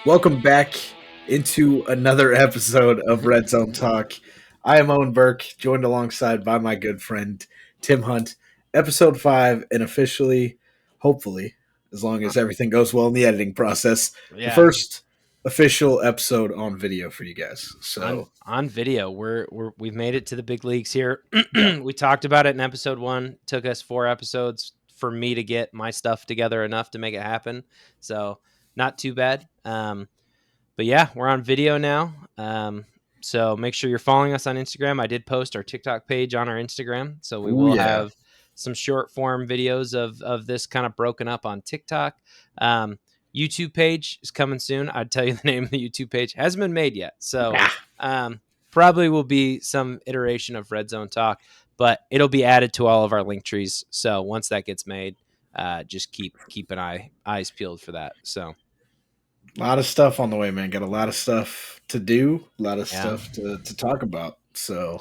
Welcome back into another episode of Red Zone Talk. I am Owen Burke, joined alongside by my good friend Tim Hunt. Episode 5, and officially, hopefully, as long as everything goes well in the editing process, the Yeah, first official episode on video for you guys. on So, on video, we've made it to the big leagues here. yeah, We talked about it in episode 1. Took us 4 episodes for me to get my stuff together enough to make it happen. So not too bad. But yeah, we're on video now. So make sure you're following us on Instagram. I did post our TikTok page on our Instagram, so we ooh will yeah, have some short form videos of this kind of broken up on TikTok. Um, YouTube page is coming soon. I'd tell you the name of the YouTube page hasn't been made yet, so yeah. probably will be some iteration of Red Zone Talk, but it'll be added to all of our link trees. So once that gets made, just keep an eyes peeled for that. So A lot of stuff on the way, man. Got a lot of stuff to do, a lot of yeah. stuff to talk about. So,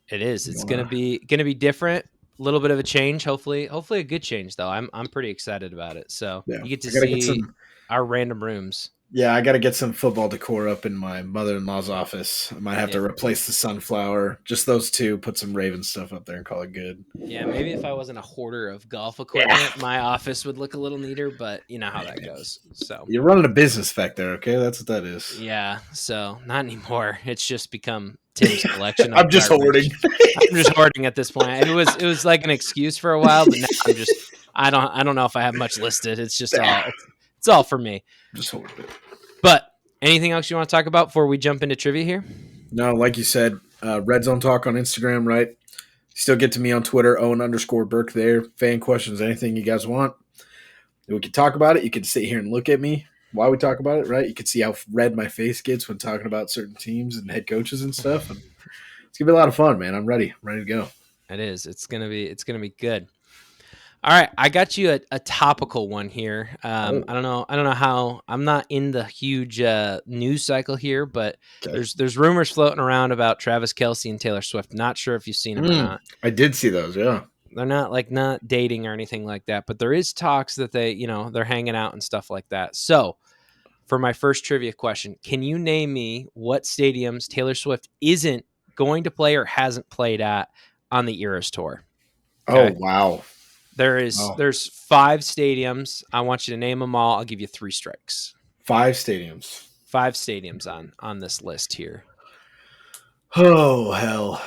It is. you It's wanna, gonna be different. A little bit of a change. Hopefully a good change though. I'm pretty excited about it. So yeah, you get to I gotta get see some. our random rooms. Yeah, I got to get some football decor up in my mother-in-law's office. I might have Yeah, to replace the sunflower, just those two, put some Raven stuff up there and call it good. yeah. Maybe if I wasn't a hoarder of golf Yeah, equipment, my office would look a little neater. But you know how that goes. So you're running a business back there, okay? That's what that is. yeah. So not anymore. It's just become Tim's collection I'm of just hoarding. garbage. I'm just hoarding at this point. It was like an excuse for a while, but now I don't know if I have much listed. It's just all it's all for me. Just hoarding it. But anything else you want to talk about before we jump into trivia here? No, like you said, Red Zone Talk on Instagram, right? Still get to me on Twitter, Owen_Burke there. Fan questions, anything you guys want. We can talk about it. You can sit here and look at me while we talk about it, right? You can see how red my face gets when talking about certain teams and head coaches and stuff. And it's gonna be a lot of fun, man. I'm ready. I'm ready to go. It is. It's gonna be good. All right, I got you a topical one here. Oh, I don't know how. I'm not in the huge news cycle here, but okay. there's rumors floating around about Travis Kelce and Taylor Swift. Not sure if you've seen them or not. I did see those, yeah. They're not dating or anything like that, but there is talks that they're hanging out and stuff like that. So for my first trivia question, can you name me what stadiums Taylor Swift isn't going to play or hasn't played at on the Eras tour? Oh, Okay. wow. Oh, There's 5 stadiums. I want you to name them all. I'll give you 3 strikes. 5 stadiums. 5 stadiums on this list here. Oh, hell.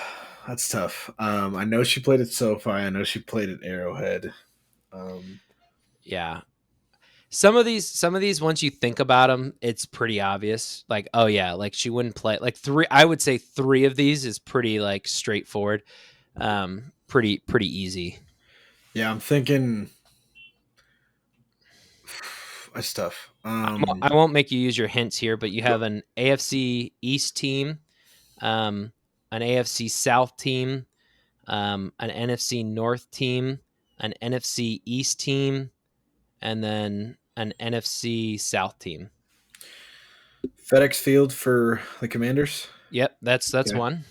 That's tough. I know she played at SoFi. I know she played at Arrowhead. Um, Yeah. Some of these once you think about them, it's pretty obvious. Like, oh yeah, like she wouldn't play like 3. I would say 3 of these is pretty like straightforward. Pretty easy. yeah, I'm thinking that's tough. I won't make you use your hints here, but you have an AFC East team, an AFC South team, an NFC North team, an NFC East team, and then an NFC South team. FedEx Field for the Commanders. Yep, that's Okay. one.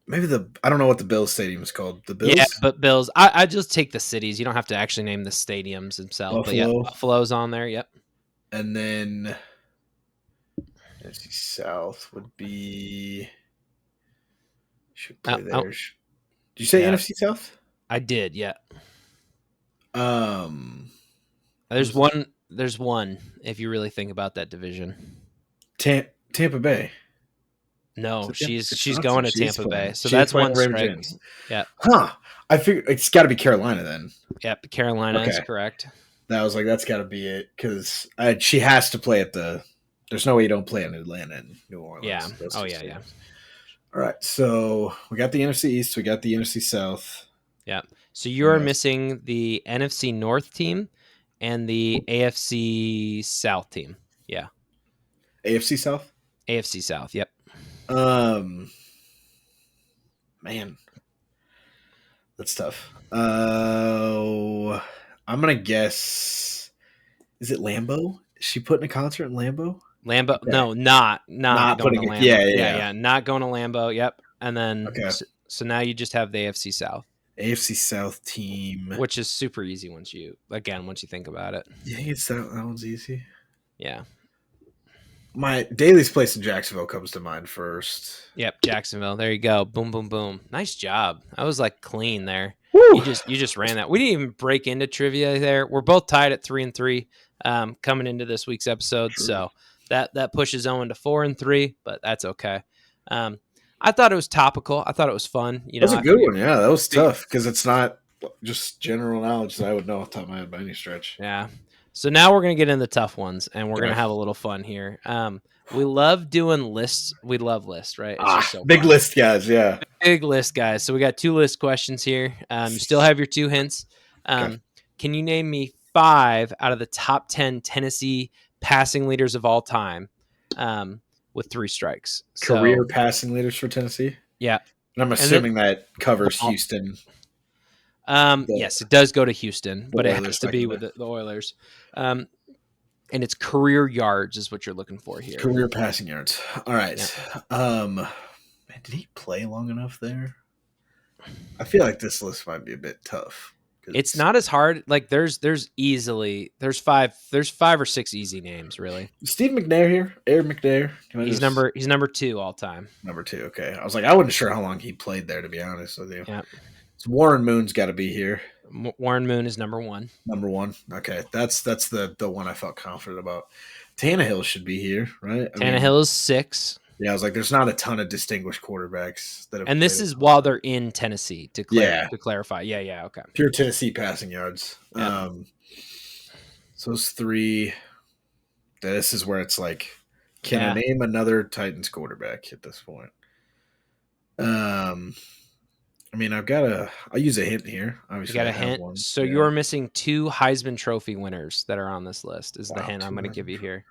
Maybe I don't know what the Bills stadium is called. The Yeah, Bills, but Bills. I just take the cities. You don't have to actually name the stadiums themselves. But yeah, Buffalo, Buffalo's on there. Yep. and then NFC South would be should play Oh, there. Did you say yeah, NFC South? I did. Yeah. Um, There's one. There's one. If you really think about that division. Tampa Bay. No, Is it Tampa? she's It's she's not. going to She's Tampa playing. Bay. So She's that's playing one Raymond strike. James. Yep. Huh. I figure it's got to be Carolina then. Yep. Carolina is Okay. correct. That was like that's got to be it because she has to play at the. There's no way you don't play in Atlanta and New Orleans. Yeah. Those Oh two yeah, yeah. stadiums. All right, so we got the NFC East, we got the NFC South. Yeah. So you are missing the NFC North team and the AFC South team. Yeah. AFC South. AFC South. Yep. Um, man, that's tough. I'm gonna guess. Is it Lambeau? Is she putting a concert in Lambeau? Lambeau. Okay. No, not Not going to putting it. Lambeau. Yeah. Not going to Lambeau. Yep. And then Okay. so now you just have the AFC South, AFC South team. which is super easy once you think about it. Yeah, it's that one's easy. Yeah. My Daly's place in Jacksonville comes to mind first. Yep, Jacksonville. There you go. Boom, boom, boom. Nice job. I was like clean there. Woo! You just ran that. We didn't even break into trivia there. We're both tied at 3-3 coming into this week's episode. True. So that pushes Owen to 4-3, but that's okay. I thought it was topical. I thought it was fun. You That know, was a I good figured. one. Yeah, that was tough because it's not just general knowledge that I would know off the top of my head by any stretch. Yeah. So now we're gonna get into the tough ones, and we're Okay. gonna have a little fun here. We love doing lists. We love lists, right? It's just so Big fun. list, guys. Yeah. Big list, guys. So we got 2 list questions here. You still have your 2 hints. Okay. Can you name me 5 out of the top 10 Tennessee passing leaders of all time with 3 strikes? Career passing leaders for Tennessee. Yeah. And I'm assuming that covers Houston. Yes, it does go to Houston, but it Oilers has to be with the Oilers. And it's career yards is what you're looking for here. Career passing yards. All right. Yeah. Man, did he play long enough there? I feel like this list might be a bit tough. It's not as hard. Like there's 5 or 6 easy names really. Steve McNair here, Aaron McNair. He's number 2 all time. Number 2. Okay, I was like, I wasn't sure how long he played there, to be honest with you. Yeah. So Warren Moon's got to be here. Warren Moon is number 1. Number 1. Okay, that's the one I felt confident about. Tannehill should be here, right? Tannehill is 6. Yeah, I was like, there's not a ton of distinguished quarterbacks that have. And this is while they're in Tennessee to clarify. Yeah, okay. Pure Tennessee passing yards. Yeah. So it's 3. This is where it's like, can I name another Titans quarterback at this point? I mean, I'll use a hint here. Obviously, you got a hint. One. So you're missing 2 Heisman Trophy winners that are on this list. Is the hint I'm going to give you here?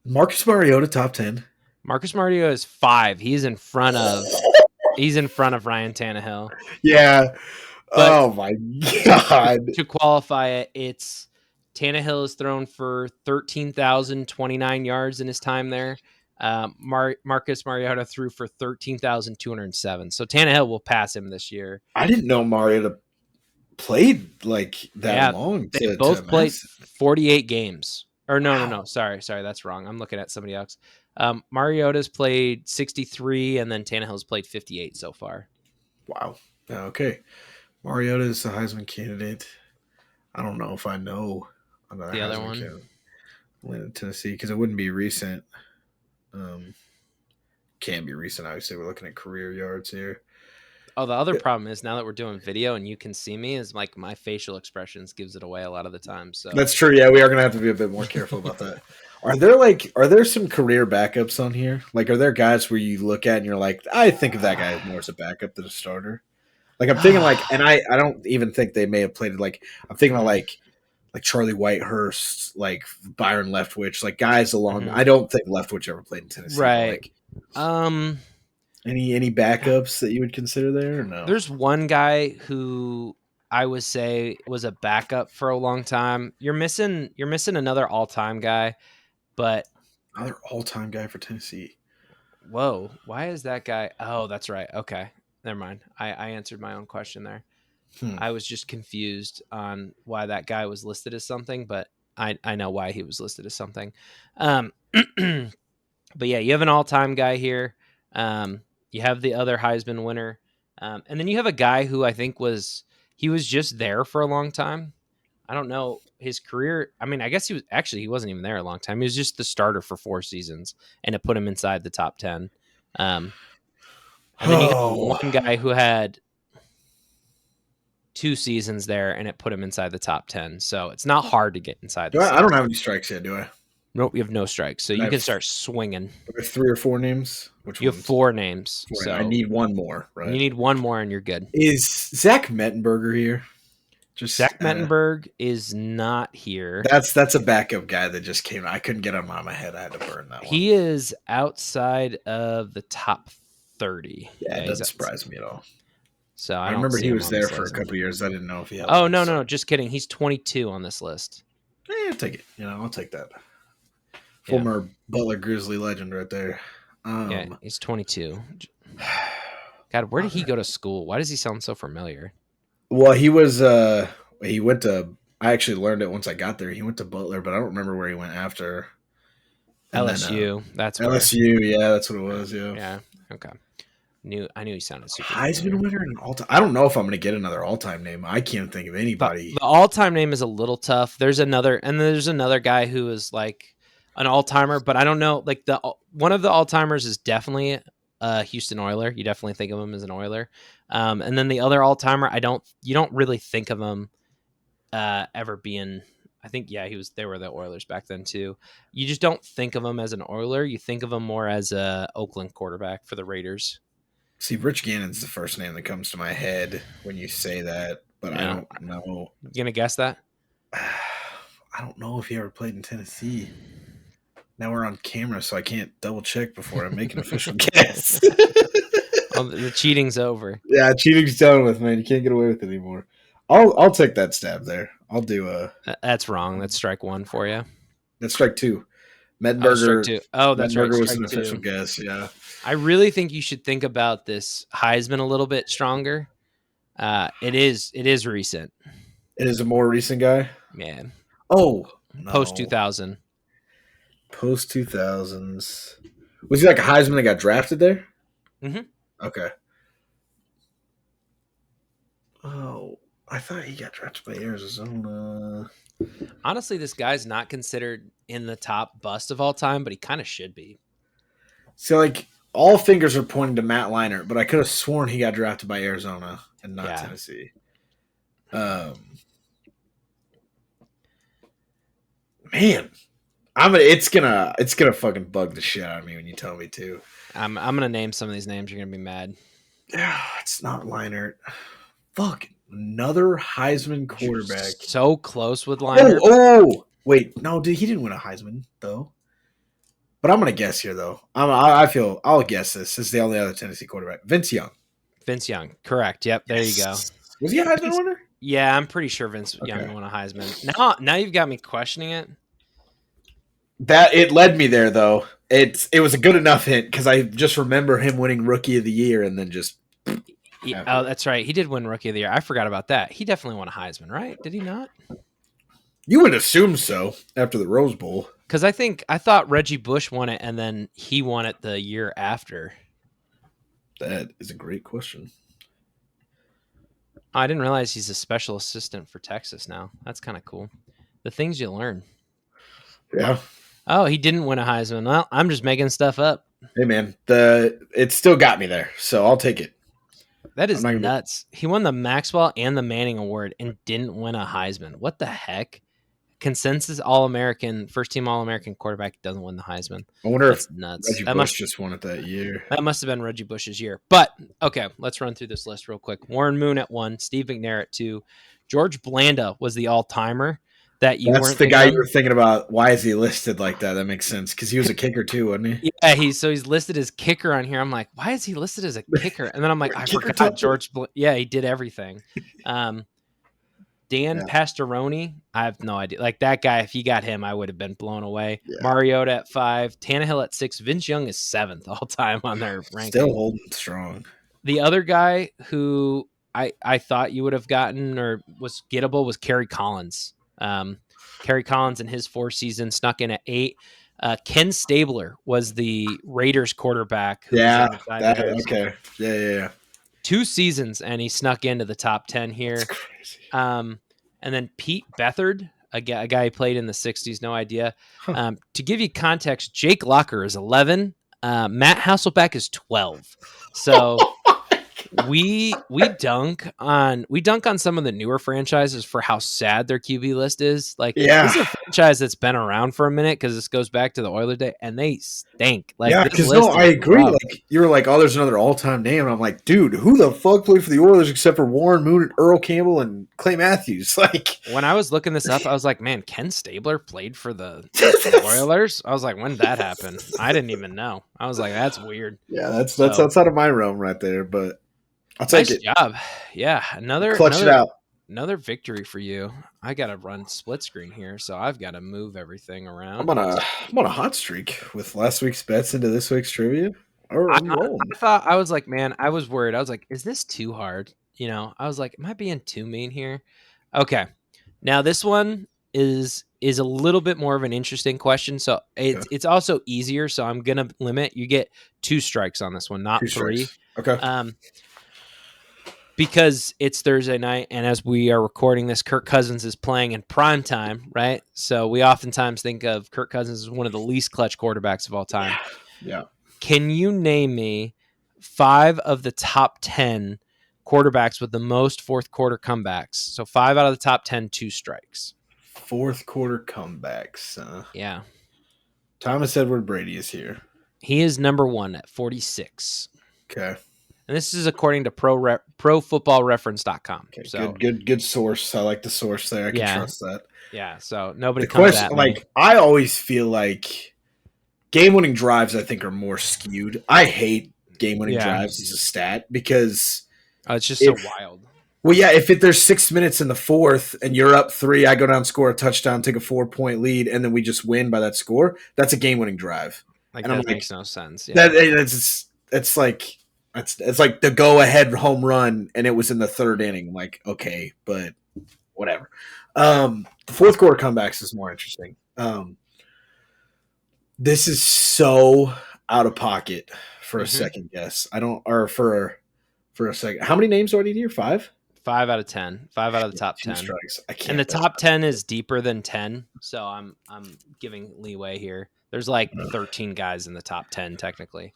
Marcus Mariota, top 10. Marcus Mariota is 5. He's in front of Ryan Tannehill. Yeah. But oh my God. To qualify it, it's Tannehill has thrown for 13,029 yards in his time there. Marcus Mariota threw for 13,207. So Tannehill will pass him this year. I didn't know Mariota played like that long. They both played 48 games. Or no. Sorry, that's wrong. I'm looking at somebody else. Mariota's played 63, and then Tannehill's played 58 so far. Wow. Okay. Mariota is the Heisman candidate. I don't know if I know another the other one. In Tennessee, because it wouldn't be recent. Can't be recent. Obviously, we're looking at career yards here. Oh, the other problem is now that we're doing video and you can see me, is like my facial expressions gives it away a lot of the time. So that's true. Yeah, we are gonna have to be a bit more careful about that. Are there some career backups on here? Like, are there guys where you look at and you're like, I think of that guy more as a backup than a starter? Like, I'm thinking like, and I don't even think they may have played it. Like, I'm thinking of like Charlie Whitehurst, like Byron Leftwich, like guys along. I don't think Leftwich ever played in Tennessee. Right. Any backups that you would consider there or no? There's one guy who I would say was a backup for a long time. You're missing another all-time guy, but another all-time guy for Tennessee. Whoa, why is that guy? Oh, that's right. Okay. Never mind. I answered my own question there. I was just confused on why that guy was listed as something, but I know why he was listed as something. But yeah, you have an all-time guy here. You have the other Heisman winner. And then you have a guy who I think was just there for a long time. I don't know his career. I mean, I guess he wasn't even there a long time. He was just the starter for 4 seasons, and it put him inside the top 10. And then you have one guy who had 2 seasons there, and it put him inside the top 10. So it's not hard to get inside. I don't have any strikes yet, do I? Nope, you have no strikes. So you can start swinging. 3 or 4 names? You have 4 names. So I need one more, right? You need one more, and you're good. Is Zach Mettenberger here? Zach Mettenberg is not here. That's a backup guy that just came. I couldn't get him out of my head. I had to burn that one. He is outside of the top 30. Yeah, it doesn't surprise me at all. So I remember he was there for a couple of years. I didn't know if he had. Oh, no, just kidding. He's 22 on this list. I'll take it. I'll take that. Former Butler Grizzly legend right there. Yeah, he's 22. God, where did he go to school? Why does he sound so familiar? Well, he went to I actually learned it once I got there. He went to Butler, but I don't remember where he went after. And then LSU. That's where. LSU, yeah, that's what it Yeah. was. Yeah, Yeah. Okay. I knew he sounded super Heisman familiar. winner and all time. I don't know if I'm going to get another all time name. I can't think of The anybody. all-time name is a little tough. There's another guy who is like an all-timer, but I don't know. Like one of the all-timers is definitely a Houston Oiler. You definitely think of him as an Oiler. And then the other all-timer, you don't really think of him ever being. I think they were the Oilers back then too. You just don't think of him as an Oiler. You think of him more as a Oakland quarterback for the Raiders. See, Rich Gannon's the first name that comes to my head when you say that, but I Yeah. don't know. You gonna guess that? I don't know if he ever played in Tennessee. Now we're on camera, so I can't double check before I make an official guess. Oh, the cheating's over. Yeah, cheating's done with, man. You can't get away with it anymore. I'll take that stab there. I'll do That's wrong. That's strike one for you. that's strike two. Oh, strike Mettenberger. two. Oh, that's right. Mettenberger was Strike an official two. guess. Yeah. I really think you should think about this Heisman a little bit stronger. It is recent, It is a more recent guy. man. Oh no. Post 2000. Post 2000s. Was he like a Heisman that got drafted there? Mhm. Okay. Oh, I thought he got drafted by Arizona. Honestly, this guy's not considered in the top bust of all time, but he kind of should be. So, like, all fingers are pointing to Matt Leinart, but I could have sworn he got drafted by Arizona and not Tennessee. Man, it's gonna fucking bug the shit out of me when you tell me to. I'm gonna name some of these names. You're gonna be mad. It's not Leinart. Fuck, another Heisman quarterback. So close with Leinart. Oh, wait, no, dude, he didn't win a Heisman though. But I'm gonna guess here though. I'll guess this. This is the only other Tennessee quarterback. Vince Young. Vince Young, correct. Yep, there you go. Was he a Heisman winner? Yeah, I'm pretty sure Vince Young won a Heisman. Now you've got me questioning it. That it led me there though. It was a good enough hint because I just remember him winning Rookie of the Year and then just. Oh, that's right. He did win Rookie of the Year. I forgot about that. He definitely won a Heisman, right? Did he not? You would assume so after the Rose Bowl. Because I thought Reggie Bush won it and then he won it the year after. That is a great question. I didn't realize he's a special assistant for Texas now. That's kind of cool. The things you learn. Yeah. Oh, he didn't win a Heisman. Well, I'm just making stuff up. Hey man, it still got me there, so I'll take it. That is nuts. He won the Maxwell and the Manning Award and didn't win a Heisman. What the heck? Consensus All-American, first-team All-American quarterback doesn't win the Heisman. I wonder That's if nuts. Reggie Bush just won it that year. That must have been Reggie Bush's year. But, okay, let's run through this list real quick. Warren Moon at 1, Steve McNair at 2. George Blanda was the all-timer that you weren't That's the guy you were thinking about. Why is he listed like that? That makes sense because he was a kicker too, wasn't he? Yeah, he's listed as kicker on here. I'm like, why is he listed as a kicker? And then I'm like, I forgot George. Yeah, he did everything. Dan Pastoroni, I have no idea. Like that guy, if you got him, I would have been blown away. Yeah. Mariota at 5, Tannehill at 6, Vince Young is 7th all time on their ranking. Still holding strong. The other guy who I thought you would have gotten or was gettable was Kerry Collins. Kerry Collins in his 4 seasons snuck in at 8. Ken Stabler was the Raiders quarterback. Okay. Yeah. 2 seasons, and he snuck into the top 10 here. That's crazy. And then Pete Beathard, a guy who played in the 60s, no idea. Huh. To give you context, Jake Locker is 11. Matt Hasselbeck is 12. So we dunk on some of the newer franchises for how sad their QB list is. Like, this is a franchise that's been around for a minute because this goes back to the Oilers day, and they stink. Like, because I agree. Rough. Like, you were like, oh, there's another all-time name, and I'm like, dude, who the fuck played for the Oilers except for Warren Moon and Earl Campbell and Clay Matthews? Like, when I was looking this up, I was like, man, Ken Stabler played for the Oilers. I was like, when did that happen? I didn't even know. I was like, that's weird. Yeah, that's outside of my realm right there, but. I'll take it. Nice job. Yeah. Another victory for you. I got to run split screen here, so I've got to move everything around. I'm on a hot streak with last week's bets into this week's trivia. I was like, man, I was worried. I was like, is this too hard? I was like, am I being too mean here? Okay. Now this one is a little bit more of an interesting question. So Okay. it's also easier. So I'm gonna limit. You get 2 strikes on this one, not 3. Strikes. Okay. Um, because it's Thursday night, and as we are recording this, Kirk Cousins is playing in prime time, right? So we oftentimes think of Kirk Cousins as one of the least clutch quarterbacks of all time. Yeah. Can you name me 5 of the top 10 quarterbacks with the most fourth quarter comebacks? So 5 out of the top 10, 2 strikes. Fourth quarter comebacks. Yeah. Thomas Edward Brady is here. He is number 1 at 46. Okay. And this is according to profootballreference.com. Okay. So, Good source. I like the source there. I can yeah. trust that. Yeah. So nobody The comes question, at me. like, I always feel like game-winning drives, I think, are more skewed. I hate game-winning drives as a stat because It's just so wild. Well, yeah, if there's 6 minutes in the fourth and you're up 3, I go down, score a touchdown, take a 4-point lead, and then we just win by that score. That's a game-winning drive. Like, and that I'm like, makes no sense. Yeah. It's like it's like the go-ahead home run, and it was in the third inning. Like, okay, but whatever. The fourth quarter comebacks is more interesting. This is so out of pocket for a second guess. I don't, or for a second. How many names do I need here? 5? 5 out of 10. 5 out of the top 10. Strikes. I can't. And the top 10 is deeper than 10, so I'm giving leeway here. There's like 13 guys in the top 10 technically.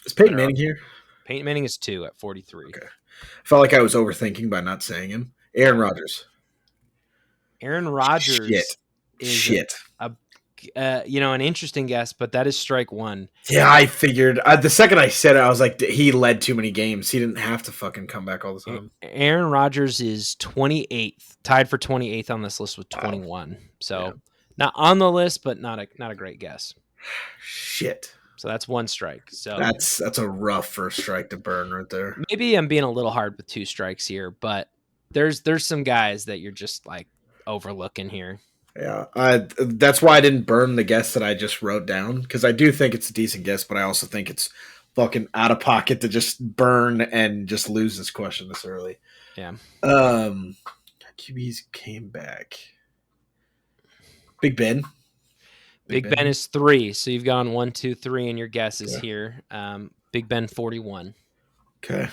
Is Peyton Manning here? Peyton Manning is 2 at 43. Okay. I felt like I was overthinking by not saying him. Aaron Rodgers. Aaron Rodgers is an interesting guess, but that is strike 1. Yeah, I figured. The second I said it, I was like, he led too many games. He didn't have to fucking come back all the time. Aaron Rodgers is 28th, tied for 28th on this list with 21. Wow. So not on the list, but not a great guess. Shit. So that's 1 strike. So that's a rough first strike to burn right there. Maybe I'm being a little hard with 2 strikes here, but there's some guys that you're just like overlooking here. Yeah, that's why I didn't burn the guess that I just wrote down, because I do think it's a decent guess, but I also think it's fucking out of pocket to just burn and just lose this question this early. Yeah. QBs came back. Big Ben. Big Ben is 3, so you've gone 1, 2, 3, and your guess is here. Big Ben 41. Okay,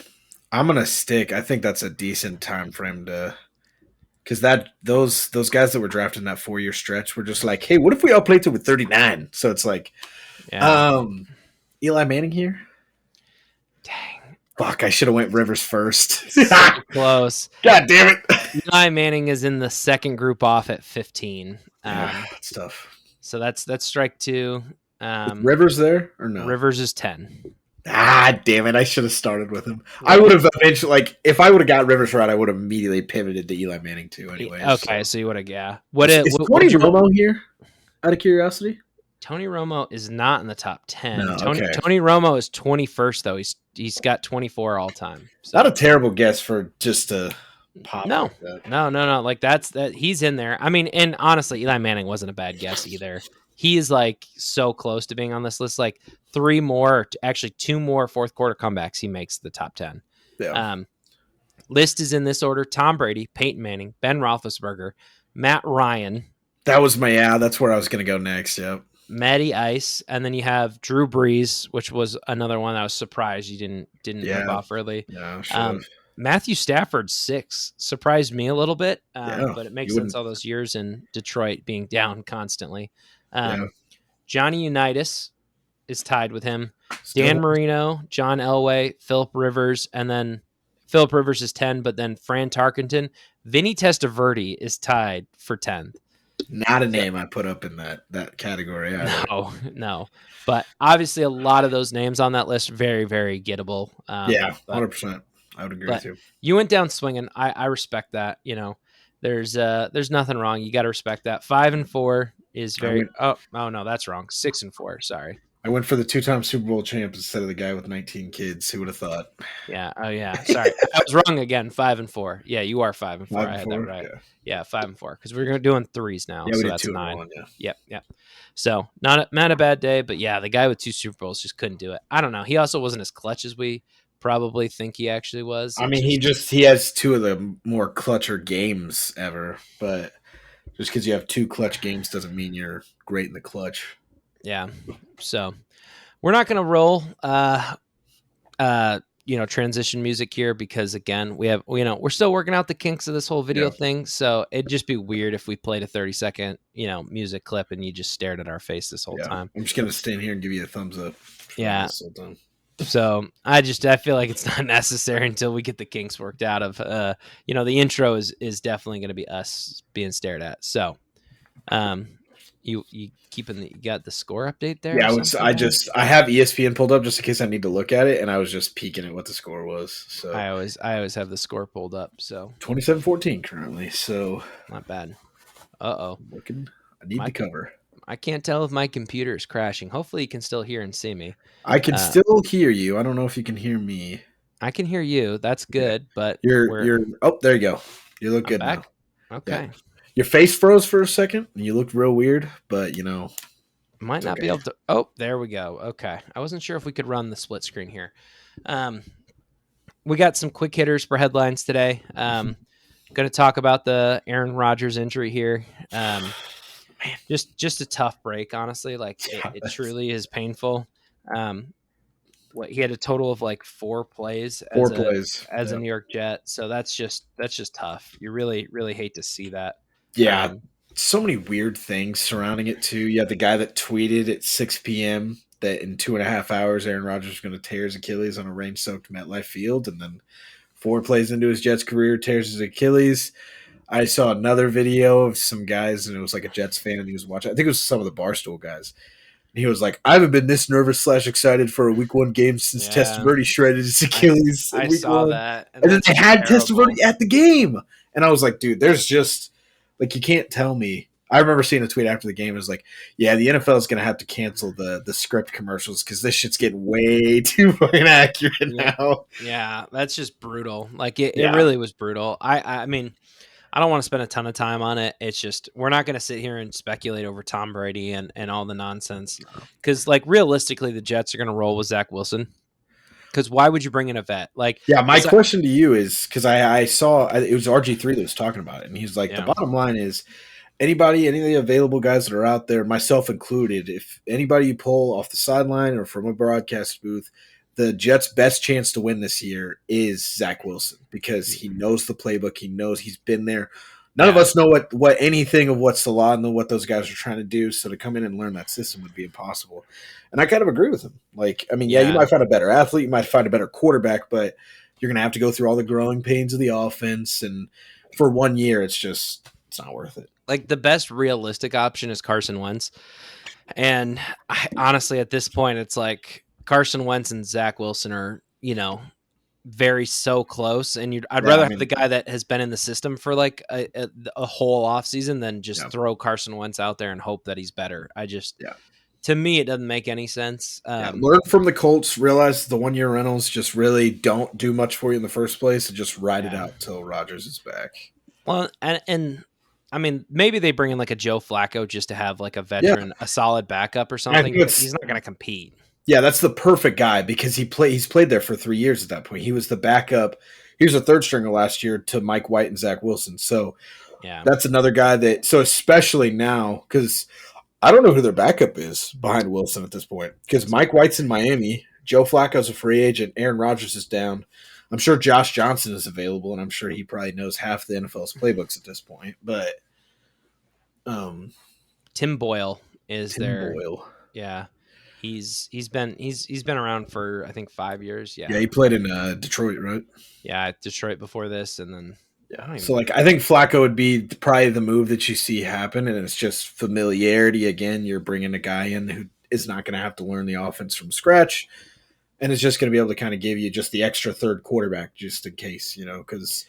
I'm gonna stick. I think that's a decent time frame to. Because those guys that were drafted in that 4-year stretch were just like, hey, what if we all played to with 39? So it's like, Eli Manning here. Dang, fuck! I should have went Rivers first. So close. God damn it! Eli Manning is in the second group off at 15. That's tough. So that's strike 2. Rivers there or no? Rivers is 10. Damn it! I should have started with him. I would have eventually, like, if I would have got Rivers right, I would have immediately pivoted to Eli Manning too. Anyway, okay, so you would have, Is Tony Romo here? Out of curiosity, Tony Romo is not in the top 10. No, Tony Romo is 21st though. He's got 24 all time. So. Not a terrible guess for just a pop. No, like that. no. Like that. He's in there. I mean, and honestly, Eli Manning wasn't a bad guess either. He is like so close to being on this list. Like 2 more fourth quarter comebacks, he makes the top 10. Yeah. List is in this order: Tom Brady, Peyton Manning, Ben Roethlisberger, Matt Ryan. That was that's where I was going to go next. Yep. Matty Ice, and then you have Drew Brees, which was another one that I was surprised you didn't rip off early. Yeah, Matthew Stafford 6 surprised me a little bit, but it makes sense all those years in Detroit being down constantly. Johnny Unitas is tied with him. Dan Marino, John Elway, Philip Rivers, and then Philip Rivers is 10, but then Fran Tarkenton. Vinny Testaverde is tied for 10th. Not a name I put up in that category. Either. No. But obviously a lot of those names on that list, very, very gettable. 100%. I would agree with you. You went down swinging. I respect that. You know, there's nothing wrong. You got to respect that. 5 and 4 is very. Oh no, that's wrong. 6 and 4. Sorry. I went for the 2-time Super Bowl champ instead of the guy with 19 kids. Who would have thought? Yeah. Oh yeah. Sorry, I was wrong again. 5 and 4. Yeah, you are 5 and 4. I had that right. Yeah, 5 and 4 because we're doing 3s now. Yeah, so that's 9. Yep. So not a bad day, but yeah, the guy with 2 Super Bowls just couldn't do it. I don't know. He also wasn't as clutch as we probably think he actually was. I mean, he has 2 of the more clutcher games ever, but Just because you have 2 clutch games doesn't mean you're great in the clutch. Yeah. So we're not going to roll, transition music here because again, we're still working out the kinks of this whole video Yeah. thing. So it'd just be weird if we played a 30-second, music clip and you just stared at our face this whole Yeah. time. I'm just gonna stand here and give you a thumbs up for Yeah. this whole time. So I feel like it's not necessary until we get the kinks worked out of, the intro is definitely going to be us being stared at. So, you you got the score update there Yeah, or I would. something? I have ESPN pulled up just in case I need to look at it, and I was just peeking at what the score was. So I always have the score pulled up. So 27-14 currently. So not bad. Uh-oh. I'm looking. I need the cover. I can't tell if my computer is crashing. Hopefully you can still hear and see me. I can still hear you. I don't know if you can hear me. I can hear you. That's good, but You're oh, there you go. You look I'm good back. now. Okay. Yeah. Your face froze for a second and you looked real weird, but might not be able to. Oh, there we go. Okay. I wasn't sure if we could run the split screen here. We got some quick hitters for headlines today. Going to talk about the Aaron Rodgers injury here. Just a tough break, honestly. Like it truly is painful. He had a total of like 4 plays as a New York Jet, so that's just tough. You really really hate to see that. Yeah, so many weird things surrounding it too. You had the guy that tweeted at 6 p.m. that in 2.5 hours Aaron Rodgers is going to tear his Achilles on a rain-soaked MetLife field, and then 4 plays into his Jets career tears his Achilles. I saw another video of some guys, and it was like a Jets fan, and he was watching. I think it was some of the Barstool guys. And he was like, I haven't been this nervous / excited for a week 1 game since Testaverde shredded his Achilles. I week saw 1. that. And then they had Testaverde at the game. And I was like, dude, there's just, like, you can't tell me. I remember seeing a tweet after the game. It was like, yeah, the NFL is going to have to cancel the script commercials because this shit's getting way too inaccurate now. Yeah, that's just brutal. Like, it really was brutal. I mean, I don't want to spend a ton of time on it. It's just we're not going to sit here and speculate over Tom Brady and all the nonsense because, like, realistically, the Jets are going to roll with Zach Wilson. Because why would you bring in a vet? Like, yeah, my question to you is because I saw it was RG3 that was talking about it, and he's like, the bottom line is any of the available guys that are out there, myself included, if anybody you pull off the sideline or from a broadcast booth, the Jets' best chance to win this year is Zach Wilson because he knows the playbook. He knows he's been there. None of us know what anything of what's the law and what those guys are trying to do. So to come in and learn that system would be impossible. And I kind of agree with him. Like, I mean, you might find a better athlete, you might find a better quarterback, but you're going to have to go through all the growing pains of the offense. And for 1 year, it's not worth it. Like, the best realistic option is Carson Wentz. And honestly, at this point, it's like Carson Wentz and Zach Wilson are, very so close. And I'd rather have the guy that has been in the system for like a whole offseason than just throw Carson Wentz out there and hope that he's better. To me, it doesn't make any sense. Learn from the Colts. Realize the 1 year rentals just really don't do much for you in the first place, and just ride it out till Rodgers is back. Well, and I mean, maybe they bring in like a Joe Flacco just to have like a veteran, a solid backup or something. But he's not going to compete. Yeah, that's the perfect guy because he's played there for 3 years at that point. He was the backup. He was a third stringer last year to Mike White and Zach Wilson. So that's another guy that. So especially now because I don't know who their backup is behind Wilson at this point because Mike White's in Miami, Joe Flacco's a free agent, Aaron Rodgers is down. I'm sure Josh Johnson is available, and I'm sure he probably knows half the NFL's playbooks at this point. But Tim Boyle is there. Boyle. Yeah. He's been around for I think 5 years. Yeah, he played in Detroit, right? Yeah, Detroit before this, and then So I think Flacco would be probably the move that you see happen, and it's just familiarity. Again, you're bringing a guy in who is not going to have to learn the offense from scratch, and is just going to be able to kind of give you just the extra third quarterback just in case, because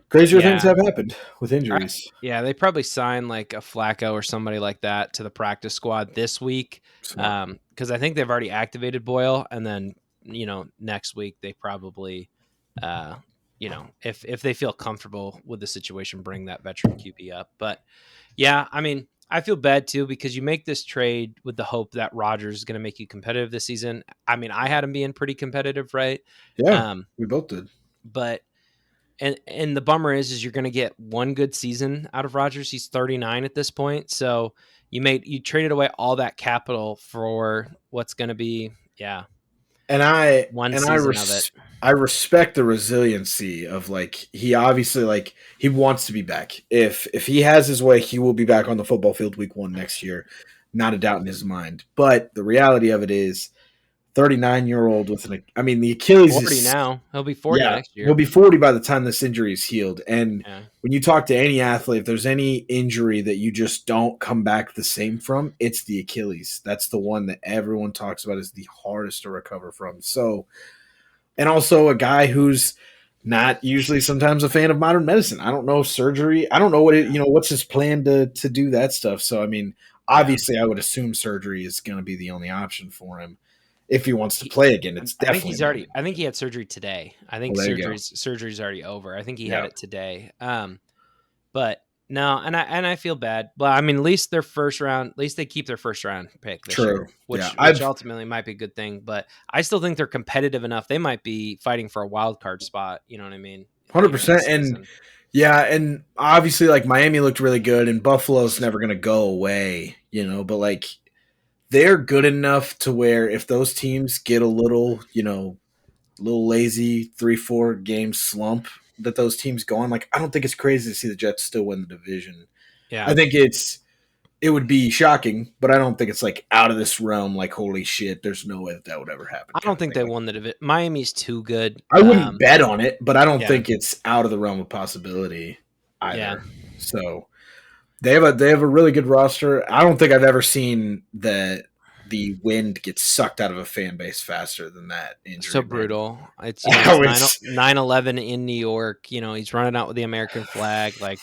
crazier things have happened with injuries. Yeah, they probably sign like a Flacco or somebody like that to the practice squad this week because I think they've already activated Boyle, and then next week they probably if they feel comfortable with the situation, bring that veteran QB up. But yeah, I mean, I feel bad too because you make this trade with the hope that Rodgers is going to make you competitive this season. I mean, I had him being pretty competitive, right? Yeah, we both did. But And the bummer is you're going to get one good season out of Rodgers. He's 39 at this point, so you traded away all that capital for what's going to be And I one and I season of it. res- I respect the resiliency of like he obviously like he wants to be back. If he has his way, he will be back on the football field week 1 next year. Not a doubt in his mind. But the reality of it is 39-year-old with I mean the Achilles 40 is now. He'll be 40 yeah, next he'll year. be 40 by the time this injury is healed. And Yeah. when you talk to any athlete, if there's any injury that you just don't come back the same from, it's the Achilles. That's the one that everyone talks about as the hardest to recover from. So, and also a guy who's not usually sometimes a fan of modern medicine. I don't know if surgery. I don't know what's his plan to do that stuff. So, I mean, Yeah. obviously, I would assume surgery is going to be the only option for him if he wants to play again. It's I think definitely he's not. already. I think he had surgery today. I think Well, there you go. surgery's already over. I think he had Yeah, it today. But no, and I feel bad. But I mean, at least their first round. At least they keep their first round pick this true. year, Yeah, which ultimately might be a good thing. But I still think they're competitive enough. They might be fighting for a wild card spot. You know what I mean? Later in the 100%. And season. yeah, and obviously, like Miami looked really good, and Buffalo's never going to go away, but like they're good enough to where if those teams get a little lazy 3-4 game slump that those teams go on, like I don't think it's crazy to see the Jets still win the division. Yeah. I think it would be shocking, but I don't think it's like out of this realm. Like holy shit, there's no way that would ever happen. I Kind don't of think thing. they Like, won the division. Miami's too good. I wouldn't bet on it, but I don't Yeah. think it's out of the realm of possibility Yeah. either. So they have a really good roster. I don't think I've ever seen the wind get sucked out of a fan base faster than that So injury, man. brutal. It's That it's was 9/11 in New York. He's running out with the American flag. Like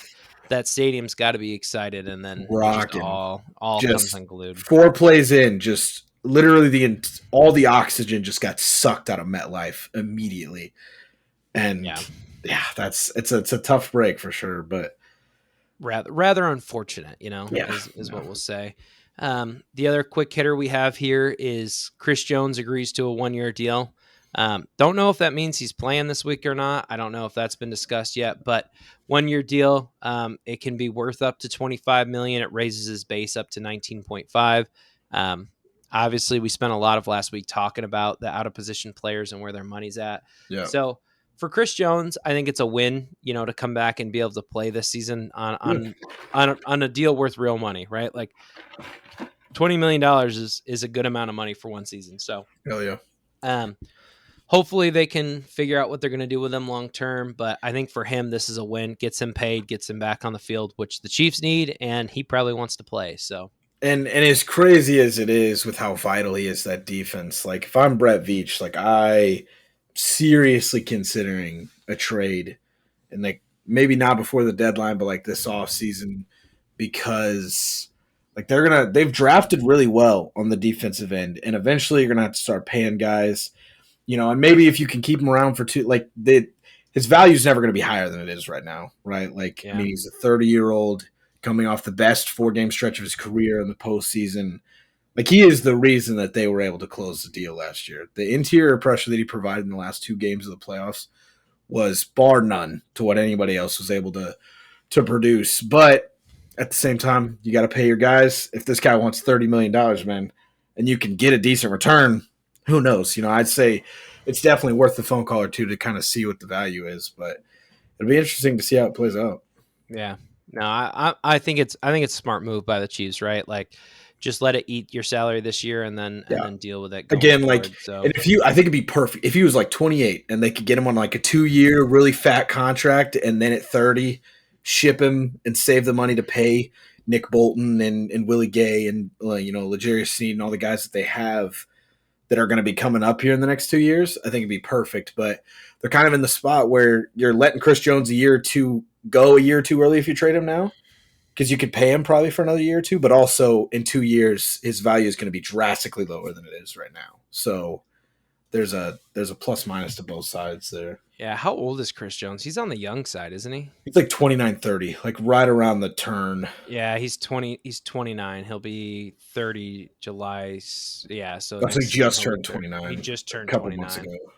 that stadium's got to be excited, and then it just rocking. all comes Just unglued. 4 plays in, just literally all the oxygen just got sucked out of MetLife immediately. And Yeah, yeah, it's a tough break for sure. But rather unfortunate. yeah, Is no. what we'll say. The other quick hitter we have here is Chris Jones agrees to a 1-year deal. Don't know if that means he's playing this week or not. I don't know if that's been discussed yet, but 1-year deal. It can be worth up to 25 million. It raises his base up to 19.5. Um, Obviously, we spent a lot of last week talking about the out of position players and where their money's at. Yeah. So for Chris Jones, I think it's a win, to come back and be able to play this season on a deal worth real money, right? Like $20 million is a good amount of money for one season. So Hell yeah. um, hopefully they can figure out what they're going to do with him long term. But I think for him, this is a win. Gets him paid, gets him back on the field, which the Chiefs need, and he probably wants to play. So And as crazy as it is with how vital he is to that defense, like if I'm Brett Veach, like I seriously considering a trade and like maybe not before the deadline, but like this off season because like they've drafted really well on the defensive end, and eventually you're gonna have to start paying guys, and maybe if you can keep him around for two, like his value is never gonna be higher than it is right now, right? Like I yeah, mean, he's a 30-year-old coming off the best 4 game stretch of his career in the postseason. Like he is the reason that they were able to close the deal last year. The interior pressure that he provided in the last 2 games of the playoffs was bar none to what anybody else was able to produce. But at the same time, you got to pay your guys. If this guy wants $30 million, man, and you can get a decent return, who knows? I'd say it's definitely worth the phone call or two to kind of see what the value is. But it'll be interesting to see how it plays out. yeah. No, I think it's a smart move by the Chiefs, right? Like just let it eat your salary this year and then Yeah. deal with it going Again, like, forward. So and I think it'd be perfect if he was like 28 and they could get him on like a 2-year really fat contract, and then at 30, ship him and save the money to pay Nick Bolton and Willie Gay and L'Jarius Sneed and all the guys that they have that are going to be coming up here in the next 2 years. I think it'd be perfect, but they're kind of in the spot where you're letting Chris Jones a year or two go a year too early if you trade him now, because you could pay him probably for another year or two, but also in 2 years, his value is going to be drastically lower than it is right now. So there's a plus minus to both sides there. yeah, how old is Chris Jones? He's on the young side, isn't he? He's like 29, 30, like right around the turn. Yeah, he's 20. He's 29. He'll be 30 July. Yeah, so Actually next season just he'll be turned 30. He 29 just a turned couple months 29. ago.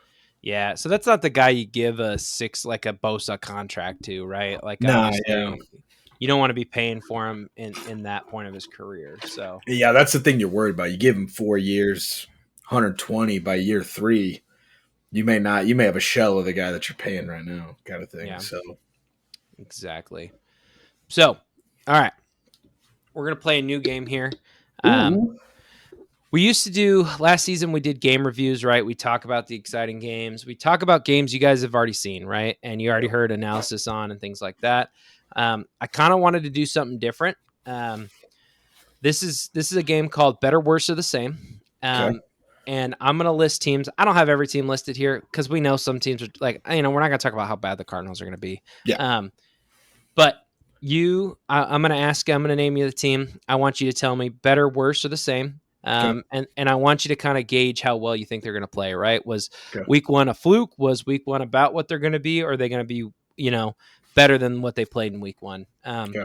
Yeah, so that's not the guy you give a Bosa contract to, right? Like Nah, yeah. obviously you don't want to be paying for him in that point of his career. So Yeah, that's the thing you're worried about. You give him 4 years, 120 by year 3. You may not. You may have a shell of the guy that you're paying right now, kind of thing. yeah, So, exactly. So, all right, we're gonna play a new game here. Um, ooh, we used to do last season. We did game reviews, right? We talk about the exciting games. We talk about games you guys have already seen, right? And you already heard analysis on and things like that. I kind of wanted to do something different. Um, this is a game called Better, Worse, or the Same. okay, And I'm gonna list teams. I don't have every team listed here because we know some teams are like, we're not gonna talk about how bad the Cardinals are gonna be. yeah, But I'm gonna ask. I'm gonna name you the team. I want you to tell me better, worse, or the same. okay, And I want you to kind of gauge how well you think they're gonna play. Right? Was okay, week one a fluke? Was week one about what they're gonna be? Or are they gonna be better than what they played in week one? okay.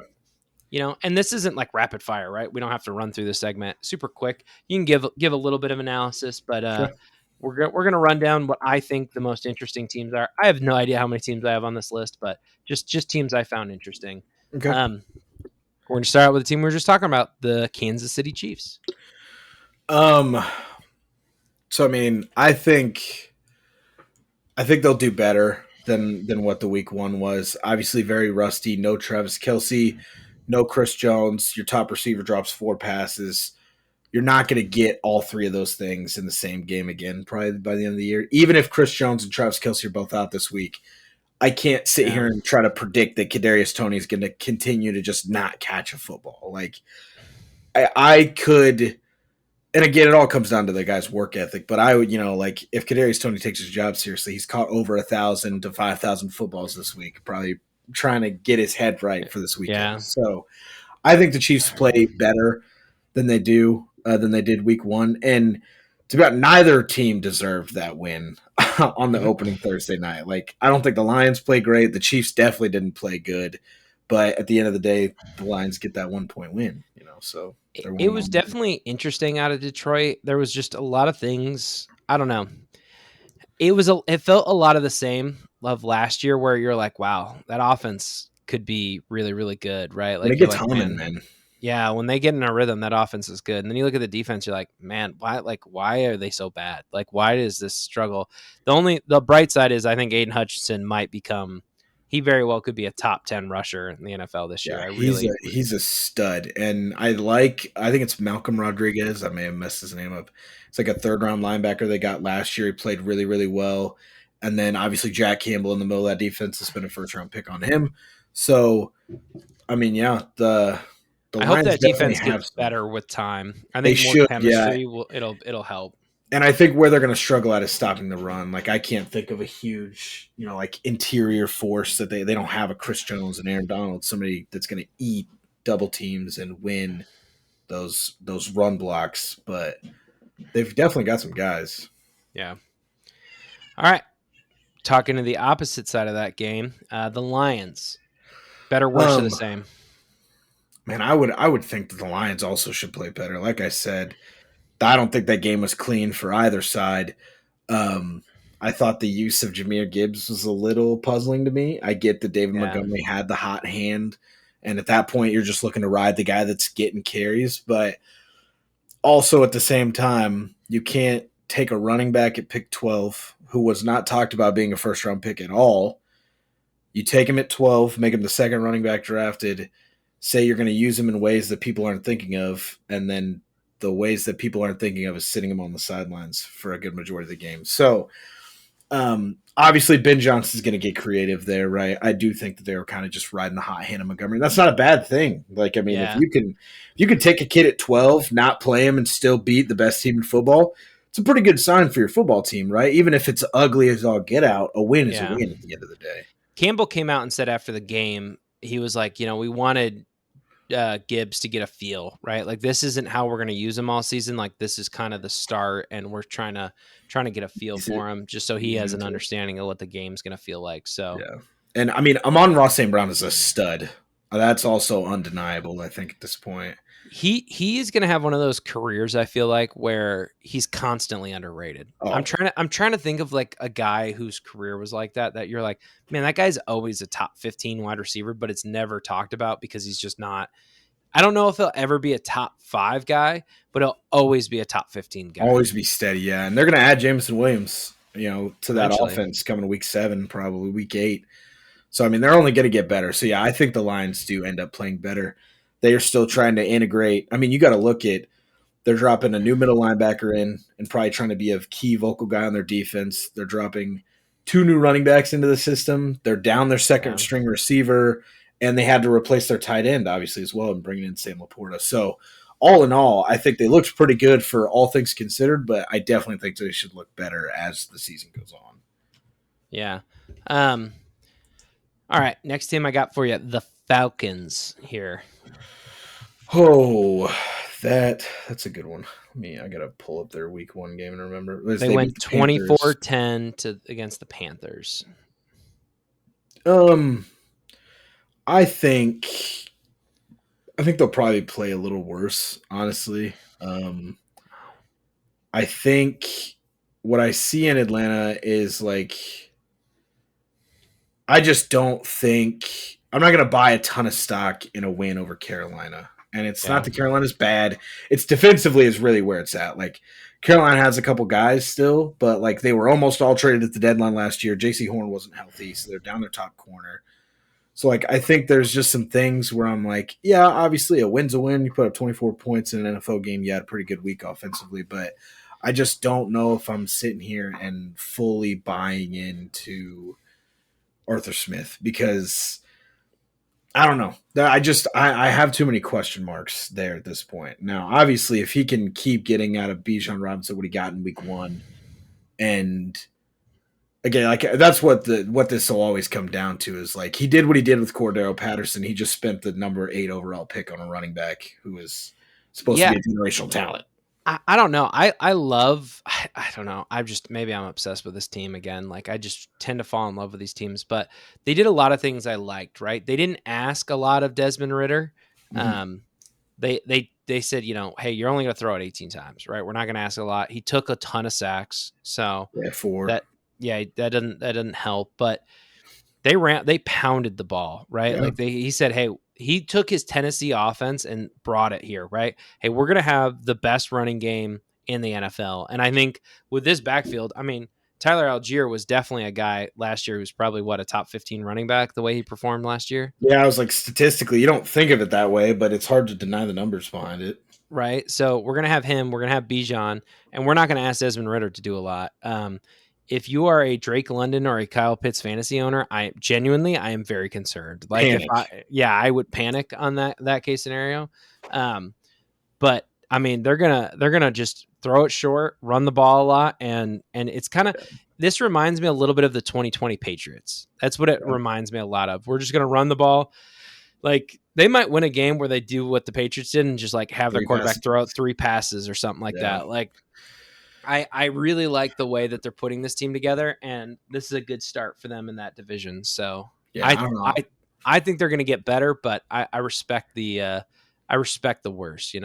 And this isn't like rapid fire, right? We don't have to run through this segment super quick. You can give a little bit of analysis, but Sure. we're gonna run down what I think the most interesting teams are. I have no idea how many teams I have on this list, but just teams I found interesting. Okay. Um, we're gonna start out with the team we were just talking about, the Kansas City Chiefs. Um. So I mean, I think they'll do better than what the week one was. Obviously, very rusty. No Travis Kelce, no Chris Jones. Your top receiver drops 4 passes. You're not going to get all 3 of those things in the same game again, probably by the end of the year. Even if Chris Jones and Travis Kelce are both out this week, I can't sit Yeah. here and try to predict that Kadarius Toney is going to continue to just not catch a football. Like I could, and again, it all comes down to the guy's work ethic. But I would, like if Kadarius Toney takes his job seriously, he's caught over 1,000 to 5,000 footballs this week, probably trying to get his head right for this weekend. Yeah. So I think the Chiefs play better than they did week one, and to be honest, neither team deserved that win on the opening Thursday night. Like I don't think the Lions play great. The Chiefs definitely didn't play good, but at the end of the day, the Lions get that 1 point win. So they're It 1-1. was definitely interesting out of Detroit. There was just a lot of things. I don't know. It felt a lot of the same of last year where you're like, wow, that offense could be really, really good, right? When it Like you're gets like, humming, man, man. yeah, when they get in a rhythm, that offense is good. And then you look at the defense, you're like, man, why are they so bad? Like, why does this struggle? The bright side is I think Aiden Hutchinson might become, he very well could be a top 10 rusher in the NFL this year. Yeah, I he's really, a stud, and I think it's Malcolm Rodriguez. I may have messed his name up. It's like a 3rd-round linebacker they got last year. He played really, really well, and then obviously Jack Campbell in the middle of that defense has been a 1st-round pick on him. So, I mean, yeah, the I hope Lions that definitely defense have gets some. better with time. I They think more should, yeah. chemistry it'll help. And I think where they're going to struggle at is stopping the run. Like I can't think of a huge, like interior force that they don't have a Chris Jones and Aaron Donald, somebody that's going to eat double teams and win those run blocks. But they've definitely got some guys. Yeah. All right. Talking to the opposite side of that game, the Lions. Better, worse, or the same? Man, I would think that the Lions also should play better. Like I said, I don't think that game was clean for either side. Um, I thought the use of Jahmyr Gibbs was a little puzzling to me. I get that David Yeah. Montgomery had the hot hand, and at that point, you're just looking to ride the guy that's getting carries. But also at the same time, you can't take a running back at pick 12 who was not talked about being a 1st-round pick at all. You take him at 12, make him the 2nd running back drafted, say you're going to use him in ways that people aren't thinking of, and then the ways that people aren't thinking of is sitting him on the sidelines for a good majority of the game. So, obviously, Ben Johnson's going to get creative there, right? I do think that they were kind of just riding the hot hand of Montgomery. That's not a bad thing. Like, I mean, Yeah. if you can take a kid at 12, not play him, and still beat the best team in football, it's a pretty good sign for your football team, right? Even if it's ugly as all get out, a win is a win at the end of the day. Campbell came out and said after the game, he was like, we wanted Gibbs to get a feel, right? Like this isn't how we're going to use him all season. Like this is kind of the start, and we're trying to get a feel for him, just so he has an understanding of what the game's going to feel like. So yeah, and I mean, Amon-Ra St. Brown is a stud. That's also undeniable, I think, at this point. He's going to have one of those careers, I feel like, where he's constantly underrated. Oh, I'm trying to think of like a guy whose career was like that you're like, man, that guy's always a top 15 wide receiver, but it's never talked about because he's just not. I don't know if he'll ever be a top 5 guy, but he'll always be a top 15 guy always be steady, yeah. And they're going to add Jameson Williams, to that eventually. offense coming to week 7, probably week 8. So, I mean, they're only going to get better. So, yeah, I think the Lions do end up playing better. They are still trying to integrate. I mean, you got to look at they're dropping a new middle linebacker in and probably trying to be a key vocal guy on their defense. They're dropping 2 new running backs into the system. They're down their second Yeah. string receiver, and they had to replace their tight end, obviously, as well, and bringing in Sam Laporta. So, all in all, I think they looked pretty good for all things considered, but I definitely think they should look better as the season goes on. Yeah. All right, next team I got for you, the Falcons here. Oh, that's a good one. I gotta pull up their week 1 game and remember. They beat went the Panthers. 24-10 against the Panthers. I think they'll probably play a little worse, honestly. I think what I see in Atlanta is like I just don't think I'm not going to buy a ton of stock in a win over Carolina. And it's not that Carolina's bad. It's defensively is really where it's at. Like Carolina has a couple guys still, but like they were almost all traded at the deadline last year. JC Horn wasn't healthy, so they're down their top corner. So like I think there's just some things where I'm like, yeah, obviously a win's a win. You put up 24 points in an NFL game, you had a pretty good week offensively, but I just don't know if I'm sitting here and fully buying into Arthur Smith because I don't know. I have too many question marks there at this point. Now, obviously, if he can keep getting out of Bijan Robinson what he got in week 1, and again, like that's what this will always come down to is like he did what he did with Cordero Patterson. He just spent the number 8 overall pick on a running back who is supposed to be a generational talent. I don't know. I love, I don't know. Maybe I'm obsessed with this team again. Like I just tend to fall in love with these teams, but they did a lot of things I liked, right? They didn't ask a lot of Desmond Ritter. Mm-hmm. They said, hey, you're only going to throw it 18 times, right? We're not going to ask a lot. He took a ton of sacks. So 4. that didn't help, but they pounded the ball, right? Yeah. Like he said, hey, he took his Tennessee offense and brought it here, right? Hey, we're going to have the best running game in the NFL. And I think with this backfield, I mean, Tyler Algier was definitely a guy last year who's probably a top 15 running back the way he performed last year. Yeah, I was like, statistically, you don't think of it that way, but it's hard to deny the numbers behind it. Right. So we're going to have him, we're going to have Bijan, and we're not going to ask Desmond Ritter to do a lot. If you are a Drake London or a Kyle Pitts fantasy owner, I am very concerned. Like I would panic on that case scenario. But I mean, they're gonna just throw it short, run the ball a lot, and it's kind of this reminds me a little bit of the 2020 Patriots. That's what it reminds me a lot of. We're just gonna run the ball. Like they might win a game where they do what the Patriots did and just like have their quarterback throw out 3 passes or something like that. Like I really like the way that they're putting this team together, and this is a good start for them in that division. So I think they're going to get better, but I respect the worst.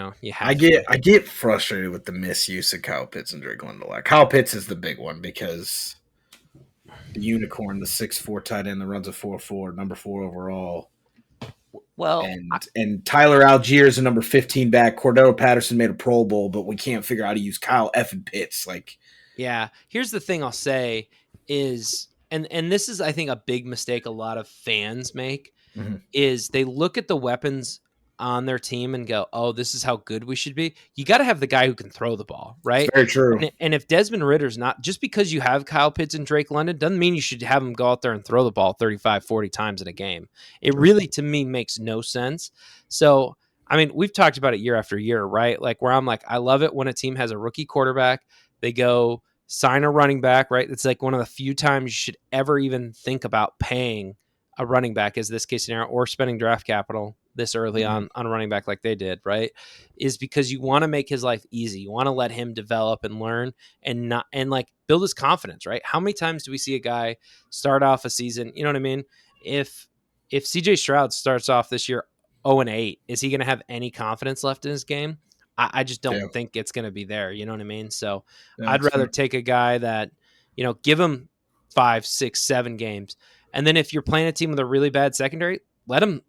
I get frustrated with the misuse of Kyle Pitts and Drake London. Kyle Pitts is the big one because the unicorn, the 6'4" tight end that runs a 4.4, number 4 overall. Well, and Tyler Algier is a number 15 back. Cordero Patterson made a Pro Bowl, but we can't figure out how to use Kyle effing Pitts. Yeah. Here's the thing I'll say is, and this is I think a big mistake a lot of fans make is they look at the weapons on their team and go, oh, this is how good we should be. You got to have the guy who can throw the ball, right? It's very true. And if Desmond Ritter's not, just because you have Kyle Pitts and Drake London doesn't mean you should have him go out there and throw the ball 35, 40 times in a game. It really, to me, makes no sense. So, I mean, we've talked about it year after year, right? Like where I'm like, I love it when a team has a rookie quarterback. They go sign a running back, right? It's like one of the few times you should ever even think about paying a running back, as this case scenario, or spending draft capital this early on a running back like they did, right? Is because you want to make his life easy. You want to let him develop and learn and like build his confidence, right? How many times do we see a guy start off a season? You know what I mean? If CJ Stroud starts off this year 0-8. Is he going to have any confidence left in his game? I just don't Yeah, think it's going to be there. You know what I mean? So yeah, I'd that's rather fair. take a guy that, give him 5, 6, 7 games. And then if you're playing a team with a really bad secondary, let him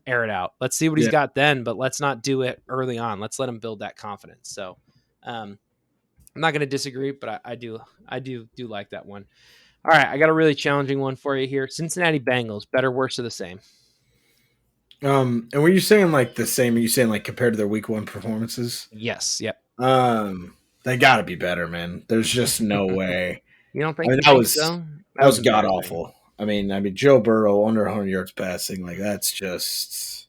air it out. Let's see what he's Yeah. got then, but let's not do it early on. Let's let him build that confidence. So I'm not going to disagree, but I do like that one. All right, I got a really challenging one for you here. Cincinnati Bengals, better, worse, or the same? And were you saying like the same? Are you saying like compared to their week one performances? Yes. Yep. They got to be better, man. There's just no way. You don't I think? mean, You think so? that That was was god embarrassing. awful. I mean, Joe Burrow under 100 yards passing, like that's just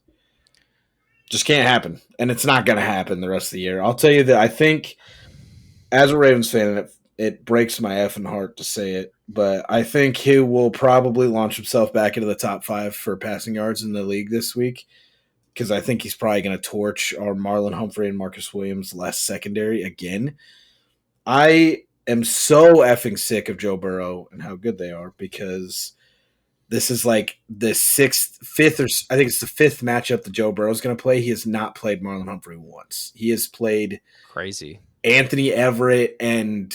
can't happen, and it's not going to happen the rest of the year. I'll tell you that I think, as a Ravens fan, it breaks my effing heart to say it, but I think he will probably launch himself back into the top 5 for passing yards in the league this week because I think he's probably going to torch our Marlon Humphrey and Marcus Williams last secondary again. I am so effing sick of Joe Burrow and how good they are because this is like the fifth, or I think it's the fifth matchup that Joe Burrow is going to play. He has not played Marlon Humphrey once. He has played Crazy. Anthony Everett and,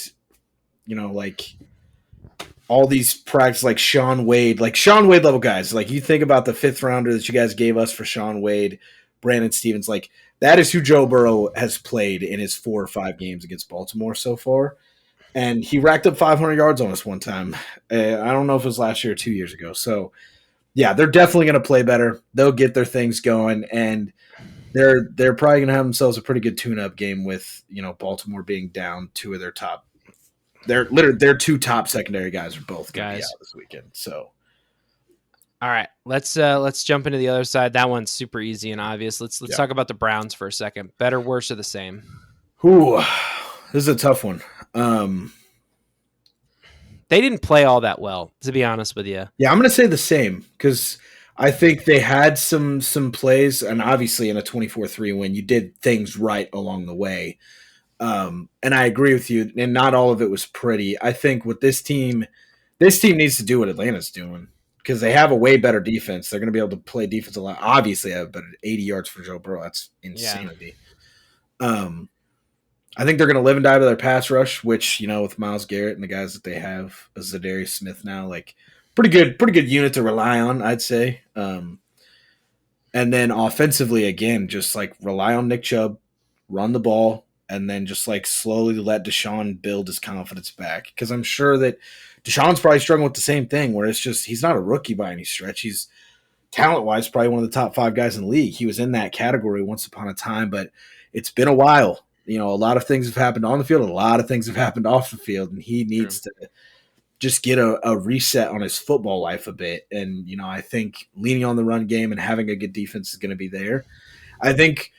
like all these practice like Sean Wade level guys. Like you think about the 5th rounder that you guys gave us for Sean Wade, Brandon Stevens, like that is who Joe Burrow has played in his 4 or 5 games against Baltimore so far. And he racked up 500 yards on us one time. I don't know if it was last year or 2 years ago. So, yeah, they're definitely going to play better. They'll get their things going, and they're probably going to have themselves a pretty good tune-up game with Baltimore being down 2 of their top. Their 2 top secondary guys are both going to be Guys. out this weekend. So, All right, let's jump into the other side. That one's super easy and obvious. Let's yeah. talk about the Browns for a second. Better, worse, or the same? Whew, this is a tough one. They didn't play all that well, to be honest with you. Yeah, I'm going to say the same because I think they had some plays, and obviously in a 24-3 win, you did things right along the way. And I agree with you, and not all of it was pretty. I think with this team needs to do what Atlanta's doing because they have a way better defense. They're going to be able to play defense a lot. Obviously, I have better 80 yards for Joe Burrow. That's insanity. Yeah. I think they're going to live and die by their pass rush, which, with Myles Garrett and the guys that they have, Zadarius Smith now, like pretty good unit to rely on, I'd say. And then offensively, again, just like rely on Nick Chubb, run the ball, and then just like slowly let Deshaun build his confidence back. Because I'm sure that Deshaun's probably struggling with the same thing, where it's just he's not a rookie by any stretch. He's talent-wise probably one of the top 5 guys in the league. He was in that category once upon a time, but it's been a while. A lot of things have happened on the field. A lot of things have happened off the field, and he needs to just get a reset on his football life a bit. And, I think leaning on the run game and having a good defense is going to be there. I think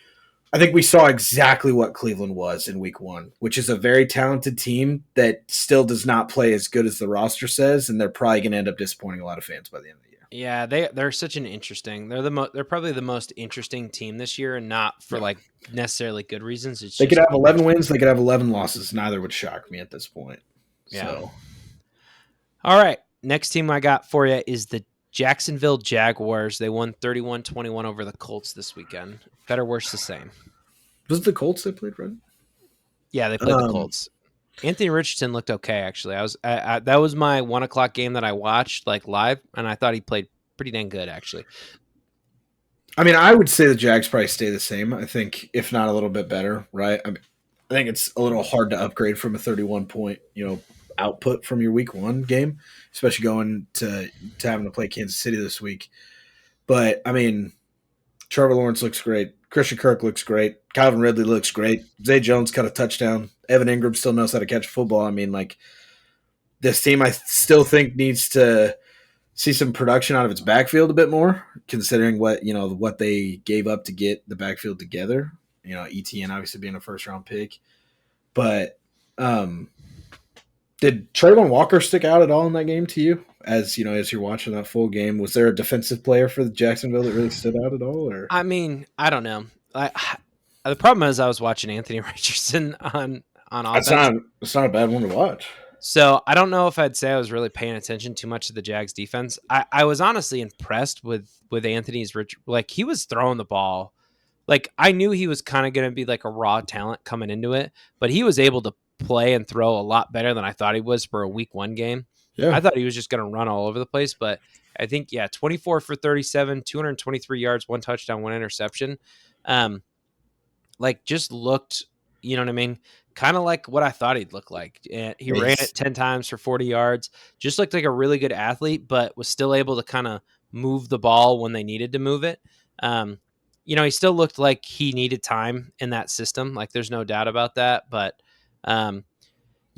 we saw exactly what Cleveland was in week 1, which is a very talented team that still does not play as good as the roster says, and they're probably going to end up disappointing a lot of fans by the end of the year. Yeah, they're such an interesting. They're probably the most interesting team this year, and not for like necessarily good reasons. They could have 11 wins. They could have 11 losses. Neither would shock me at this point. Yeah. So. All right. Next team I got for you is the Jacksonville Jaguars. They won 31-21 over the Colts this weekend. Better, worse, the same? Was it the Colts that played, right? Yeah, they played the Colts. Anthony Richardson looked okay, actually. That was my 1:00 game that I watched like live, and I thought he played pretty dang good, actually. I mean, I would say the Jags probably stay the same. I think, if not a little bit better, right? I think it's a little hard to upgrade from a 31-point, output from your week 1 game, especially going to having to play Kansas City this week. But I mean, Trevor Lawrence looks great. Christian Kirk looks great. Calvin Ridley looks great. Zay Jones caught a touchdown. Evan Ingram still knows how to catch football. I mean, like, this team I still think needs to see some production out of its backfield a bit more, considering what they gave up to get the backfield together. ETN obviously being a first-round pick. But did Trayvon Walker stick out at all in that game to you? As you're watching that full game, was there a defensive player for the Jacksonville that really stood out at all? Or I mean, I don't know. The problem is I was watching Anthony Richardson on offense. It's not a bad one to watch. So I don't know if I'd say I was really paying attention too much to the Jags defense. I was honestly impressed with Anthony's rich, like he was throwing the ball. Like I knew he was kind of going to be like a raw talent coming into it, but he was able to play and throw a lot better than I thought he was for a week 1 game. Yeah. I thought he was just going to run all over the place, but I think 24 for 37, 223 yards, 1 touchdown, 1 interception. Um, like just looked, you know what I mean? Kind of like what I thought he'd look like. And he ran He's it 10 times for 40 yards, just looked like a really good athlete, but was still able to kind of move the ball when they needed to move it. Um, he still looked like he needed time in that system. Like there's no doubt about that. But um,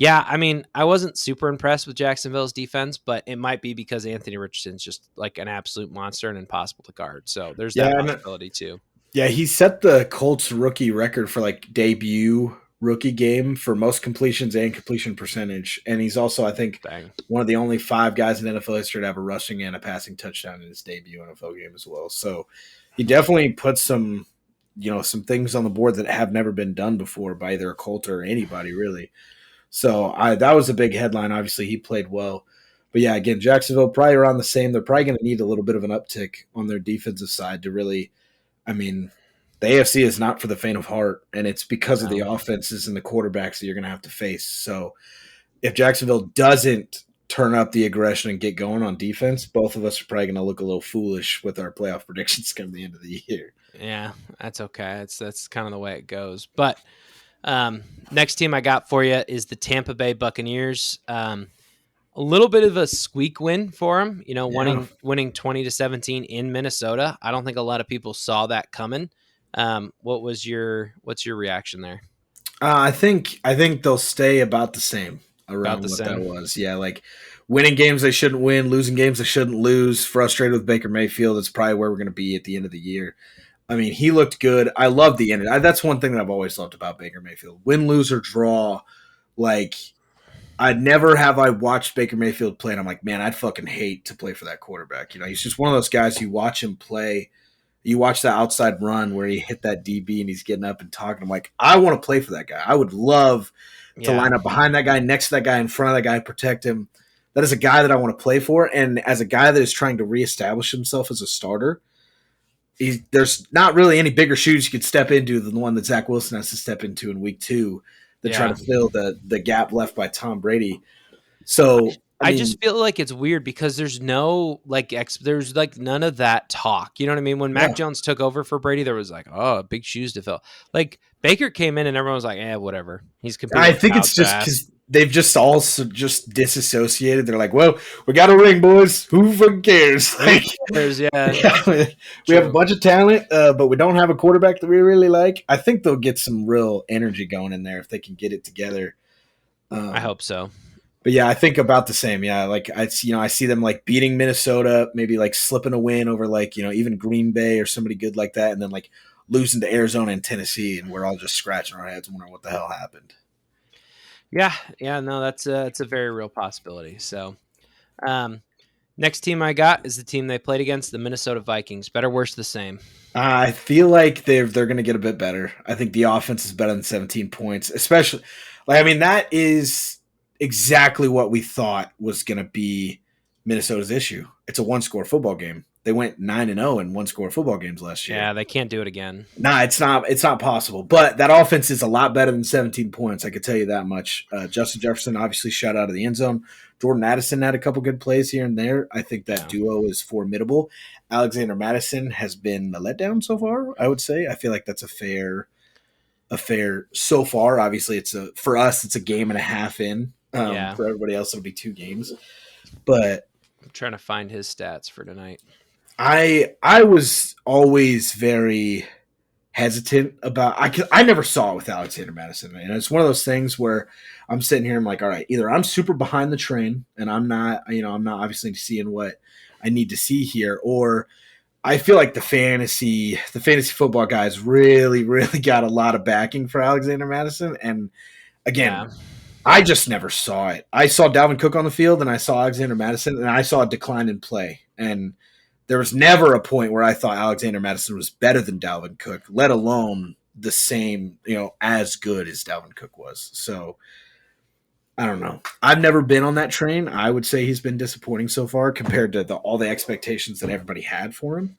I mean, I wasn't super impressed with Jacksonville's defense, but it might be because Anthony Richardson's just like an absolute monster and impossible to guard. So there's that yeah, possibility too. yeah. He set the Colts rookie record for like debut rookie game for most completions and completion percentage, and he's also, I think, Dang. one of the only 5 guys in NFL history to have a rushing and a passing touchdown in his debut NFL game as well. So he definitely put some things on the board that have never been done before by either a Colt or anybody really. So that was a big headline. Obviously, he played well. But yeah, again, Jacksonville probably around the same. They're probably going to need a little bit of an uptick on their defensive side to really, I mean, the AFC is not for the faint of heart, and it's because of the offenses and the quarterbacks that you're going to have to face. So if Jacksonville doesn't turn up the aggression and get going on defense, both of us are probably going to look a little foolish with our playoff predictions come the end of the year. Yeah, that's okay. That's kind of the way it goes. But next team I got for you is the Tampa Bay Buccaneers. A little bit of a squeak win for them, winning 20-17 in Minnesota. I don't think a lot of people saw that coming. What's your reaction there? I think they'll stay about the same around that was. Yeah, like winning games they shouldn't win, losing games they shouldn't lose. Frustrated with Baker Mayfield. That's probably where we're going to be at the end of the year. I mean, he looked good. I love the end. That's one thing that I've always loved about Baker Mayfield. Win, lose, or draw. Like, I'd never have I watched Baker Mayfield play, and I'm like, man, I'd fucking hate to play for that quarterback. He's just one of those guys, you watch him play, you watch the outside run where he hit that DB and he's getting up and talking. I'm like, I want to play for that guy. I would love to line up behind that guy, next to that guy, in front of that guy, protect him. That is a guy that I want to play for. And as a guy that is trying to reestablish himself as a starter, there's not really any bigger shoes you could step into than the one that Zach Wilson has to step into in week 2 to try to fill the gap left by Tom Brady. So I just feel like it's weird because there's no there's like none of that talk. You know what I mean? When Mac Jones took over for Brady, there was like, oh, big shoes to fill. Like Baker came in and everyone was like, whatever. He's competing. I think it's just because they've just all just disassociated. They're like, well, we got a ring, boys. Who fucking cares? Like, we have a bunch of talent, but we don't have a quarterback that we really like. I think they'll get some real energy going in there if they can get it together. I hope so. But yeah, I think about the same. Yeah, like I see them like beating Minnesota, maybe like slipping a win over like even Green Bay or somebody good like that, and then like losing to Arizona and Tennessee, and we're all just scratching our heads wondering what the hell happened. Yeah, no, that's it's a very real possibility. So, next team I got is the team they played against, the Minnesota Vikings. Better, worse, the same. I feel like they're going to get a bit better. I think the offense is better than 17 points, especially. That is exactly what we thought was going to be Minnesota's issue. It's a one-score football game. They went 9-0 in one-score football games last year. Yeah, they can't do it again. Nah, it's not possible. But that offense is a lot better than 17 points. I could tell you that much. Justin Jefferson obviously shot out of the end zone. Jordan Addison had a couple good plays here and there. I think that duo is formidable. Alexander Mattison has been a letdown so far, I would say. I feel like that's a fair so far. Obviously, for us, it's a game and a half in. For everybody else, it'll be 2 games. But I'm trying to find his stats for tonight. I was always very hesitant about. I never saw it with Alexander Mattison, and it's one of those things where I'm sitting here. I'm like, all right, either I'm super behind the train, and I'm not obviously seeing what I need to see here, or I feel like the fantasy football guys really, really got a lot of backing for Alexander Mattison, and again. I just never saw it. I saw Dalvin Cook on the field, and I saw Alexander Mattison, and I saw a decline in play. And there was never a point where I thought Alexander Mattison was better than Dalvin Cook, let alone the same, as good as Dalvin Cook was. So I don't know. I've never been on that train. I would say he's been disappointing so far compared to all the expectations that everybody had for him.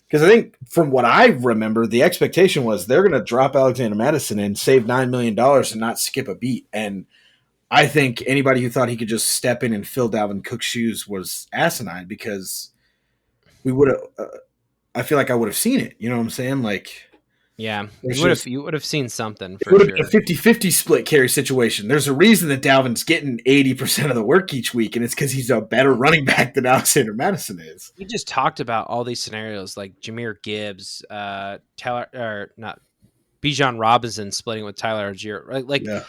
Because I think from what I remember, the expectation was they're going to drop Alexander Madison and save $9 million and not skip a beat. And I think anybody who thought he could just step in and fill Dalvin Cook's shoes was asinine because we would have. I feel like I would have seen it. You know what I'm saying? Like, Yeah, there's you would have seen something it for would have been sure. a 50-50 split carry situation. There's a reason that Dalvin's getting 80% of the work each week, and it's because he's a better running back than Alexander Madison is. We just talked about all these scenarios like Jahmyr Gibbs, Taylor, or not Bijan Robinson splitting with Tyler Algier, right? Like Yeah.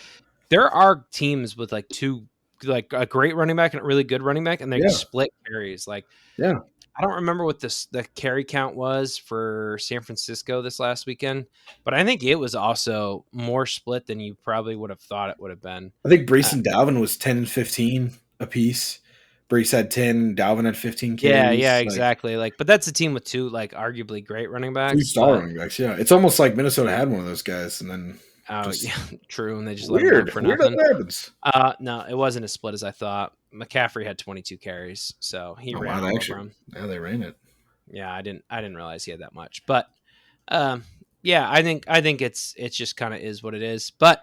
there are teams with like two, like a great running back and a really good running back, and they Yeah. split carries. Like Yeah. I don't remember what the carry count was for San Francisco this last weekend, but I think it was also more split than you probably would have thought it would have been. I think Brees Uh, and Dalvin was 10 and 15 apiece. Brees had 10, Dalvin had 15 yeah, carries. Like, exactly. Like, but that's a team with two like arguably great running two backs. star But running backs. Yeah. It's almost like Minnesota had one of those guys and then oh just yeah, true, and they just let him run weird. for Weird how nothing. that happens. No, it wasn't as split as I thought. McCaffrey had 22 carries, so he Oh, ran wow. all They over actually, him. yeah, they ran it. Yeah, I didn't realize he had that much, but um, yeah, I think it's just kind of is what it is. But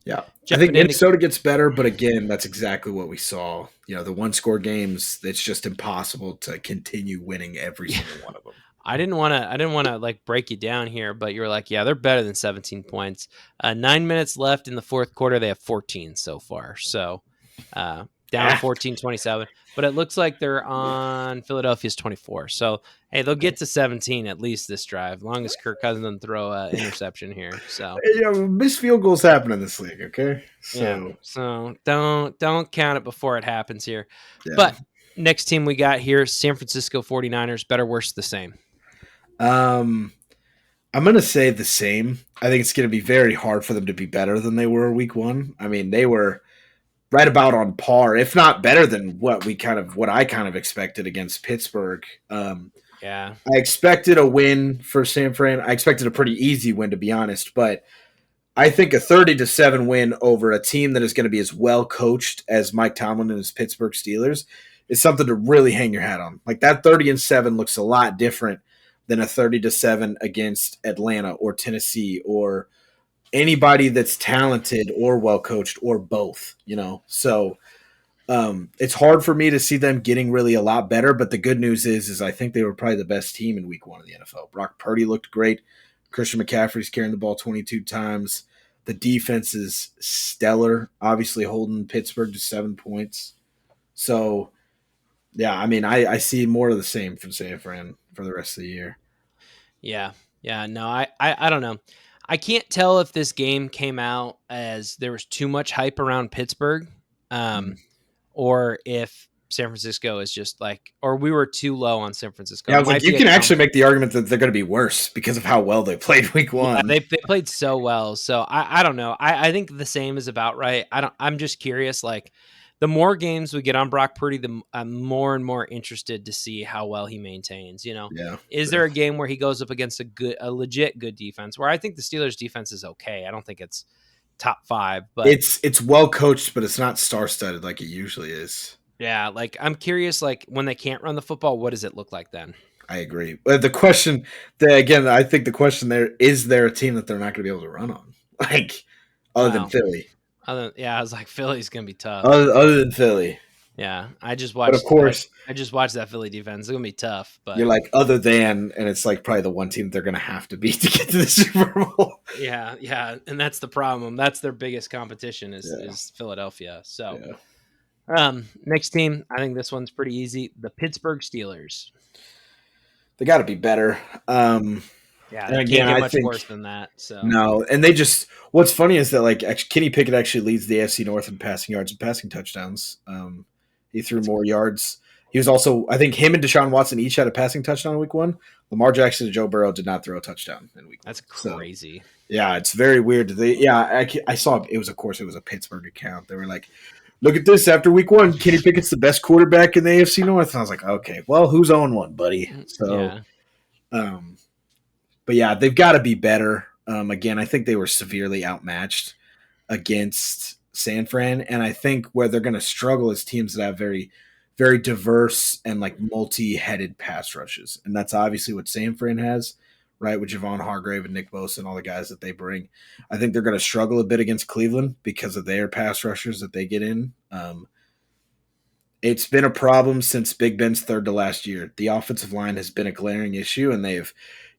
Yeah. I think jumping into Minnesota gets better, but again, that's exactly what we saw. You know, the one score games, it's just impossible to continue winning every single one of them. I didn't want to like break you down here, but you're like, yeah, they're better than 17 points. 9 minutes left in the fourth quarter. They have 14 so far. So down Ah, 14-27. But it looks like they're on Philadelphia's 24. So hey, they'll get to 17 at least this drive, as long as Kirk Cousins doesn't throw an interception here. So you know, missed field goals happen in this league, okay? yeah. So, So don't count it before it happens here. yeah. But next team we got here, San Francisco 49ers, better, worse, the same. Um, I'm going to say the same. I think it's going to be very hard for them to be better than they were week one. I mean, they were right about on par, if not better than what I kind of expected against Pittsburgh. Yeah. I expected a win for San Fran. I expected a pretty easy win, to be honest, but I think a 30-7 win over a team that is going to be as well coached as Mike Tomlin and his Pittsburgh Steelers is something to really hang your hat on. Like that 30-7 looks a lot different than a 30-7 against Atlanta or Tennessee or anybody that's talented or well coached or both, you know. So it's hard for me to see them getting really a lot better, but the good news is I think they were probably the best team in week one of the NFL. Brock Purdy looked great. Christian McCaffrey's carrying the ball 22 times. The defense is stellar, obviously holding Pittsburgh to 7 points. So, yeah, I mean, I see more of the same from San Fran for the rest of the year. Yeah. Yeah. No, I don't know. I can't tell if this game came out as there was too much hype around Pittsburgh, Mm. or if San Francisco is just like, or we were too low on San Francisco. Yeah, I It was like, might you be a can actually make the argument that they're going to be worse because of how well they played week yeah, one. they played so well. So I don't know. I think the same is about right. I'm just curious. Like the more games we get on Brock Purdy, I'm more and more interested to see how well he maintains. You know, Yeah. is there a game where he goes up against a legit good defense? Where I think the Steelers' defense is okay. I don't think it's top five, but It's well coached, but it's not star studded like it usually is. yeah, like I'm curious. Like when they can't run the football, what does it look like then? I agree. But the question, again, I think the question there is there a team that they're not going to be able to run on, like other than Wow. Philly, Yeah, I was like Philly's gonna be tough. other than Philly. Yeah, But of course, I just watched that Philly defense. It's gonna be tough, but you're like other than, and it's like probably the one team they're going to have to beat to get to the Super Bowl. yeah, and that's the problem. That's their biggest competition Yeah. is Philadelphia. So, Yeah. next team, I think this one's pretty easy. The Pittsburgh Steelers. They got to be better. Yeah, And they again, can't get I much think worse than that. So, no, and they just. What's funny is that like Kenny Pickett actually leads the AFC North in passing yards and passing touchdowns. He threw more yards. He was also, I think, him and Deshaun Watson each had a passing touchdown in week one. Lamar Jackson and Joe Burrow did not throw a touchdown in week one. that's crazy. So, yeah, it's very weird. I saw it was, of course, it was a Pittsburgh account. They were like, look at this after week one. Kenny Pickett's the best quarterback in the AFC North. And I was like, okay, well, who's on one, buddy? So, Yeah, but yeah, they've got to be better. Again, I think they were severely outmatched against San Fran, and I think where they're going to struggle is teams that have very, very diverse and like multi-headed pass rushes, and that's obviously what San Fran has, right? With Javon Hargrave and Nick Bosa and all the guys that they bring. I think they're going to struggle a bit against Cleveland because of their pass rushers that they get in. It's been a problem since Big Ben's third to last year. The offensive line has been a glaring issue, and they've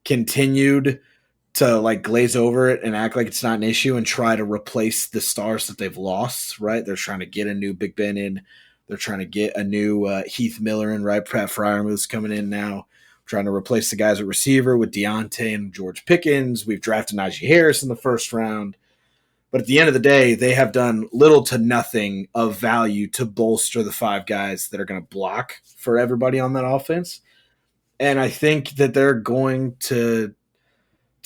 continued to like glaze over it and act like it's not an issue and try to replace the stars that they've lost, right? They're trying to get a new Big Ben in. They're trying to get a new Heath Miller in, right? Pat Fryermuth's coming in now, trying to replace the guys at receiver with Deontay and George Pickens. We've drafted Najee Harris in the first round. But at the end of the day, they have done little to nothing of value to bolster the five guys that are going to block for everybody on that offense. And I think that they're going to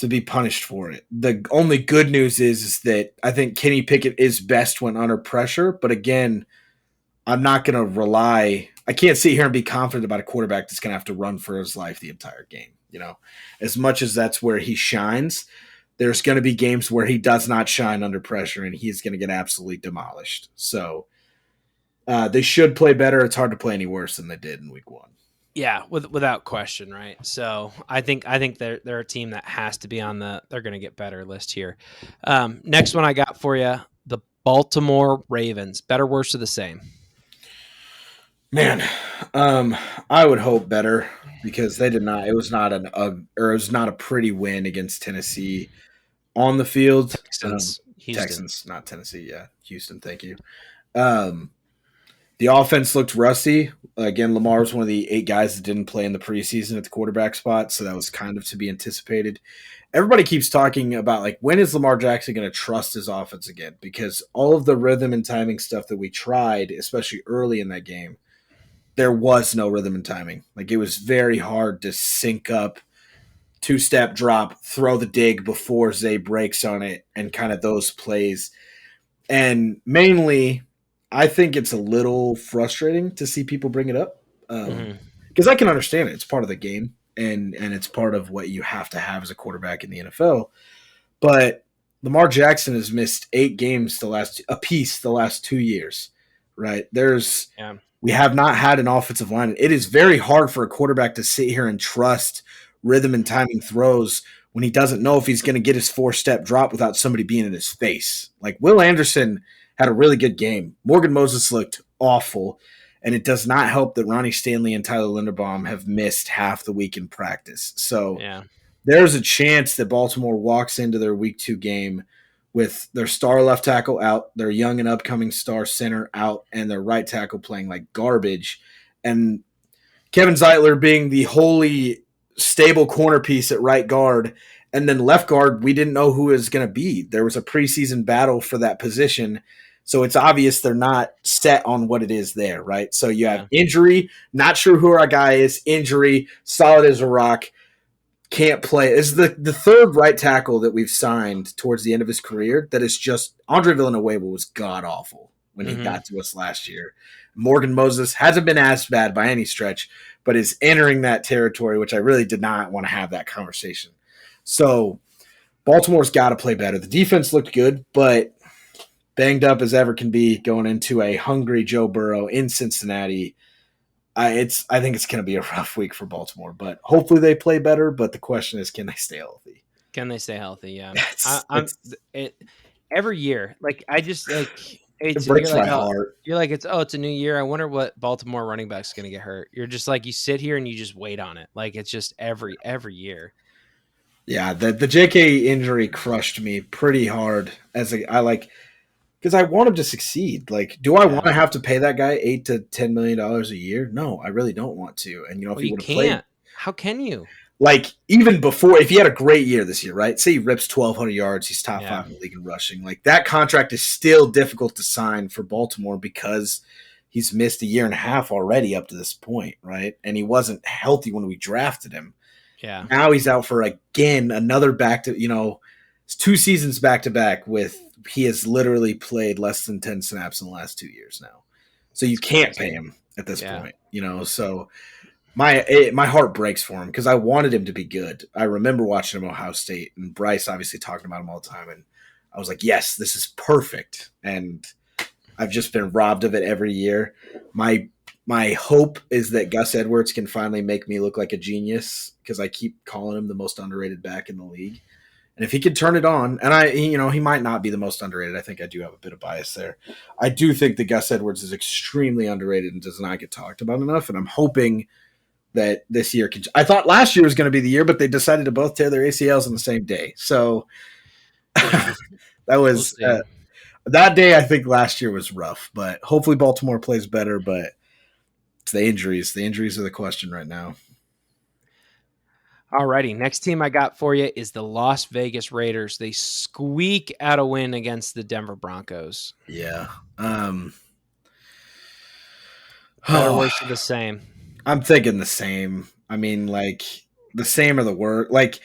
be punished for it. The only good news is that I think Kenny Pickett is best when under pressure. But again, I'm not going to rely – I can't sit here and be confident about a quarterback that's going to have to run for his life the entire game. You know, as much as that's where he shines – there's going to be games where he does not shine under pressure and he's going to get absolutely demolished. So they should play better. It's hard to play any worse than they did in week 1. Yeah, without question, right? So I think they're a team that has to be on they're going to get better list here. Next one I got for you, the Baltimore Ravens. Better, worse, or the same? Man, I would hope better because they did not. It was not a pretty win against Tennessee on the field. Texans, not Tennessee. Yeah, Houston. Thank you. The offense looked rusty. Again, Lamar was one of the 8 guys that didn't play in the preseason at the quarterback spot, so that was kind of to be anticipated. Everybody keeps talking about, like, when is Lamar Jackson going to trust his offense again? Because all of the rhythm and timing stuff that we tried, especially early in that game, there was no rhythm and timing. Like, it was very hard to sync up, 2-step drop, throw the dig before Zay breaks on it, and kind of those plays. And mainly, I think it's a little frustrating to see people bring it up because I can understand it. It's part of the game, and it's part of what you have to have as a quarterback in the NFL. But Lamar Jackson has missed 8 games the last 2 years, right? We have not had an offensive line. It is very hard for a quarterback to sit here and trust rhythm and timing throws when he doesn't know if he's going to get his 4-step drop without somebody being in his face. Like, Will Anderson had a really good game. Morgan Moses looked awful, and it does not help that Ronnie Stanley and Tyler Linderbaum have missed half the week in practice. So there's a chance that Baltimore walks into their week 2 game with their star left tackle out, their young and upcoming star center out, and their right tackle playing like garbage. And Kevin Zeitler being the wholly stable corner piece at right guard. And then left guard, we didn't know who it was going to be. There was a preseason battle for that position. So it's obvious they're not set on what it is there, right? So you have injury, not sure who our guy is, injury, solid as a rock, can't play. This is the third right tackle that we've signed towards the end of his career that is just – Andre Villanueva was god-awful when he got to us last year. Morgan Moses hasn't been as bad by any stretch, but is entering that territory, which I really did not want to have that conversation. So Baltimore's got to play better. The defense looked good, but banged up as ever can be going into a hungry Joe Burrow in Cincinnati. I think it's going to be a rough week for Baltimore, but hopefully they play better. But the question is, can they stay healthy? Can they stay healthy? Yeah. Every year, like I just like it breaks my heart. You're like, it's a new year. I wonder what Baltimore running back's going to get hurt. You're just like, you sit here and you just wait on it. Like it's just every year. Yeah, the JK injury crushed me pretty hard because I want him to succeed. Like, do I want to have to pay that guy $8 to $10 million a year? No, I really don't want to. And if he would have played, how can you? Like, even before, if he had a great year this year, right? Say he rips 1,200 yards, he's top 5 in the league in rushing. Like, that contract is still difficult to sign for Baltimore because he's missed a year and a half already up to this point, right? And he wasn't healthy when we drafted him. Yeah. Now he's out for, again, another it's 2 seasons back-to-back with he has literally played less than 10 snaps in the last 2 years now. So you can't pay him at this point, so my heart breaks for him because I wanted him to be good. I remember watching him at Ohio State and Bryce obviously talking about him all the time. And I was like, yes, this is perfect. And I've just been robbed of it every year. My hope is that Gus Edwards can finally make me look like a genius because I keep calling him the most underrated back in the league. And if he could turn it on, and he might not be the most underrated. I think I do have a bit of bias there. I do think that Gus Edwards is extremely underrated and does not get talked about enough. And I'm hoping that this year can. I thought last year was going to be the year, but they decided to both tear their ACLs on the same day. So that We'll was see. that day. I think last year was rough, but hopefully Baltimore plays better. But it's the injuries. The injuries are the question right now. Alrighty, next team I got for you is the Las Vegas Raiders. They squeak out a win against the Denver Broncos. Yeah. Better, worse, or the same? I'm thinking the same. I mean, like the same or the worse. Like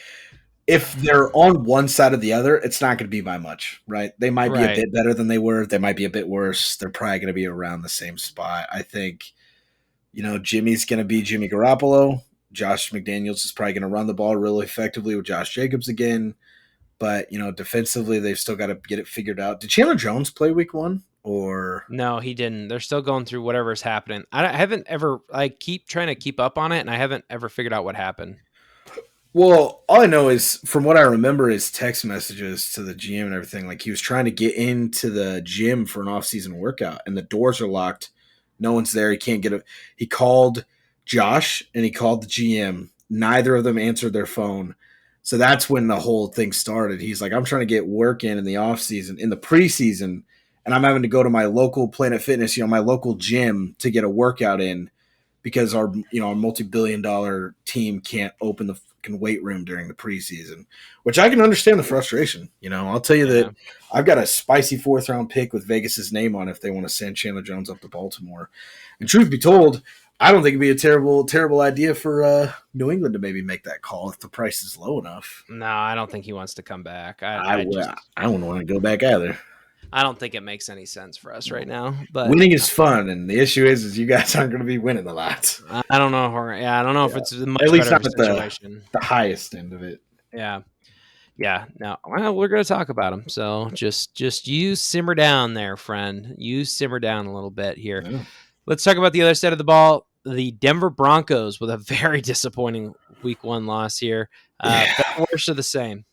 if they're on one side or the other, it's not going to be by much, right? They might be a Right. bit better than they were. They might be a bit worse. They're probably going to be around the same spot. I think, Jimmy's going to be Jimmy Garoppolo. Josh McDaniels is probably going to run the ball really effectively with Josh Jacobs again. But, defensively, they've still got to get it figured out. Did Chandler Jones play week 1 or? No, he didn't. They're still going through whatever's happening. I haven't ever. I keep trying to keep up on it, and I haven't ever figured out what happened. Well, all I know is from what I remember is text messages to the GM and everything. Like he was trying to get into the gym for an off-season workout, and the doors are locked. No one's there. He can't get it. He called Josh and he called the GM. Neither of them answered their phone. So that's when the whole thing started. He's like, I'm trying to get work in the off-season, in the preseason, and I'm having to go to my local Planet Fitness, my local gym to get a workout in because our multi-billion-dollar team can't open the fucking weight room during the preseason, which I can understand the frustration. I'll tell you that I've got a spicy 4th-round pick with Vegas's name on it if they want to send Chandler Jones up to Baltimore. And truth be told, I don't think it'd be a terrible idea for New England to maybe make that call if the price is low enough. No, I don't think he wants to come back. I don't want to go back either. I don't think it makes any sense for us right now. But winning is fun, and the issue is you guys aren't going to be winning a lot. I don't know. I don't know if it's much at least better not situation. The highest end of it. Yeah. No. Well, we're going to talk about them. So just you simmer down there, friend. You simmer down a little bit here. Yeah. Let's talk about the other side of the ball. The Denver Broncos with a very disappointing week 1 loss here. Better, worse, or the same?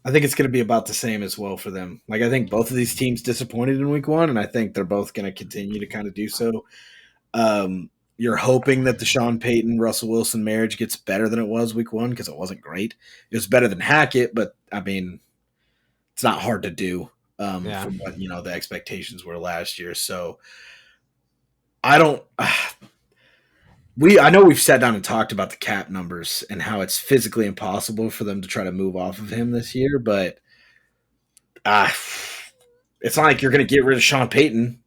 I think it's going to be about the same as well for them. Like, I think both of these teams disappointed in week 1, and I think they're both going to continue to kind of do so. You're hoping that the Sean Payton, Russell Wilson marriage gets better than it was week 1 because it wasn't great. It was better than Hackett, but, I mean, it's not hard to do from what, the expectations were last year. So, I don't I know we've sat down and talked about the cap numbers and how it's physically impossible for them to try to move off of him this year, but it's not like you're going to get rid of Sean Payton,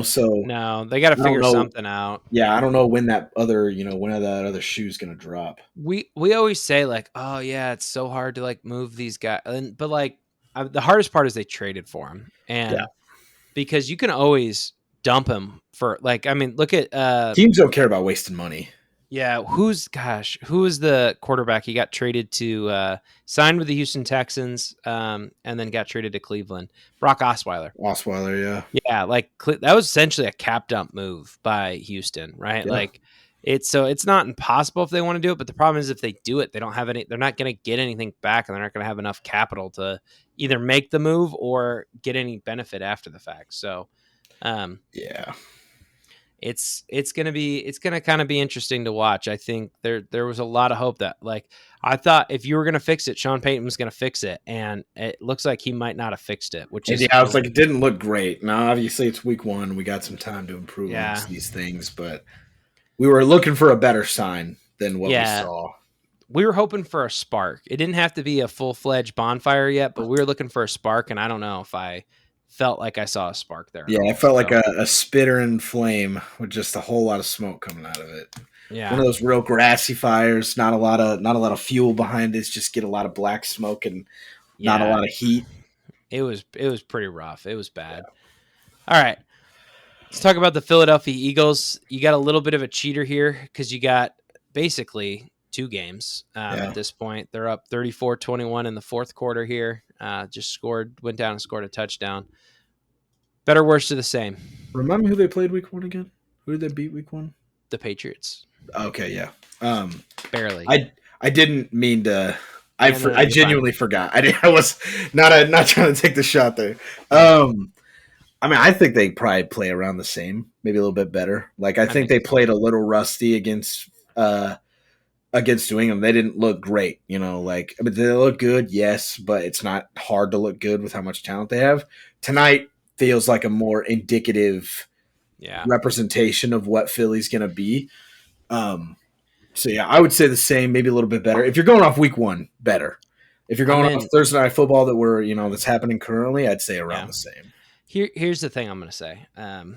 so no, they got to figure something out. Yeah, I don't know when that other, when that other shoe's going to drop. We always say like, oh yeah, it's so hard to like move these guys, but like the hardest part is they traded for him, and because you can always dump him for like, I mean, look at teams don't care about wasting money. Yeah, who is the quarterback he got traded to? Signed with the Houston Texans, and then got traded to Cleveland. Brock Osweiler. Yeah, like that was essentially a cap dump move by Houston, right? Yeah. Like it's not impossible if they want to do it, but the problem is if they do it, they don't have any. They're not going to get anything back, and they're not going to have enough capital to either make the move or get any benefit after the fact. So, it's gonna kind of be interesting to watch. I think there was a lot of hope that, like, I thought if you were gonna fix it, Sean Payton was gonna fix it, and it looks like he might not have fixed it. Which is I was like, it didn't look great. Now, obviously, it's week 1. We got some time to improve on these things, but we were looking for a better sign than what we saw. We were hoping for a spark. It didn't have to be a full-fledged bonfire yet, but we were looking for a spark, and I don't know if I felt like I saw a spark there. Yeah, it felt like a spitter and flame with just a whole lot of smoke coming out of it. Yeah, one of those real grassy fires. Not a lot of fuel behind it. Just get a lot of black smoke and not a lot of heat. It was pretty rough. It was bad. Yeah. All right, let's talk about the Philadelphia Eagles. You got a little bit of a cheater here because you got basically 2 games Yeah. at this point. They're up 34-21 in the fourth quarter here. Went down and scored a touchdown. Better, worse, or the same? Remind me who they played week 1 again? Who did they beat week 1? The Patriots. Okay, yeah. Barely. I didn't mean to. Yeah, no, I you're genuinely fine. forgot. I was not trying to take the shot there. I mean, I think they probably play around the same, maybe a little bit better. Like I think they so. played a little rusty against New England. They didn't look great, like but they look good, yes, but it's not hard to look good with how much talent they have. Tonight feels like a more indicative representation of what Philly's going to be. So yeah, I would say the same, maybe a little bit better. If you're going off week 1, better. If you're going off Thursday Night Football that's happening currently, I'd say around the same. Here's the thing I'm going to say. I'm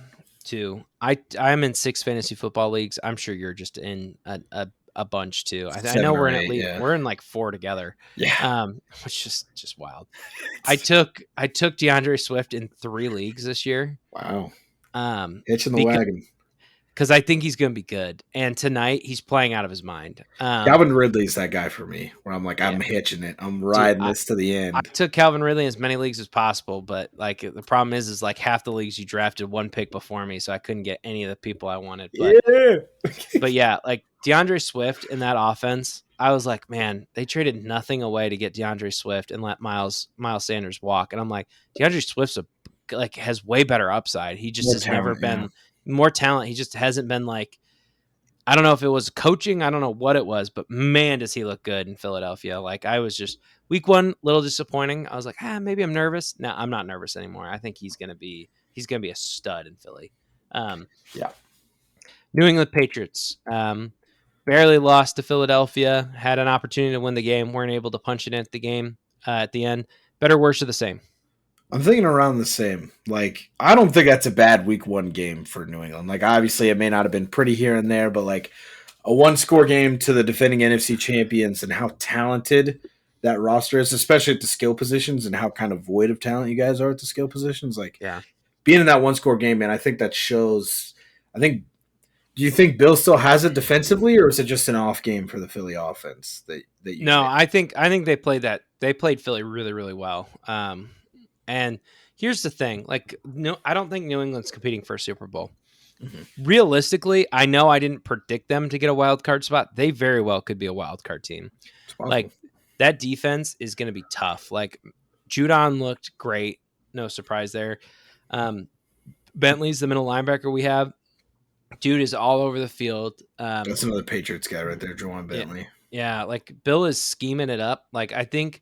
in 6 fantasy football leagues. I'm sure you're just in a bunch too. I know we're in at least we're in like 4 together. Yeah, which is just wild. I took DeAndre Swift in 3 leagues this year. Wow. Hitching the wagon. Because I think he's going to be good. And tonight he's playing out of his mind. Calvin Ridley's that guy for me where I'm like, I'm hitching it. I'm riding this to the end. I took Calvin Ridley in as many leagues as possible, but like the problem is like half the leagues you drafted 1 pick before me, so I couldn't get any of the people I wanted. But yeah, like DeAndre Swift in that offense, I was like, man, they traded nothing away to get DeAndre Swift and let Miles Sanders walk. And I'm like, DeAndre Swift's has way better upside. He just has never been more talent. He just hasn't been like, I don't know if it was coaching. I don't know what it was, but man, does he look good in Philadelphia. Like I was just week 1, a little disappointing. I was like, maybe I'm nervous. No, I'm not nervous anymore. I think he's going to be a stud in Philly. New England Patriots, barely lost to Philadelphia, had an opportunity to win the game. Weren't able to punch it in at the game at the end. Better, worse, or the same? I'm thinking around the same. Like, I don't think that's a bad week 1 game for New England. Like, obviously, it may not have been pretty here and there, but like a 1-score game to the defending NFC champions and how talented that roster is, especially at the skill positions and how kind of void of talent you guys are at the skill positions. Like, being in that 1-score game, man, I think that shows. Do you think Bill still has it defensively, or is it just an off game for the Philly offense? I think they played that. They played Philly really, really well. And here's the thing, like, no, I don't think New England's competing for a Super Bowl. Mm-hmm. Realistically, I know I didn't predict them to get a wild card spot. They very well could be a wild card team. Like that defense is going to be tough. Like Judon looked great. No surprise there. Bentley's the middle linebacker we have. Dude is all over the field. That's another Patriots guy right there, Juwan Bentley. Yeah, like Bill is scheming it up. Like I think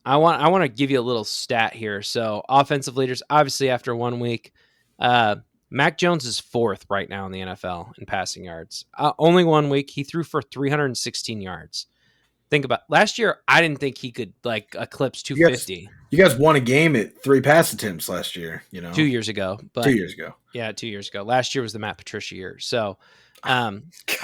I want to give you a little stat here. So offensive leaders, obviously after 1 week, Mac Jones is 4th right now in the NFL in passing yards. Only 1 week, he threw for 316 yards. Think about last year. I didn't think he could like eclipse 250. You guys won a game at 3 pass attempts last year. 2 years ago. But 2 years ago. Yeah, 2 years ago. Last year was the Matt Patricia year. So I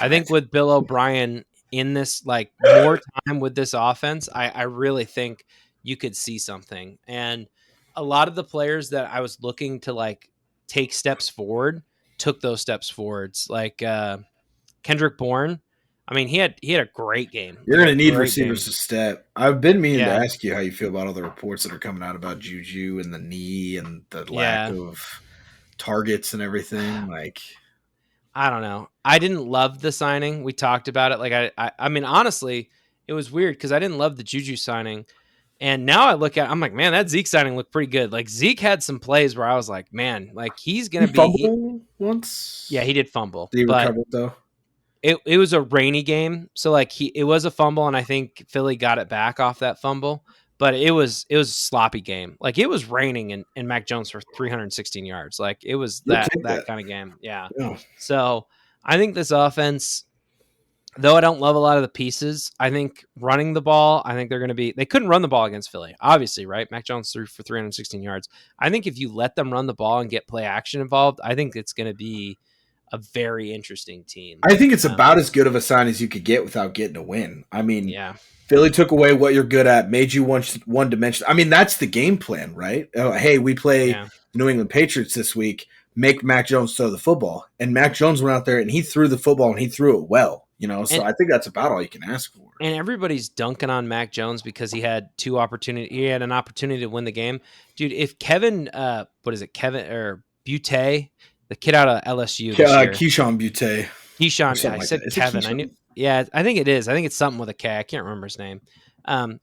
think with Bill O'Brien in this, like more time with this offense, I really think you could see something. And a lot of the players that I was looking to like take steps forward took those steps forwards. Like Kendrick Bourne. I mean, he had a great game. You're going to need receivers to step. I've been meaning to ask you how you feel about all the reports that are coming out about Juju and the knee and the lack of targets and everything. Like, I don't know. I didn't love the signing. We talked about it. Like, I mean, honestly, it was weird because I didn't love the Juju signing. And now I look at, I'm like, man, that Zeke signing looked pretty good. Like Zeke had some plays where I was like, man, like he's going to be fumble once. Yeah, he did fumble. Did he recover though? It was a rainy game, so like it was a fumble, and I think Philly got it back off that fumble. But it was a sloppy game. Like it was raining, and Mac Jones for 316 yards. Like it was that kind of game. Yeah. So I think this offense, though I don't love a lot of the pieces, I think running the ball, I think they couldn't run the ball against Philly, obviously, right? Mac Jones threw for 316 yards. I think if you let them run the ball and get play action involved, I think it's going to be a very interesting team. I think it's about as good of a sign as you could get without getting a win. I mean, Philly took away what you're good at, made you one dimension. I mean, that's the game plan, right? Hey, we play New England Patriots this week. Make Mac Jones throw the football. And Mac Jones went out there and he threw the football and he threw it well. So And I think that's about all you can ask for. and everybody's dunking on Mac Jones because he had an opportunity to win the game. Dude, if Kevin what is it? Kevin or Butte, the kid out of LSU this year. Keyshawn Butte or Keyshawn, I something like that. said Is it Kevin. I knew. Keyshawn? Yeah, I think it is. I think it's something with a K. I can't remember his name.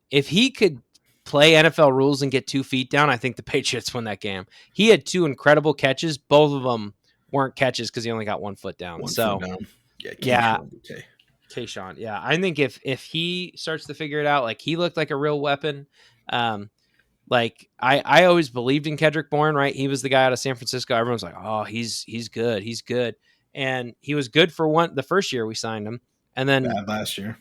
If he could play NFL rules and get 2 feet down, I think the Patriots win that game. He had 2 incredible catches. Both of them weren't catches because he only got 1 foot down. 1 foot down. Yeah, Yeah, Keyshawn Butte. Kayshawn. Yeah, I think if he starts to figure it out, like he looked like a real weapon. Like I always believed in Kendrick Bourne, right? He was the guy out of San Francisco. Everyone's like, oh, he's good, he's good, and he was good for the first year we signed him, and then Bad last year.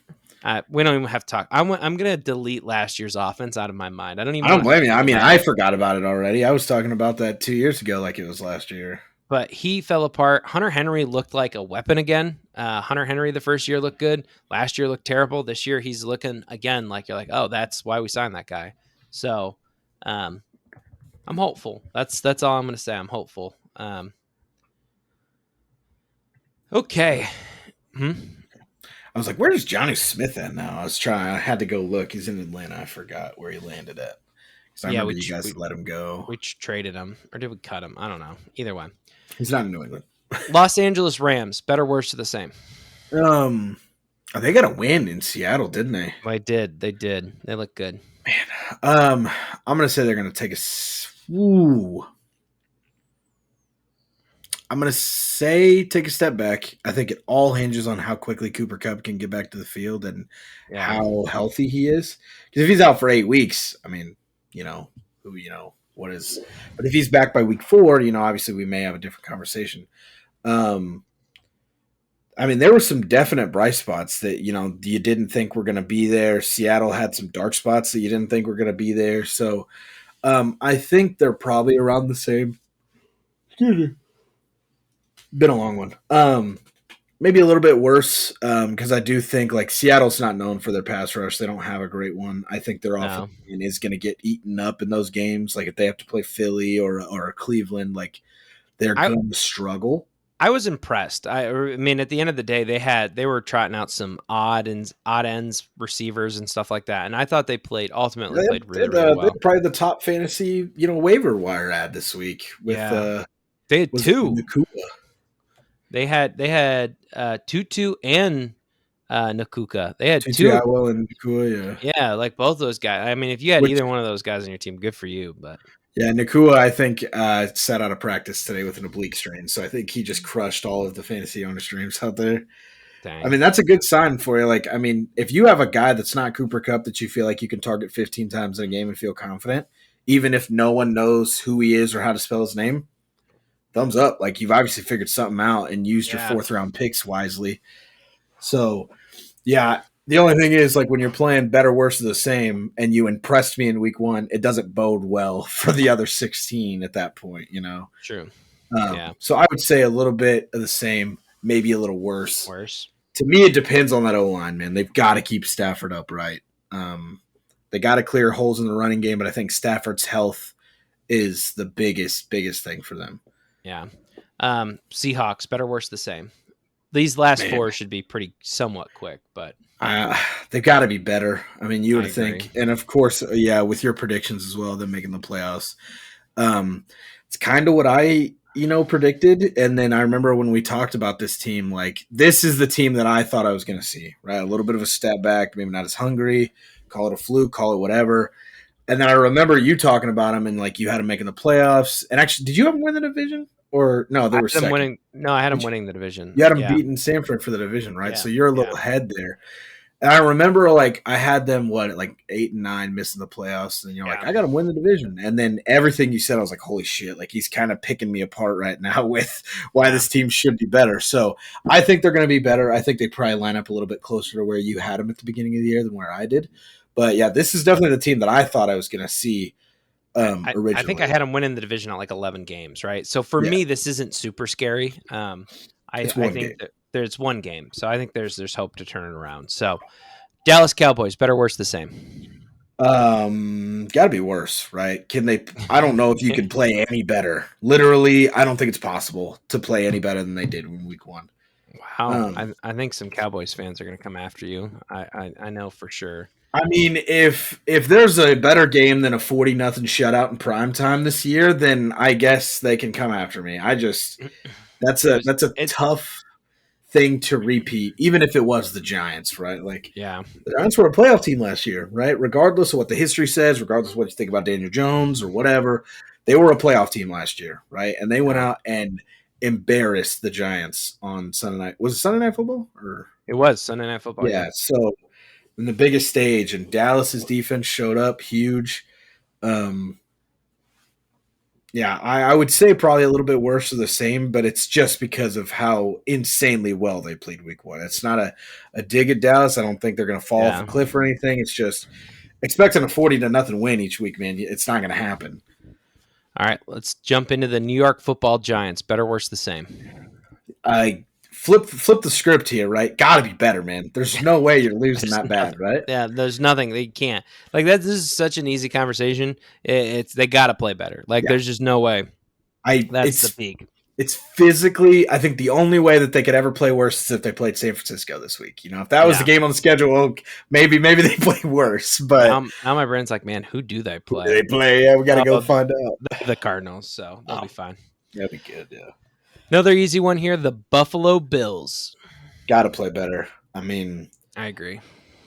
we don't even have to talk. I'm gonna delete last year's offense out of my mind. I don't even. I don't blame you. I mean, I back. forgot about it already. I was talking about that 2 years ago, like it was last year. But he fell apart. Hunter Henry looked like a weapon again. Hunter Henry the first year looked good. Last year looked terrible. This year he's looking again like you're like, oh, that's why we signed that guy. So I'm hopeful. That's all I'm going to say. I'm hopeful. Okay. I was like, where's Johnny Smith at now? I had to go look. He's in Atlanta. I forgot where he landed at. Because I remember you guys let him go. We traded him. Or did we cut him? I don't know. Either way. He's not in New England. Los Angeles Rams. Better, worse, or the same? They got a win in Seattle, didn't they? They did. They did. They look good. Man. I'm going to say they're going to take I'm going to say take a step back. I think it all hinges on how quickly Cooper Kupp can get back to the field and how healthy he is. Because if he's out for 8 weeks, I mean, what is – but if he's back by week 4, obviously we may have a different conversation. I mean, there were some definite bright spots that, you didn't think were going to be there. Seattle had some dark spots that you didn't think were going to be there. So I think they're probably around the same. Excuse me. Been a long one. Maybe a little bit worse because I do think like Seattle's not known for their pass rush. They don't have a great one. I think their offense is going to get eaten up in those games. Like if they have to play Philly or Cleveland, like they're going to struggle. I was impressed. I mean, at the end of the day, they were trotting out some odd ends receivers and stuff like that, and I thought they ultimately played really well. They're probably the top fantasy, waiver wire ad this week. With they had 2. Nakua. They had Tutu and Nakuka. They had Tutu 2. Atwell and Nakua, yeah, like both those guys. I mean, if you had either one of those guys on your team, good for you. But yeah, Nakua, I think, sat out of practice today with an oblique strain. So I think he just crushed all of the fantasy owner streams out there. Dang. I mean, that's a good sign for you. Like, I mean, if you have a guy that's not Cooper Kupp that you feel like you can target 15 times in a game and feel confident, even if no one knows who he is or how to spell his name, thumbs up. Like, you've obviously figured something out and used your 4th-round picks wisely. So, yeah. The only thing is, like, when you're playing better, worse, or the same, and you impressed me in week 1, it doesn't bode well for the other 16 at that point, True. So I would say a little bit of the same, maybe a little worse. Worse. To me, it depends on that O-line, man. They've got to keep Stafford upright. They got to clear holes in the running game, but I think Stafford's health is the biggest thing for them. Yeah. Seahawks, better, worse, the same. These last 4 should be pretty somewhat quick, but they've got to be better. I mean, you would think, and of course, with your predictions as well, them making the playoffs. It's kind of what I, predicted. And then I remember when we talked about this team, like this is the team that I thought I was going to see, right? A little bit of a step back, maybe not as hungry, call it a fluke, call it whatever. And then I remember you talking about them and like you had them making the playoffs. And actually, did you have them win the division? Or no, they were second. I had them winning the division. You had them beating Sanford for the division, right? So you're a little ahead there. And I remember, like, I had them, 8 and 9 missing the playoffs. And you're like, I got to win the division. And then everything you said, I was like, holy shit. Like, he's kind of picking me apart right now with why this team should be better. So I think they're going to be better. I think they probably line up a little bit closer to where you had them at the beginning of the year than where I did. But, yeah, this is definitely the team that I thought I was going to see originally. I think I had them winning the division at 11 games, right? So for me, this isn't super scary. I think there's one game. So I think there's hope to turn it around. So Dallas Cowboys, better, worse, the same? Gotta be worse, right? I don't know if you can play any better. Literally, I don't think it's possible to play any better than they did in week 1. Wow. Um, I think some Cowboys fans are going to come after you. I know for sure. I mean, if there's a better game than a 40-0 shutout in prime time this year, then I guess they can come after me. I just that's It a was that's a it. tough thing to repeat, even if it was the Giants, right? Like Yeah. the Giants were a playoff team last year, right? Regardless of what the history says, regardless of what you think about Daniel Jones or whatever, they were a playoff team last year, right? And they went Yeah. out and embarrassed the Giants on Sunday night. Was it Sunday Night Football or It was Sunday Night Football. Yeah. yeah? So in the biggest stage, and Dallas's defense showed up huge. Um, yeah, I would say probably a little bit worse or the same, but it's just because of how insanely well they played week one. It's not a dig at Dallas. I don't think they're going to fall off a Yeah. cliff or anything. It's just expecting a 40-0 win each week, man. It's not going to happen. All right. Let's jump into the New York Football Giants. Better, worse, the same. I flip the script here, right? Got to be better, man. There's no way you're losing There's that nothing. bad, right? Yeah, there's nothing they can't. Like that. This is such an easy conversation. It's they got to play better. Like Yeah. there's just no way. I That's the peak. it's physically, I think the only way that they could ever play worse is if they played San Francisco this week. You know, if that was the Yeah. game on the schedule, well, maybe they play worse. But Now my brain's like, man, who do they who do play? they play? Yeah, we got to go Oh, find out. the Cardinals. So they'll be fine. That'd be good. Yeah, Another easy one here: the Buffalo Bills. got to play better. I mean, I agree.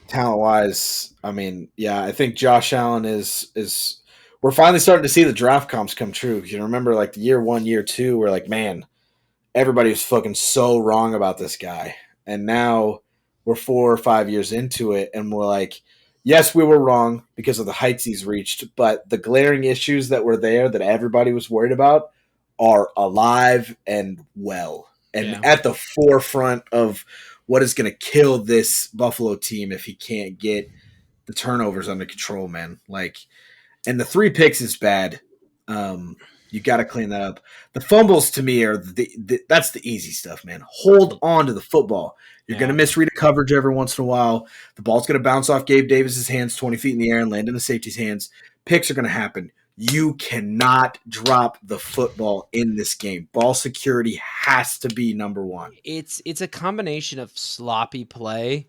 talent wise, I mean, yeah, I think Josh Allen is. We're finally starting to see the draft comps come true. You remember, like the year one, year two, we're like, man, everybody was fucking so wrong about this guy. And now we're 4 or 5 years into it, and we're like, yes, we were wrong because of the heights he's reached, but the glaring issues that were there that everybody was worried about are alive and well and Yeah. at the forefront of what is going to kill this Buffalo team if he can't get the turnovers under control, man. Like, and the 3 picks is bad. You got to clean that up. The fumbles to me are that's the easy stuff, man. Hold on to the football. You're going to misread a coverage every once in a while. The ball's going to bounce off Gabe Davis's hands 20 feet in the air and land in the safety's hands. Picks are going to happen. You cannot drop the football in this game. Ball security has to be number one. It's a combination of sloppy play.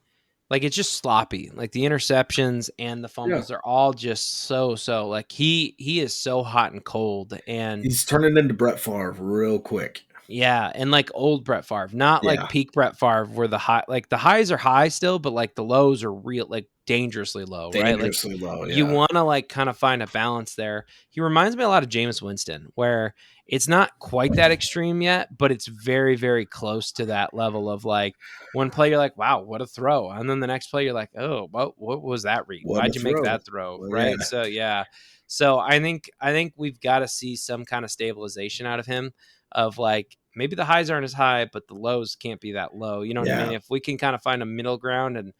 Like it's just sloppy. Like the interceptions and the fumbles are all just so like he is so hot and cold and He's turning into Brett Favre real quick. yeah, and like old Brett Favre, not like Yeah. peak Brett Favre where the highs are high still, but like the lows are real like dangerously low, right? Like Dangerously low, you yeah. want to like kind of find a balance there. He reminds me a lot of Jameis Winston, where it's not quite that extreme yet, but it's very, very close to that level of like one play you're like, wow, what a throw, and then the next play you're like, oh, what was that read? What a Why'd you make throw. that throw? Well, Right? yeah. So yeah, so I think we've got to see some kind of stabilization out of him. Of like maybe the highs aren't as high, but the lows can't be that low. You know what I Yeah. mean? If we can kind of find a middle ground, and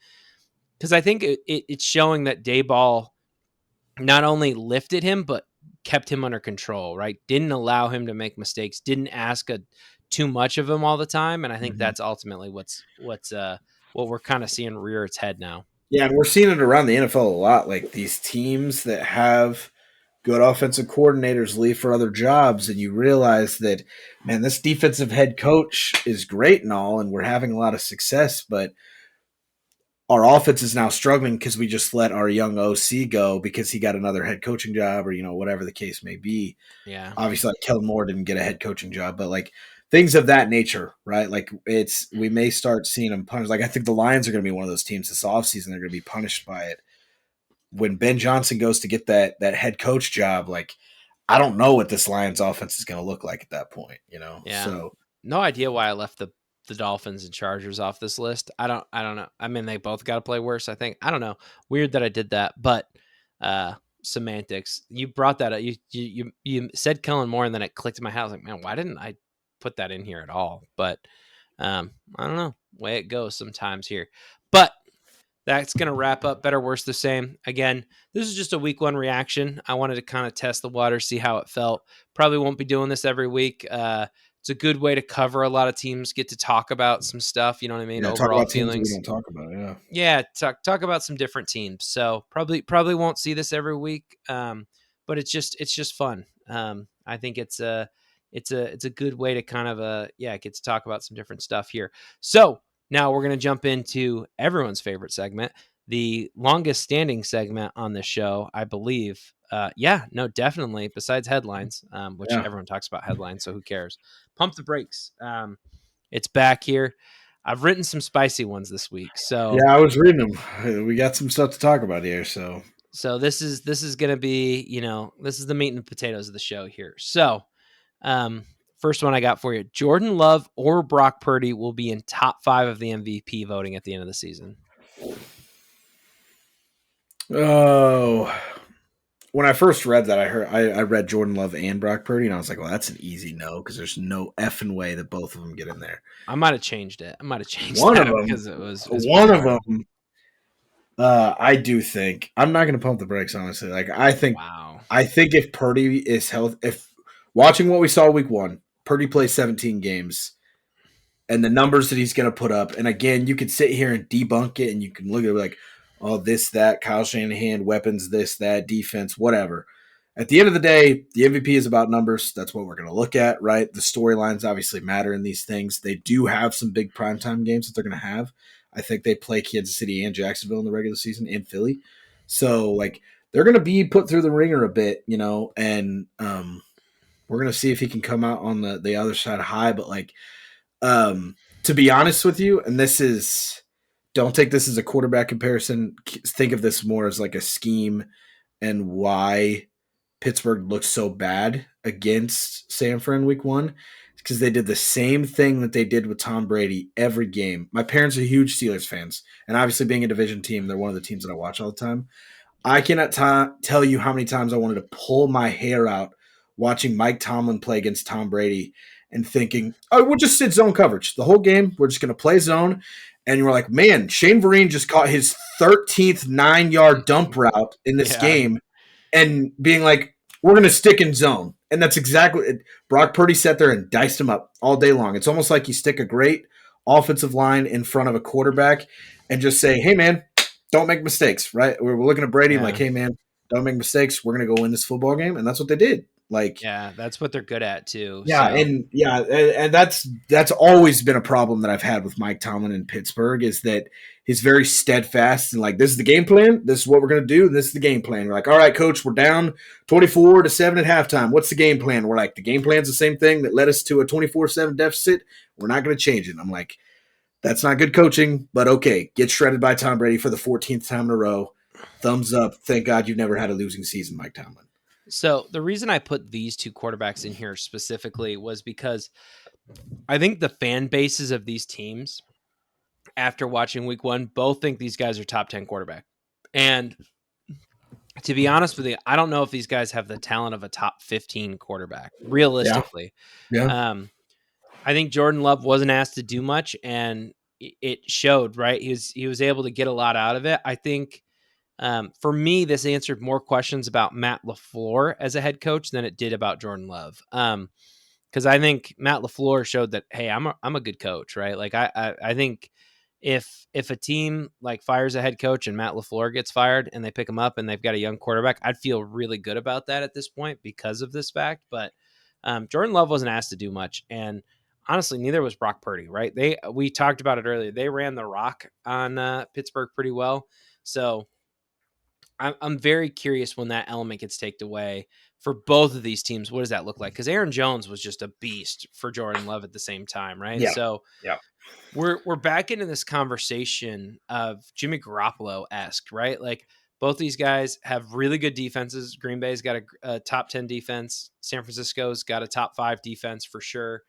because I think it's showing that Dayball not only lifted him but kept him under control, right? Didn't allow him to make mistakes, didn't ask too much of him all the time, and I think that's ultimately what we're kind of seeing rear its head now. Yeah, and we're seeing it around the NFL a lot. Like these teams that have good offensive coordinators leave for other jobs, and you realize that, man, this defensive head coach is great and all, and we're having a lot of success, but our offense is now struggling because we just let our young OC go because he got another head coaching job or, whatever the case may be. Yeah. Obviously, like Kellen Moore didn't get a head coaching job, but like things of that nature, right? Like we may start seeing them punished. Like I think the Lions are going to be one of those teams this offseason. They're going to be punished by it. When Ben Johnson goes to get that head coach job, like I don't know what this Lions offense is going to look like at that point, Yeah. So no idea why I left the Dolphins and Chargers off this list. I don't know. I mean, they both got to play worse, I think. I don't know. Weird that I did that, but semantics. You brought that up. You said Kellen Moore, and then it clicked in my head. I was like, man, why didn't I put that in here at all? But I don't know. Way it goes sometimes here. But that's going to wrap up Better, Worse, the Same. Again, this is just a week one reaction. I wanted to kind of test the water, see how it felt. Probably won't be doing this every week. It's a good way to cover a lot of teams, get to talk about some stuff. You know what I mean? yeah, talk Overall about teams that we feelings. don't talk about. Yeah, Yeah, talk about some different teams. So probably won't see this every week, but it's just fun. I think it's it's a good way to kind of get to talk about some different stuff here. So now we're going to jump into everyone's favorite segment, the longest standing segment on the show, I believe. No, definitely. Besides headlines, which Yeah. everyone talks about headlines, so who cares? Pump the brakes. It's back here. I've written some spicy ones this week, so Yeah, I was reading them. We got some stuff to talk about here, so this is going to be, this is the meat and potatoes of the show here. So, first one I got for you: Jordan Love or Brock Purdy will be in top 5 of the MVP voting at the end of the season. oh, when I first read that, I read Jordan Love and Brock Purdy, and I was like, well, that's an easy no because there's no effing way that both of them get in there. I might have changed it. I might have changed One of that them, because it's one pretty of hard. them, I do think I'm not going to pump the brakes. Honestly, like Wow. I think if Purdy is healthy, if watching what we saw week 1, Purdy plays 17 games. And the numbers that he's going to put up, and again, you could sit here and debunk it, and you can look at it like, oh, this, that, Kyle Shanahan, weapons, this, that, defense, whatever. At the end of the day, the MVP is about numbers. That's what we're going to look at, right? The storylines obviously matter in these things. They do have some big primetime games that they're going to have. I think they play Kansas City and Jacksonville in the regular season, and Philly. So, like, they're going to be put through the ringer a bit, and we're going to see if he can come out on the other side high. But, like, to be honest with you, and don't take this as a quarterback comparison. Think of this more as like a scheme and why Pittsburgh looked so bad against San Fran week 1. Because they did the same thing that they did with Tom Brady every game. My parents are huge Steelers fans, and obviously being a division team, they're one of the teams that I watch all the time. I cannot tell you how many times I wanted to pull my hair out watching Mike Tomlin play against Tom Brady and thinking, oh, we'll just sit zone coverage the whole game. We're just going to play zone. And you were like, man, Shane Vereen just caught his 13th 9-yard dump route in this game and being like, we're going to stick in zone. And that's exactly it. Brock Purdy sat there and diced him up all day long. It's almost like you stick a great offensive line in front of a quarterback and just say, hey, man, don't make mistakes, right? We're looking at Brady like, hey, man, don't make mistakes. We're going to go win this football game. And that's what they did. Like, yeah, that's what they're good at too. yeah, So. and that's always been a problem that I've had with Mike Tomlin in Pittsburgh is that he's very steadfast and like, this is the game plan. This is what we're going to do. This is the game plan. We're like, all right, coach, we're down 24-7 at halftime. What's the game plan? We're like, the game plan's the same thing that led us to a 24-7 deficit. We're not going to change it. I'm like, that's not good coaching, but okay, get shredded by Tom Brady for the 14th time in a row. Thumbs up. Thank God you've never had a losing season, Mike Tomlin. So the reason I put these two quarterbacks in here specifically was because I think the fan bases of these teams, after watching week 1, both think these guys are top 10 quarterback. And to be honest with you, I don't know if these guys have the talent of a top 15 quarterback, realistically. Yeah. I think Jordan Love wasn't asked to do much, and it showed, right? He was able to get a lot out of it. I think for me, this answered more questions about Matt LaFleur as a head coach than it did about Jordan Love. Because I think Matt LaFleur showed that, hey, I'm a good coach, right? Like I think if a team like fires a head coach and Matt LaFleur gets fired and they pick him up and they've got a young quarterback, I'd feel really good about that at this point because of this fact. But Jordan Love wasn't asked to do much, and honestly, neither was Brock Purdy, right? We talked about it earlier. They ran the rock on Pittsburgh pretty well, so. I'm very curious when that element gets taken away for both of these teams. What does that look like? Because Aaron Jones was just a beast for Jordan Love at the same time, right? Yeah. So yeah. We're back into this conversation of Jimmy Garoppolo-esque, right? Like both these guys have really good defenses. Green Bay's got a top 10 defense. San Francisco's got a top 5 defense for sure.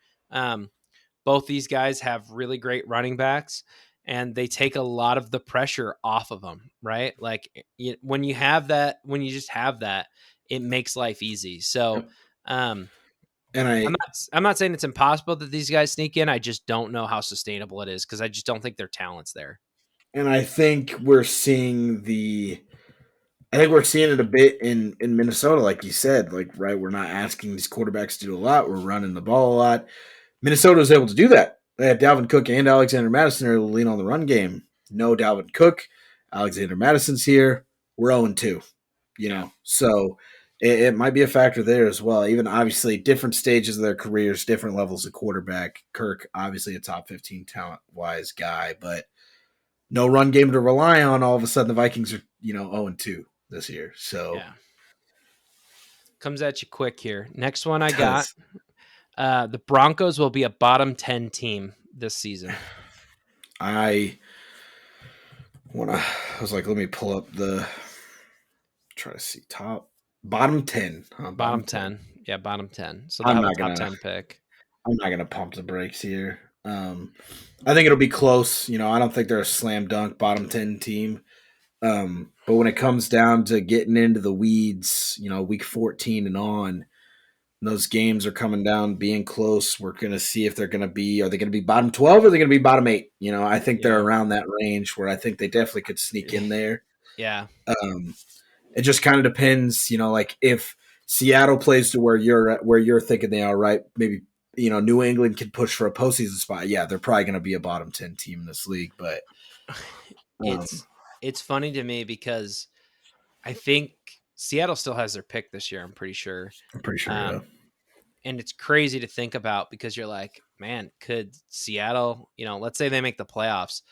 Both these guys have really great running backs, and they take a lot of the pressure off of them, right? Like when you just have that, it makes life easy. So, And I'm not saying it's impossible that these guys sneak in. I just don't know how sustainable it is because I just don't think their talent's there. And I think we're seeing it a bit in Minnesota, like you said. Like, right, we're not asking these quarterbacks to do a lot. We're running the ball a lot. Minnesota was able to do that. They had Dalvin Cook and Alexander Madison are able to lean on the run game. No Dalvin Cook. Alexander Madison's here. We're 0-2. So it might be a factor there as well. Even obviously, different stages of their careers, different levels of quarterback. Kirk, obviously a top 15 talent wise guy, but no run game to rely on. All of a sudden, the Vikings are 0-2 this year. So Yeah. Comes at you quick here. Next one I it got. does. The Broncos will be a bottom 10 team this season. I I was like, let me pull up try to see top bottom 10. Huh? Bottom Bottom 10. 10. Yeah, bottom 10. So they'll I'm have a not top gonna 10 pick. I'm not gonna pump the brakes here. I think it'll be close. I don't think they're a slam dunk bottom 10 team. But when it comes down to getting into the weeds, week 14 and on, those games are coming down, being close. We're gonna see if are they gonna be bottom 12 or are they gonna be bottom 8? I think they're Yeah. around that range where I think they definitely could sneak in there. Yeah. Um, it just kind of depends, like if Seattle plays to where you're thinking they are, right? Maybe New England could push for a postseason spot. Yeah, they're probably going to be a bottom 10 team in this league, but um, It's it's funny to me because I think Seattle still has their pick this year, I'm pretty sure. I'm pretty sure. Yeah, Um, and it's crazy to think about because you're like, man, could Seattle, let's say they make the playoffs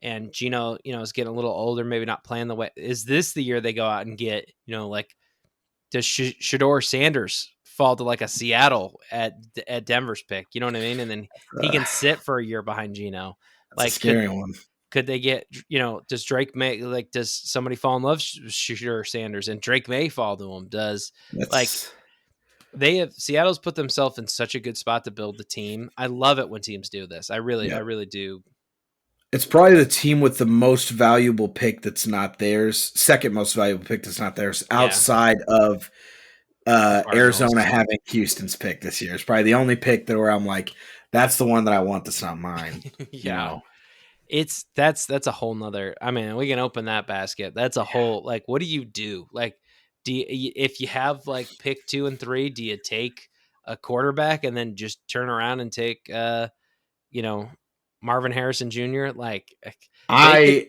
and Gino, is getting a little older, maybe not playing the way. Is this the year they go out and get, like, does Shador Sanders fall to like a Seattle at Denver's pick? You know what I mean? And then he uh, can sit for a year behind Gino. that's a Like, scary one. could they get, does Drake May, like, does somebody fall in love with Shador Sanders and Drake May fall to him? Does, like, That's Seattle's put themselves in such a good spot to build the team. I love it when teams do this. I yeah. really do. It's probably the team with the most valuable pick that's not theirs. Second most valuable pick that's not theirs, Yeah. outside of The Cardinals. Arizona having Houston's pick this year. It's probably the only pick that where I'm like, that's the one that I want. That's not mine. Yeah. That's a whole nother. I mean, we can open that basket. That's a whole, like, what do you do? Like, if you have like pick 2 and 3, do you take a quarterback and then just turn around and take you know Marvin Harrison Jr.? Like, they could I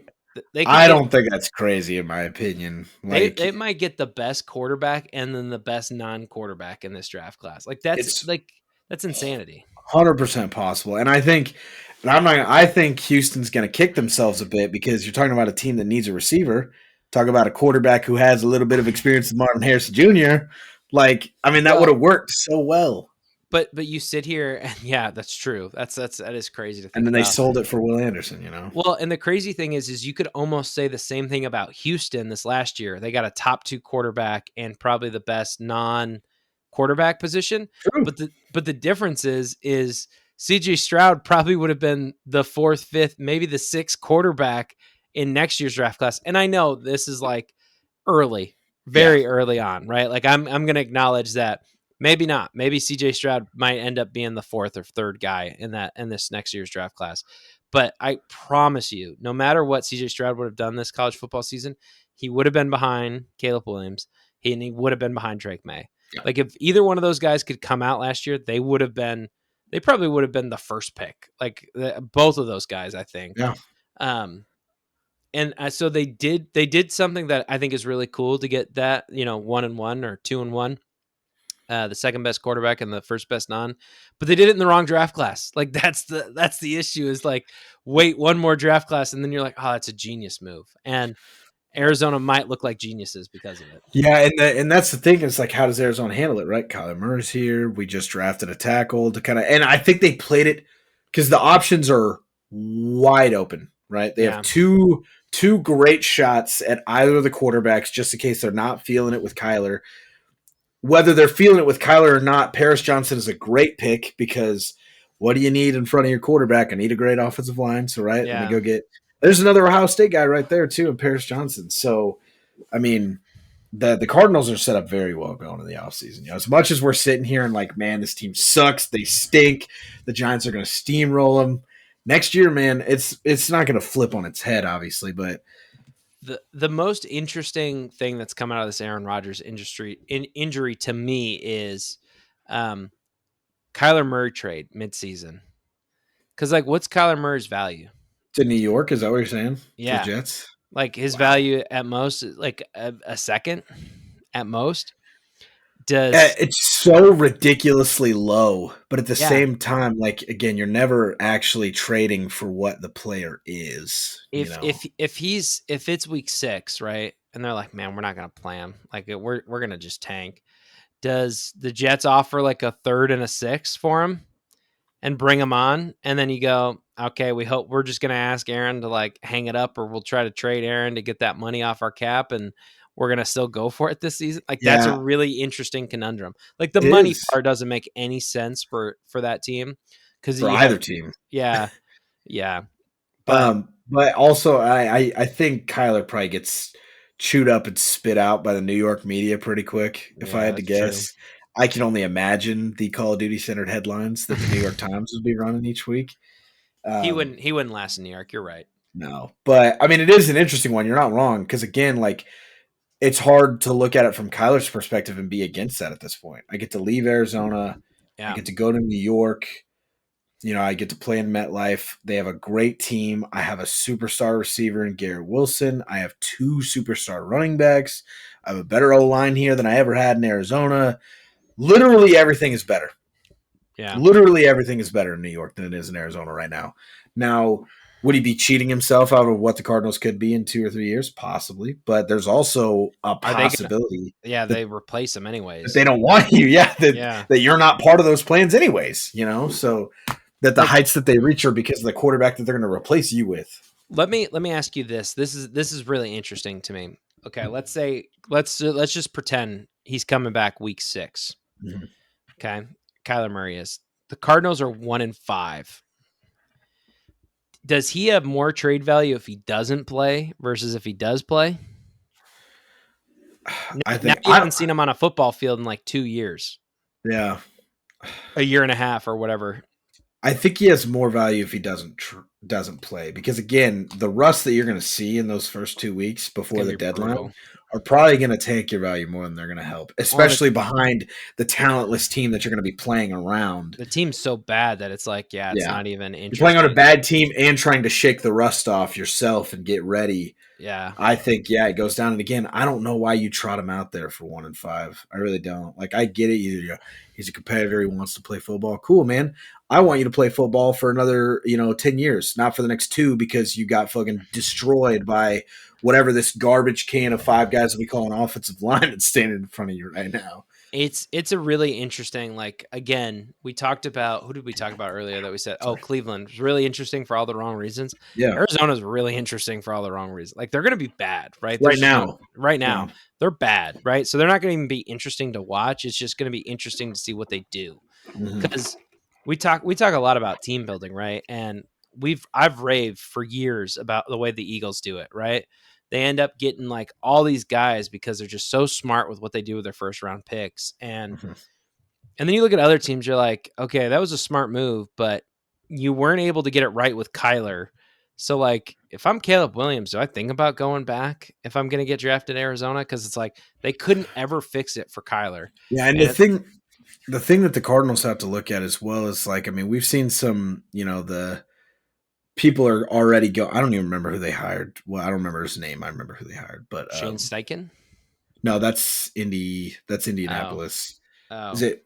they could I get don't think that's crazy in my opinion. they Like might get the best quarterback and then the best non-quarterback in this draft class. Like, it's that's insanity. 100% possible. And I think and I'm not I think Houston's going to kick themselves a bit because you're talking about a team that needs a receiver. Talk about a quarterback who has a little bit of experience with Marvin Harrison Jr. Like, I mean, that would Well, have worked so well. but you sit here and yeah, that's true. That is crazy to And think then they about. sold it for Will Anderson. Well, and the crazy thing is you could almost say the same thing about Houston this last year. They got a top 2 quarterback and probably the best non-quarterback position. True. But the difference is CJ Stroud probably would have been the 4th, 5th, maybe the 6th quarterback in next year's draft class. And I know this is like early, Yeah. very early on, right? Like, I'm going to acknowledge that maybe not. Maybe CJ Stroud might end up being the 4th or 3rd guy in this next year's draft class. But I promise you, no matter what CJ Stroud would have done this college football season, he would have been behind Caleb Williams. He would have been behind Drake May. Yeah. Like, if either one of those guys could come out last year, they probably would have been the first pick. Like, both of those guys, I think. Yeah. And so they did something that I think is really cool to get that 1-1 or 2-1, the second best quarterback and the first best non, but they did it in the wrong draft class. Like, that's the issue, is like, wait one more draft class and then you're like, oh, it's a genius move, and Arizona might look like geniuses because of it. Yeah, and that's the thing. Is like, how does Arizona handle it? Right, Kyler Murray's here. We just drafted a tackle to kind of, and I think they played it because the options are wide open. Right, they have two great shots at either of the quarterbacks, just in case they're not feeling it with Kyler. Whether they're feeling it with Kyler or not, Paris Johnson is a great pick because what do you need in front of your quarterback? I need a great offensive line. So right, let me Yeah. go get. There's another Ohio State guy right there too, in Paris Johnson. So, I mean, the Cardinals are set up very well going in the offseason. As much as we're sitting here and like, man, this team sucks, they stink. The Giants are going to steamroll them next year. Man, it's not going to flip on its head, obviously, but The most interesting thing that's come out of this Aaron Rodgers injury to me is Kyler Murray trade midseason. Because, like, what's Kyler Murray's value? to New York, is that what you're saying? To the Yeah, Jets? like his Wow. value at most, like a second at most. Does It's so ridiculously low, but at the yeah, same time, like again, you're never actually trading for what the player is. You if know, if if it's week 6, right? And they're like, man, we're not gonna play him. Like we're gonna just tank. Does the Jets offer like a third and a sixth for him and bring him on? And then you go, okay, we're just gonna ask Aaron to like hang it up, or we'll try to trade Aaron to get that money off our cap, and we're gonna still go for it this season. Like that's a yeah, really interesting conundrum. Like the it money is part doesn't make any sense for that team because for you either have team. yeah, yeah, but But also, I think Kyler probably gets chewed up and spit out by the New York media pretty quick. If I yeah, had to that's true. guess, I can only imagine the Call of Duty centered headlines that the New York Times would be running each week. Um, He wouldn't last in New York. You're right. no, but I mean, it is an interesting one. You're not wrong because again, like it's hard to look at it from Kyler's perspective and be against that at this point. I get to leave Arizona. I Yeah. get to go to New York. You know, I get to play in MetLife. They have a great team. I have a superstar receiver in Garrett Wilson. I have 2 superstar running backs. I have a better O line here than I ever had in Arizona. Literally everything is better. Yeah. Literally everything is better in New York than it is in Arizona right now. Now, would he be cheating himself out of what the Cardinals could be in 2 or 3 years? Possibly. But there's also a Are they gonna? possibility Yeah, that, they replace him that anyways. they don't want you. Yeah, Yeah. that you're not part of those plans anyways, you know? So that the Like heights that they reach are because of the quarterback that they're going to replace you with. let me ask you this. This is really interesting to me. Okay, let's just pretend he's coming back week 6. Mhm. Okay, Kyler Murray is. The Cardinals are 1-5. Does he have more trade value if he doesn't play versus if he does play? I Now think you haven't seen him on a football field in like 2 years, yeah, a year and a half, or whatever. I think he has more value if he doesn't play because again, the rust that you're going to see in those first 2 weeks It's before gonna the be deadline brutal. are probably going to take your value more than they're going to help, Well, and especially behind the talentless team that you're going to be playing around. the team's so bad that it's like, yeah, it's Yeah, not even you're playing on a interesting. bad team and trying to shake the rust off yourself and get ready. Yeah. I think, yeah, it goes down. And again, I don't know why you trot him out there for 1-5. I really don't. Like, I get it. He's a competitor. He wants to play football. Cool, man. I want you to play football for another, 10 years, not for the next 2 because you got fucking destroyed by whatever this garbage can of 5 guys that we call an offensive line that's standing in front of you right now. It's a really interesting, like, again, we talked about, who did we talk about earlier that we said, oh, Sorry. Cleveland was really interesting for all the wrong reasons. Yeah. Arizona's really interesting for all the wrong reasons. Like, they're going to be bad, right? Right There's just no, now. right now, Yeah. they're bad, right? So they're not going to even be interesting to watch. It's just going to be interesting to see what they do. Mhm. Because we talk a lot about team building, right? And I've raved for years about the way the Eagles do it, right? They end up getting like all these guys because they're just so smart with what they do with their first round picks. Mhm. And then you look at other teams, you're like, okay, that was a smart move, but you weren't able to get it right with Kyler. So, like, if I'm Caleb Williams, do I think about going back if I'm going to get drafted in Arizona? Because it's like they couldn't ever fix it for Kyler. Yeah, and And the thing that the Cardinals have to look at as well is like, I mean, we've seen some, the people are already go. I don't even remember who they hired. Well, I don't remember his name. I remember who they hired, but Shane Steichen? no, that's Indy. That's Oh, Indianapolis. Is oh. it?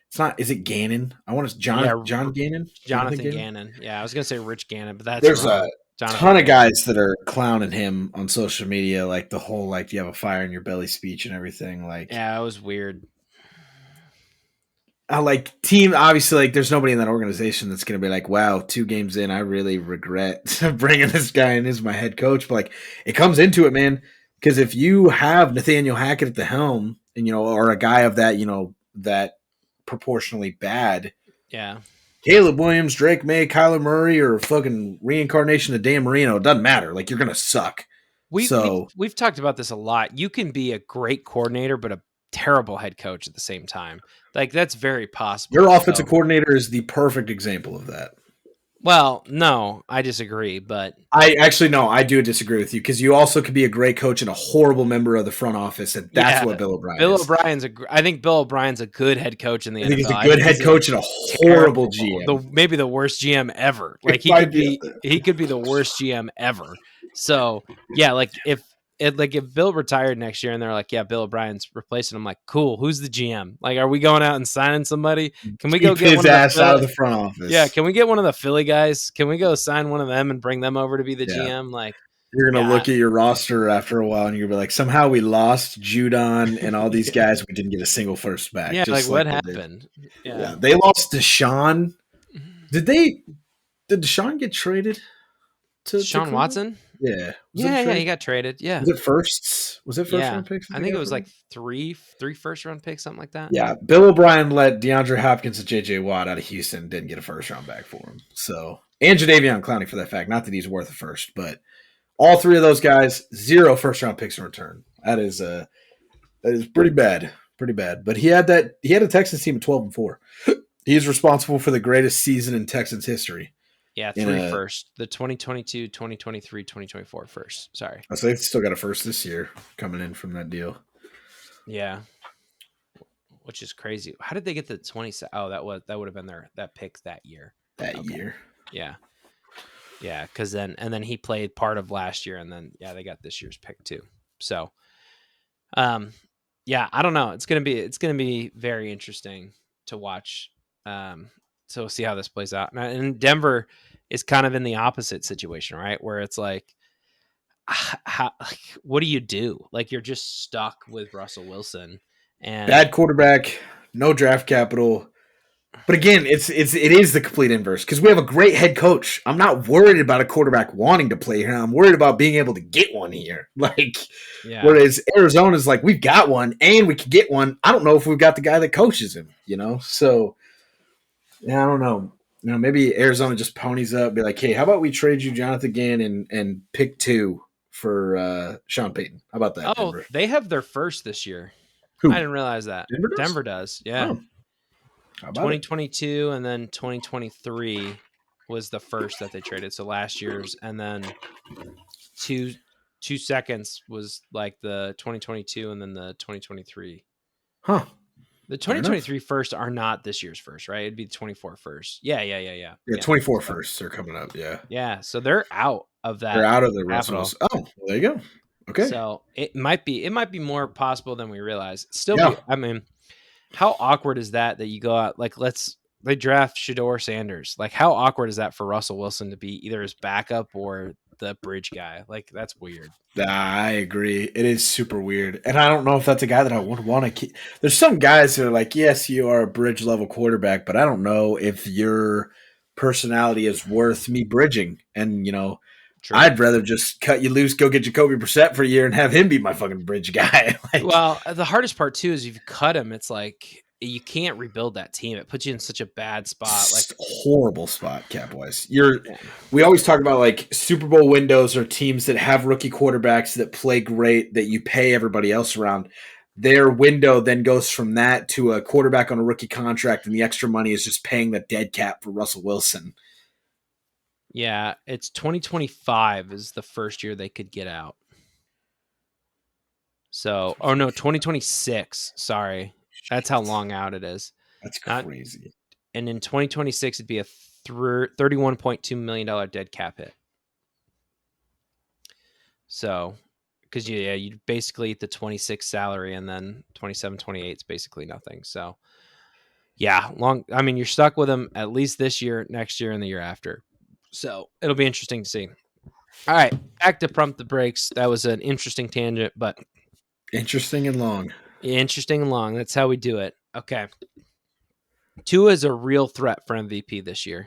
It's not. Is it Gannon? I want to Yeah, John Gannon. Jonathan Jonathan Gannon. Gannon. Yeah, I was going to say Rich Gannon, but that's There's a wrong. Jonathan ton of Gannon. guys that are clowning him on social media, like the whole like you have a fire in your belly speech and everything. Like Yeah, it was weird. I like team. Obviously, like there's nobody in that organization that's going to be like, "Wow, 2 games in, I really regret bringing this guy in as my head coach." But like, it comes into it, man. Because if you have Nathaniel Hackett at the helm, and or a guy of that, that proportionally bad, Yeah. Caleb Williams, Drake May, Kyler Murray, or fucking reincarnation of Dan Marino, it doesn't matter. Like you're going to suck. So We've talked about this a lot. You can be a great coordinator, but a terrible head coach at the same time. Like that's very possible. your offensive So, coordinator is the perfect example of that. well, no, I disagree, but I actually no, I do disagree with you because you also could be a great coach and a horrible member of the front office, and that's yeah, what Bill O'Brien is. I think Bill O'Brien's a good head coach in the I think he's NFL. a I good think head he's a coach and a horrible terrible, GM. maybe the worst GM ever. Like It might be up there. he could be the worst GM ever. So yeah, like if Bill retired next year and they're like, yeah, Bill O'Brien's replacing him, like, cool. Who's the GM? Like, are we going out and signing somebody? Can we go Keep get his one of the ass out of the front office. Yeah, can we get one of the Philly guys? Can we go sign one of them and bring them over to be the Yeah. GM? Like, You're gonna look at your roster after a while, and you're gonna be like, somehow we lost Judon and all these guys. We didn't get a single first back. Yeah, just like what happened? Yeah, they lost Deshaun. Did Deshaun get traded to Sean Watson? Yeah. Yeah, he got traded. Yeah. Was it firsts? Was it first round picks? I think it was like three first round picks, something like that. Yeah. Bill O'Brien let DeAndre Hopkins and JJ Watt out of Houston, didn't get a first round back for him. So, and Jadeveon Clowney for that fact. Not that he's worth a first, but all three of those guys, 0 first round picks in return. That is pretty bad. Pretty bad. But he had a Texans team of 12-4. He's responsible for the greatest season in Texans history. Yeah, 3 first. The 2022, 2023, 2024 first. Sorry. So they've still got a first this year coming in from that deal. Yeah. Which is crazy. How did they get the 20? Oh, that would have been that pick that year. Year. Yeah. Yeah, because then he played part of last year, and then they got this year's pick too. So, yeah, I don't know. It's gonna be very interesting to watch. So we'll see how this plays out. And Denver is kind of in the opposite situation, right? Where it's like, what do you do? Like, you're just stuck with Russell Wilson and bad quarterback, no draft capital. But again, it is the complete inverse because we have a great head coach. I'm not worried about a quarterback wanting to play here. I'm worried about being able to get one here. Whereas Arizona's like, we've got one and we can get one. I don't know if we've got the guy that coaches him, So, yeah, I don't know. Maybe Arizona just ponies up, be like, hey, how about we trade you Jonathan Gann and pick 2 for Sean Payton? How about that? Oh, Denver? They have their first this year. Who? I didn't realize that. Denver does. Yeah. Oh. 2022 and then 2023 was the first that they traded. So last year's, and then two seconds was like the 2022 and then the 2023. Huh. The 2023 first are not this year's first, right? It'd be the 24 first. Yeah. Yeah, 24 firsts are coming up, yeah. Yeah, so they're out of that. They're out of the capital. Oh, well, there you go. Okay. So it might be more possible than we realize. I mean, how awkward is that you go out, like, they draft Shedeur Sanders. Like, how awkward is that for Russell Wilson to be either his backup or the bridge guy? Like, that's weird. I agree. It is super weird. And I don't know if that's a guy that I would want to keep. There's some guys that are like, yes, you are a bridge level quarterback, but I don't know if your personality is worth me bridging. And, True. I'd rather just cut you loose, go get Jacoby Brissett for a year and have him be my fucking bridge guy. Well, the hardest part too is if you cut him, it's like you can't rebuild that team. It puts you in such a bad spot, like horrible spot cap wise. We always talk about like Super Bowl windows or teams that have rookie quarterbacks that play great that you pay everybody else around. Their window then goes from that to a quarterback on a rookie contract, and the extra money is just paying the dead cap for Russell Wilson. Yeah, it's 2025 is the first year they could get out. So, 2026. Sorry. That's how long out it is. That's crazy. And in 2026, it'd be a $31.2 million dead cap hit. So, because you basically eat the 26 salary, and then 27, 28 is basically nothing. So, yeah, you're stuck with them at least this year, next year, and the year after. So it'll be interesting to see. All right, back to Pump the Brakes. That was an interesting tangent, but interesting and long. Interesting and long. That's how we do it. Okay. Tua is a real threat for MVP this year.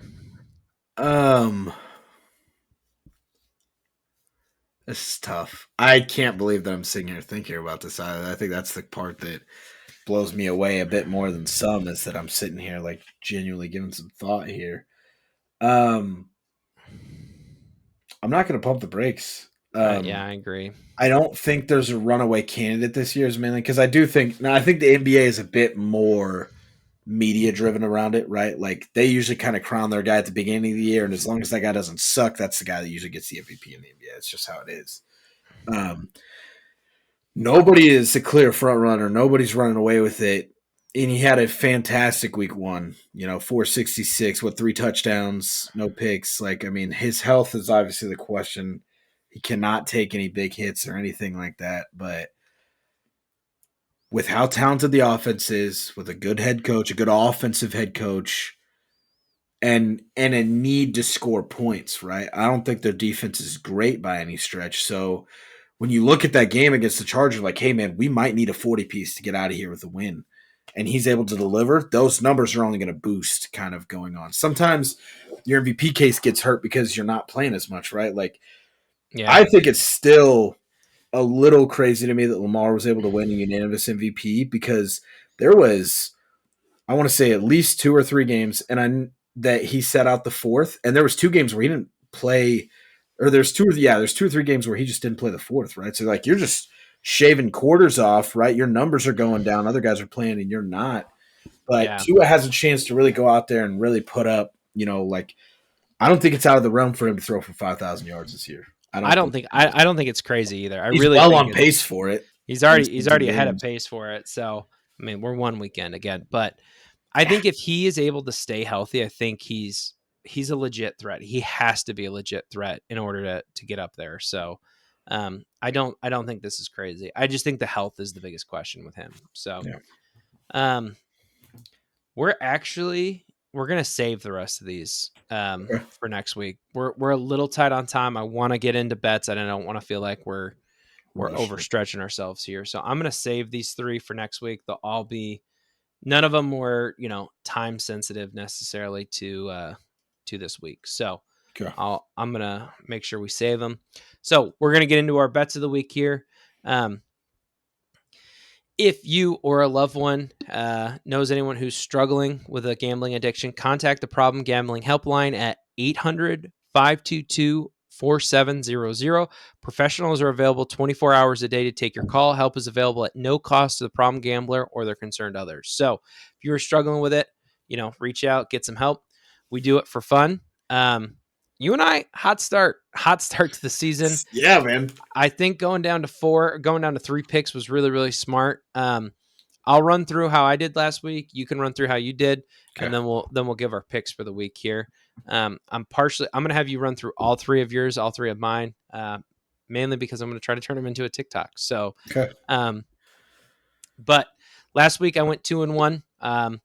This is tough. I can't believe that I'm sitting here thinking about this. I think that's the part that blows me away a bit more than some, is that I'm sitting here like genuinely giving some thought here. I'm not going to pump the brakes. Yeah, I agree. I don't think there's a runaway candidate this year, mainly because I think the NBA is a bit more media driven around it, right? Like they usually kind of crown their guy at the beginning of the year, and as long as that guy doesn't suck, that's the guy that usually gets the MVP in the NBA. It's just how it is. Nobody is a clear front runner. Nobody's running away with it. And he had a fantastic week 1, 466 with 3 touchdowns, no picks. His health is obviously the question. He cannot take any big hits or anything like that. But with how talented the offense is, with a good head coach, a good offensive head coach, and a need to score points, right? I don't think their defense is great by any stretch. So when you look at that game against the Chargers, like, hey man, we might need a 40 piece to get out of here with a win. And he's able to deliver, those numbers are only going to boost kind of going on. Sometimes your MVP case gets hurt because you're not playing as much, right? Like, Yeah. I think it's still a little crazy to me that Lamar was able to win a unanimous MVP because there was, I want to say, at least 2 or 3 games, that he set out the fourth, and there was 2 games where he didn't play, or there's 2 or 3 games where he just didn't play the fourth, right? So like, you're just shaving quarters off, right? Your numbers are going down, other guys are playing, and you're not. But Yeah. Tua has a chance to really go out there and really put up, like, I don't think it's out of the realm for him to throw for 5,000 yards this year. I don't think it's crazy either. He's really well think on pace for it. He's already ahead of pace for it. So I mean, we're one weekend again, but I think if he is able to stay healthy, I think he's a legit threat. He has to be a legit threat in order to get up there. So I don't think this is crazy. I just think the health is the biggest question with him. So we're gonna save the rest of these for next week. We're a little tight on time. I want to get into bets, and I don't want to feel like we're overstretching ourselves here. So I'm gonna save these 3 for next week. They'll all be, none of them were time sensitive necessarily to this week. So I'm gonna make sure we save them. So we're gonna get into our bets of the week here. If you or a loved one knows anyone who's struggling with a gambling addiction, contact the Problem Gambling Helpline at 800-522-4700. Professionals are available 24 hours a day to take your call. Help is available at no cost to the problem gambler or their concerned others. So if you're struggling with it, reach out, get some help. We do it for fun. You and I, hot start to the season. Yeah, man. I think going down to 3 picks was really, really smart. I'll run through how I did last week. You can run through how you did, and then we'll give our picks for the week here. I'm going to have you run through all 3 of yours, all 3 of mine, mainly because I'm going to try to turn them into a TikTok. So, but last week I went 2-1. I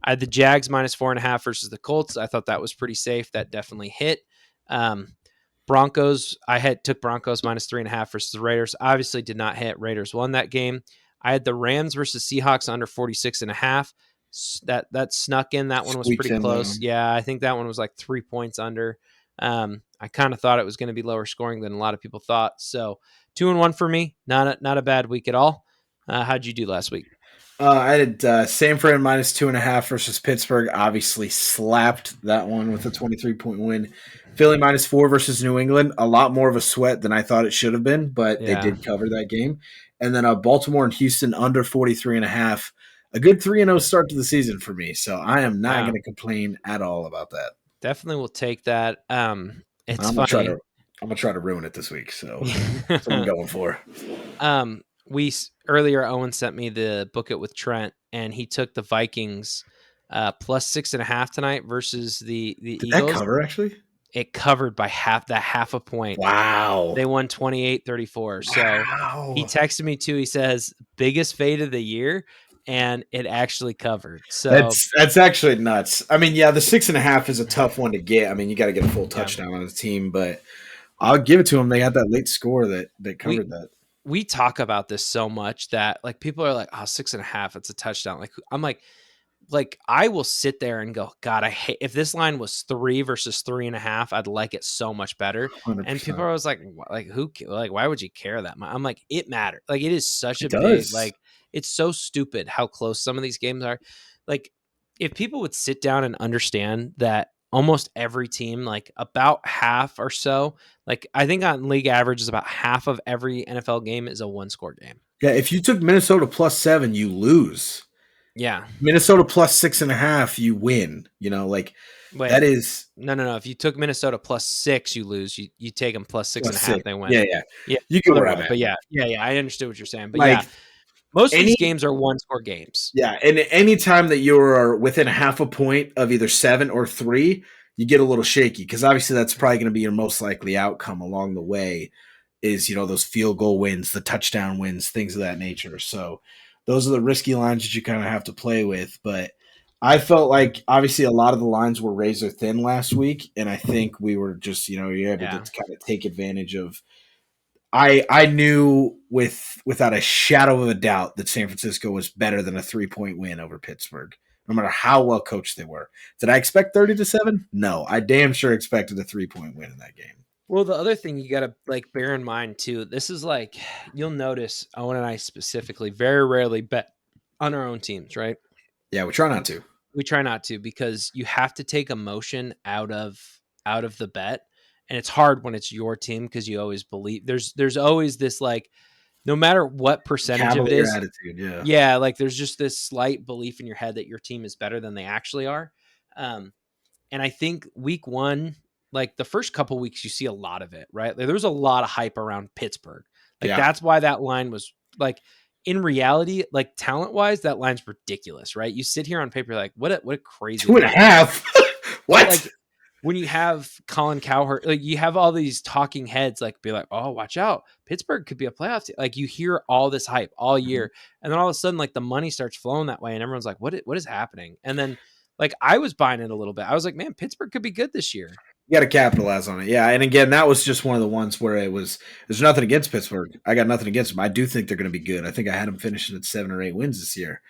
had the Jags -4.5 versus the Colts. I thought that was pretty safe. That definitely hit. Broncos, took Broncos -3.5 versus the Raiders. Obviously did not hit. Raiders won that game. I had the Rams versus Seahawks under 46.5. That snuck in. That one was pretty close. Yeah, I think that one was like 3 points under. I kind of thought it was going to be lower scoring than a lot of people thought. So 2-1 for me. Not a bad week at all. How'd you do last week? I had San Fran -2.5 versus Pittsburgh. Obviously slapped that one with a 23-point win. Philly -4 versus New England. A lot more of a sweat than I thought it should have been, but they did cover that game. And then Baltimore and Houston under 43.5. A good 3-0 start to the season for me. So I am not going to complain at all about that. Definitely will take that. It's I'm funny. I'm gonna try to ruin it this week. So that's what I'm going for. Earlier, Owen sent me the book it with Trent, and he took the Vikings +6.5 tonight versus the Eagles. Did that cover actually? It covered by half a point. Wow. They won 28-34. So he texted me too. He says, biggest fade of the year, and it actually covered. So that's actually nuts. I mean, yeah, the 6.5 is a tough one to get. I mean, you got to get a full touchdown on the team, but I'll give it to them. They had that late score that covered that. We talk about this so much that like people are like, oh, 6.5, it's a touchdown. Like I'm like I will sit there and go, God, I hate if this line was 3 versus 3.5, I'd like it so much better. 100%. And people are always like why would you care that much? I'm like, it matters. Like it is such a big, like it's so stupid how close some of these games are. Like if people would sit down and understand that almost every team, like about half or so, like I think on league average is about half of every NFL game is a 1-score game. Yeah, if you took Minnesota +7, you lose. Yeah. Minnesota +6.5, you win. That is no. If you took Minnesota +6, you lose. You take them +6.5, they win. Yeah. You get where I'm at. But yeah. I understood what you're saying. But most of these games are 1-score games. Yeah, and any time that you're within half a point of either 7 or 3, you get a little shaky because obviously that's probably going to be your most likely outcome along the way. is, those field goal wins, the touchdown wins, things of that nature. So those are the risky lines that you kind of have to play with. But I felt like obviously a lot of the lines were razor thin last week, and I think we were just, you're able to Yeah. kind of take advantage of. I knew without a shadow of a doubt that San Francisco was better than a 3-point win over Pittsburgh, no matter how well coached they were. Did I expect 30-7? No, I damn sure expected a 3-point win in that game. Well, the other thing you got to like bear in mind too, this is like you'll notice Owen and I specifically very rarely bet on our own teams, right? Yeah, we try not to. We try not to because you have to take emotion out of the bet, and it's hard when it's your team because you always believe there's always this like no matter what percentage of it Cavalier is, attitude, yeah. yeah, like there's just this slight belief in your head that your team is better than they actually are. Um, and I think week one, like the first couple weeks, you see a lot of it, right? Like, there was a lot of hype around Pittsburgh. Like Yeah. that's why that line was like in reality, like talent wise, that line's ridiculous, right? You sit here on paper, like what a crazy 2.5. What? but like when you have Colin Cowherd, like you have all these talking heads, like be like, oh, watch out, Pittsburgh could be a playoff team. Like you hear all this hype all year, and then all of a sudden, like the money starts flowing that way, and everyone's like, what is happening? And then, like I was buying it a little bit. I was like, man, Pittsburgh could be good this year. You got to capitalize on it. Yeah. And again, that was just one of the ones where there's nothing against Pittsburgh. I got nothing against them. I do think they're going to be good. I think I had them finishing at 7 or 8 wins this year.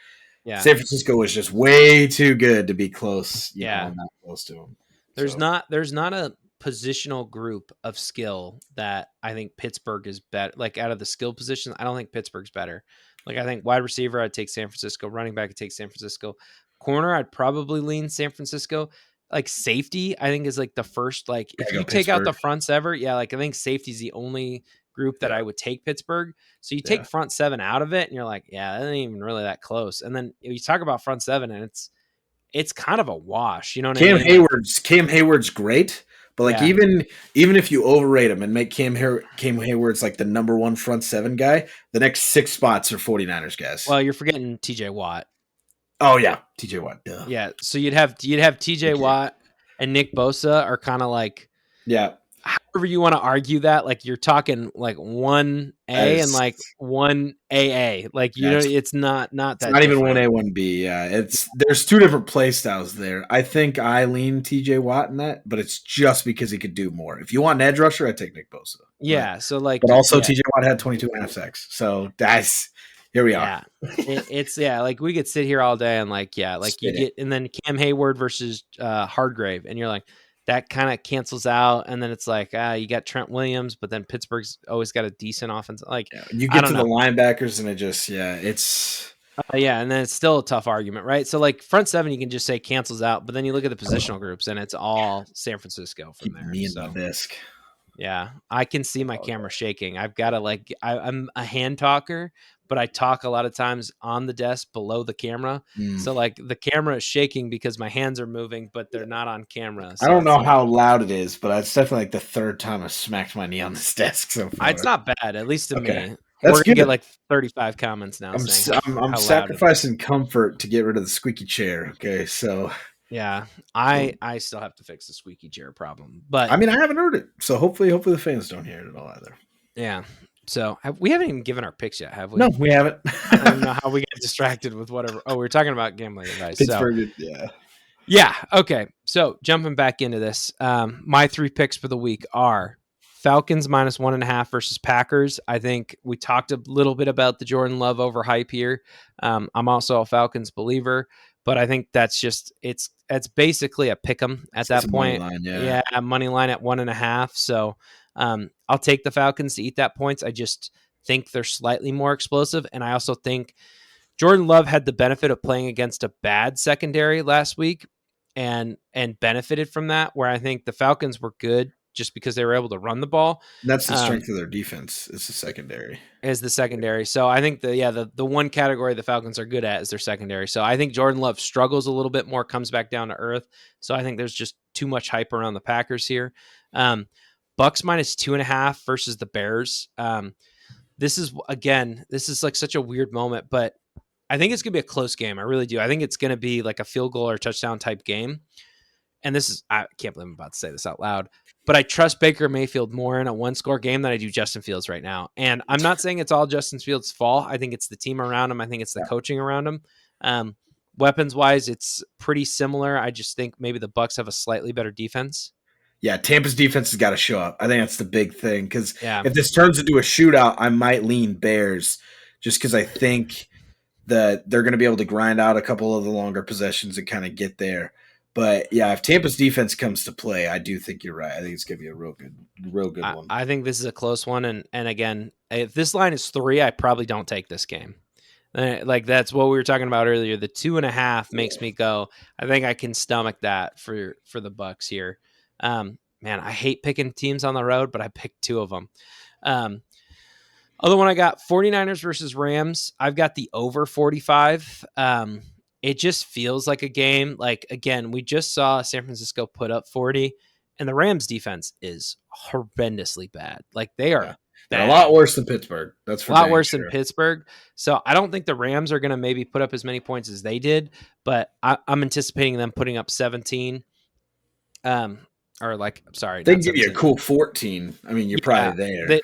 Yeah, San Francisco was just way too good to be close. yeah. Not close to them. There's not a positional group of skill that I think Pittsburgh is better. Like out of the skill positions, I don't think Pittsburgh's better. Like I think wide receiver, I'd take San Francisco. Running back, I'd take San Francisco. Corner, I'd probably lean San Francisco. Like safety, I think is like the first. Like if you take out the front seven, yeah, like I think safety is the only group that I would take Pittsburgh. So you take front seven out of it, and you're like, yeah, that ain't even really that close. And then you talk about front seven, and it's kind of a wash. You know what I mean? Cam Hayward's great, but like even if you overrate him and make Cam Hayward's like the number one front seven guy, the next 6 spots are 49ers guys. Well, you're forgetting TJ Watt. Oh yeah, TJ Watt. Duh. Yeah, so you'd have TJ Watt and Nick Bosa are kind of like however you want to argue that, like you're talking like 1A and like 1AA. Like it's not that. It's not even 1A 1B. Yeah, there's 2 different play styles there. I think I lean TJ Watt in that, but it's just because he could do more. If you want an edge rusher, I take Nick Bosa. Yeah, so like, but also TJ Watt had 22.5 sacks. So that's. Here we are. It's like we could sit here all day and like you get and then Cam Hayward versus Hardgrave, and you're like that kind of cancels out, and then it's like you got Trent Williams, but then Pittsburgh's always got a decent offense. Like you get to the linebackers, and it just it's and then it's still a tough argument, right? So like front seven, you can just say cancels out, but then you look at the positional groups, and it's all San Francisco from there. Me in the disc. Yeah, I can see my camera shaking. I've got to I'm a hand talker, but I talk a lot of times on the desk below the camera. So like the camera is shaking because my hands are moving, but they're not on camera. So I don't know how loud it is, but it's definitely like the 3rd time I smacked my knee on this desk so far. It's not bad, at least to me. That's We're going to get like 35 comments now. I'm sacrificing comfort to get rid of the squeaky chair. Okay, so... Yeah, I still have to fix the squeaky chair problem, but I mean I haven't heard it, so hopefully the fans don't hear it at all either. Yeah, so we haven't even given our picks yet, have we? No, we haven't. I don't know how we get distracted with whatever. Oh, we were talking about gambling advice. Pittsburgh, yeah. Okay, so jumping back into this, my 3 picks for the week are Falcons -1.5 versus Packers. I think we talked a little bit about the Jordan Love overhype here. I'm also a Falcons believer. But I think that's just it's basically a pick 'em at that point. Money line at 1.5. So I'll take the Falcons to eat that points. I just think they're slightly more explosive, and I also think Jordan Love had the benefit of playing against a bad secondary last week, and benefited from that. Where I think the Falcons were good just because they were able to run the ball. That's the strength of their defense. It's the secondary. So I think the one category the Falcons are good at is their secondary. So I think Jordan Love struggles a little bit more, comes back down to earth. So I think there's just too much hype around the Packers here. Bucks -2.5 versus the Bears. This is like such a weird moment, but I think it's going to be a close game. I really do. I think it's going to be like a field goal or touchdown type game. and this is, I can't believe I'm about to say this out loud, but I trust Baker Mayfield more in a one-score game than I do Justin Fields right now. And I'm not saying it's all Justin Fields' fault. I think it's the team around him. I think it's the coaching around him. Weapons-wise, it's pretty similar. I just think maybe the Bucs have a slightly better defense. Yeah, Tampa's defense has got to show up. I think that's the big thing, because Yeah. if this turns into a shootout, I might lean Bears, just because I think that they're going to be able to grind out a couple of the longer possessions and kind of get there. But yeah, if Tampa's defense comes to play, I do think you're right. I think it's going to be a real good one. I think this is a close one. And again, if this line is 3, I probably don't take this game. Like that's what we were talking about earlier. The 2.5 makes me go, I think I can stomach that for the Bucs here. Man, I hate picking teams on the road, but I picked 2 of them. Other one I got 49ers versus Rams. I've got the over 45. It just feels like a game. Like, again, we just saw San Francisco put up 40, and the Rams defense is horrendously bad. Like, they are They're a lot worse than Pittsburgh. That's for a lot worse sure. than Pittsburgh. So I don't think the Rams are going to maybe put up as many points as they did, but I'm anticipating them putting up 17. Or like, sorry, they give you a cool 14. I mean, you're probably there.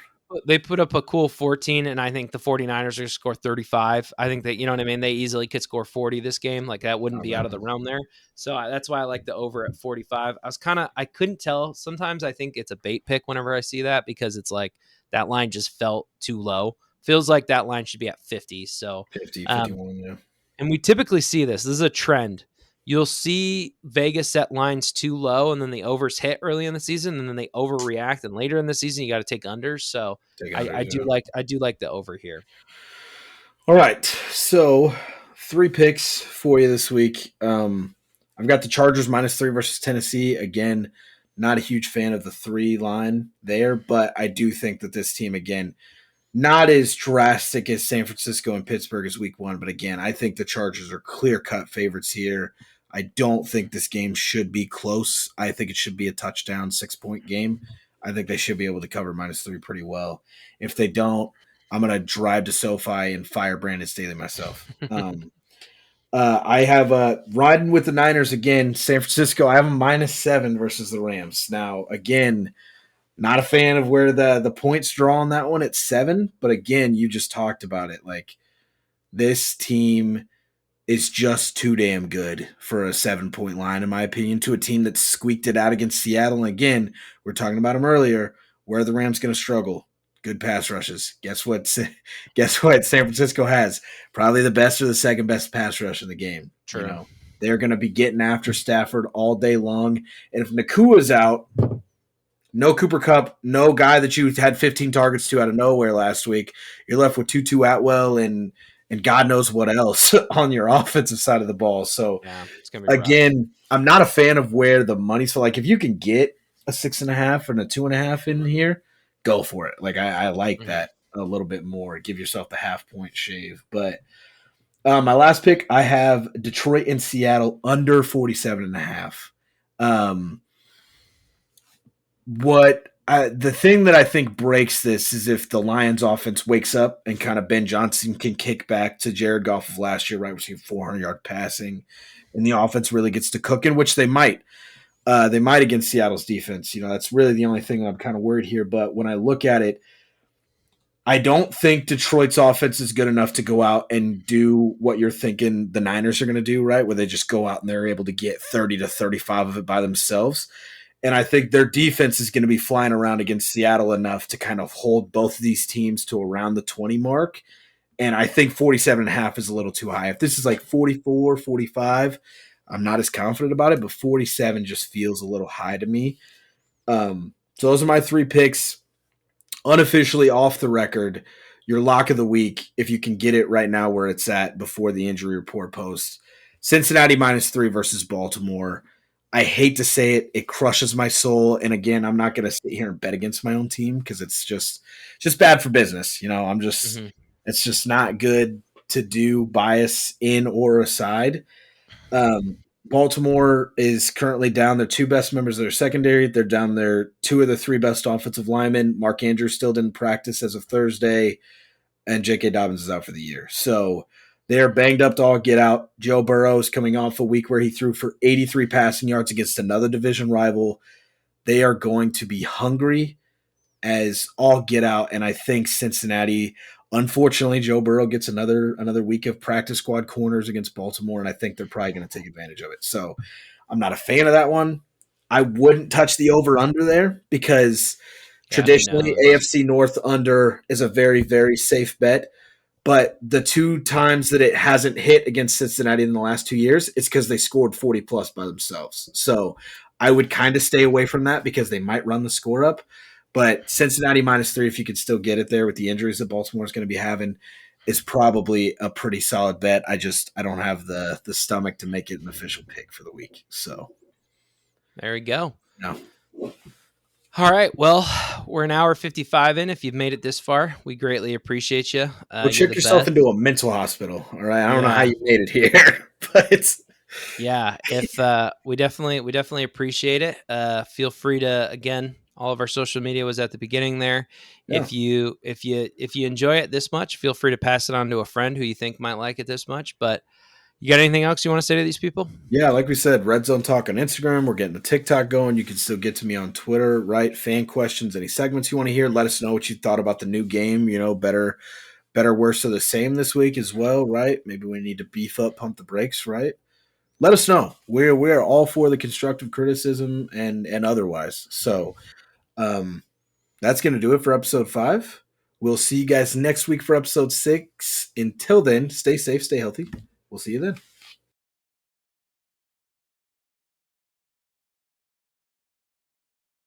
They put up a cool 14, and I think the 49ers are going to score 35. I think that, you know what I mean? They easily could score 40 this game. Like, that wouldn't be out of the realm there. So that's why I like the over at 45. I couldn't tell. Sometimes I think it's a bait pick whenever I see that, because it's like that line just felt too low. Feels like that line should be at 50. So 50, 51, yeah. And we typically see this. This is a trend. You'll see Vegas set lines too low, and then the overs hit early in the season, and then they overreact. And later in the season, you got to take unders. So I do like the over here. All right, so 3 picks for you this week. I've got the Chargers -3 versus Tennessee. Again, not a huge fan of the 3 line there, but I do think that this team, again, not as drastic as San Francisco and Pittsburgh as week 1, but again, I think the Chargers are clear-cut favorites here. I don't think this game should be close. I think it should be a touchdown, 6-point game. I think they should be able to cover -3 pretty well. If they don't, I'm going to drive to SoFi and fire Brandon Staley myself. I have riding with the Niners again. San Francisco, I have them -7 versus the Rams. Now, again, not a fan of where the points draw on that one at 7, but again, you just talked about it. Like, this team is just too damn good for a 7-point line, in my opinion, to a team that squeaked it out against Seattle. And again, we are talking about them earlier. Where are the Rams going to struggle? Good pass rushes. Guess what? San Francisco has? Probably the best or the second best pass rush in the game. True. You know, they're going to be getting after Stafford all day long. And if Nakua's out, no Cooper Kupp, no guy that you had 15 targets to out of nowhere last week, you're left with Tutu Atwell and God knows what else on your offensive side of the ball. So, yeah, it's gonna be again, rough. I'm not a fan of where the money's for. Like, if you can get a 6.5 and a 2.5 in here, go for it. Like, I like that a little bit more. Give yourself the half-point shave. But my last pick, I have Detroit and Seattle under 47.5. The thing that I think breaks this is if the Lions offense wakes up and kind of Ben Johnson can kick back to Jared Goff of last year, right, receiving 400-yard passing, and the offense really gets to cooking, which they might. They might against Seattle's defense. You know, that's really the only thing that I'm kind of worried here. But when I look at it, I don't think Detroit's offense is good enough to go out and do what you're thinking the Niners are going to do, right, where they just go out and they're able to get 30 to 35 of it by themselves. And I think their defense is going to be flying around against Seattle enough to kind of hold both of these teams to around the 20 mark. And I think 47.5 is a little too high. If this is like 44, 45, I'm not as confident about it, but 47 just feels a little high to me. So those are my 3 picks. Unofficially off the record, your lock of the week, if you can get it right now where it's at before the injury report post. Cincinnati -3 versus Baltimore. I hate to say it. It crushes my soul. And again, I'm not going to sit here and bet against my own team because it's just bad for business. You know, it's just not good to do, bias in or aside. Baltimore is currently down their 2 best members of their secondary. They're down their 2 of the 3 best offensive linemen. Mark Andrews still didn't practice as of Thursday, and J.K. Dobbins is out for the year. So They are banged up to all get out. Joe Burrow is coming off a week where he threw for 83 passing yards against another division rival. They are going to be hungry as all get out, and I think Cincinnati. Unfortunately, Joe Burrow gets another week of practice squad corners against Baltimore, and I think they're probably going to take advantage of it. So I'm not a fan of that one. I wouldn't touch the over under there because Yeah, who traditionally knows? AFC North under is a very, very safe bet. But the two times that it hasn't hit against Cincinnati in the last 2 years, it's because they scored 40 plus by themselves. So I would kind of stay away from that because they might run the score up. But Cincinnati -3, if you could still get it there with the injuries that Baltimore is going to be having, is probably a pretty solid bet. I don't have the stomach to make it an official pick for the week. So There we go. no. All right. Well, we're an hour 55 in. If you've made it this far, we greatly appreciate you. Go You're check the yourself best. into a mental hospital. All right. I don't know how Yeah. you made it here, but it's Yeah. If we definitely appreciate it. Feel free to, again, all of our social media was at the beginning there. yeah. If you enjoy it this much, feel free to pass it on to a friend who you think might like it this much. But you got anything else you want to say to these people? Yeah, like we said, Red Zone Talk on Instagram. We're getting the TikTok going. You can still get to me on Twitter, right? Fan questions, any segments you want to hear. Let us know what you thought about the new game. Better, worse, or the same this week as well, right? Maybe we need to beef up, pump the brakes, right? Let us know. We're all for the constructive criticism and otherwise. So that's going to do it for episode 5. We'll see you guys next week for episode 6. Until then, stay safe, stay healthy. We'll see you then.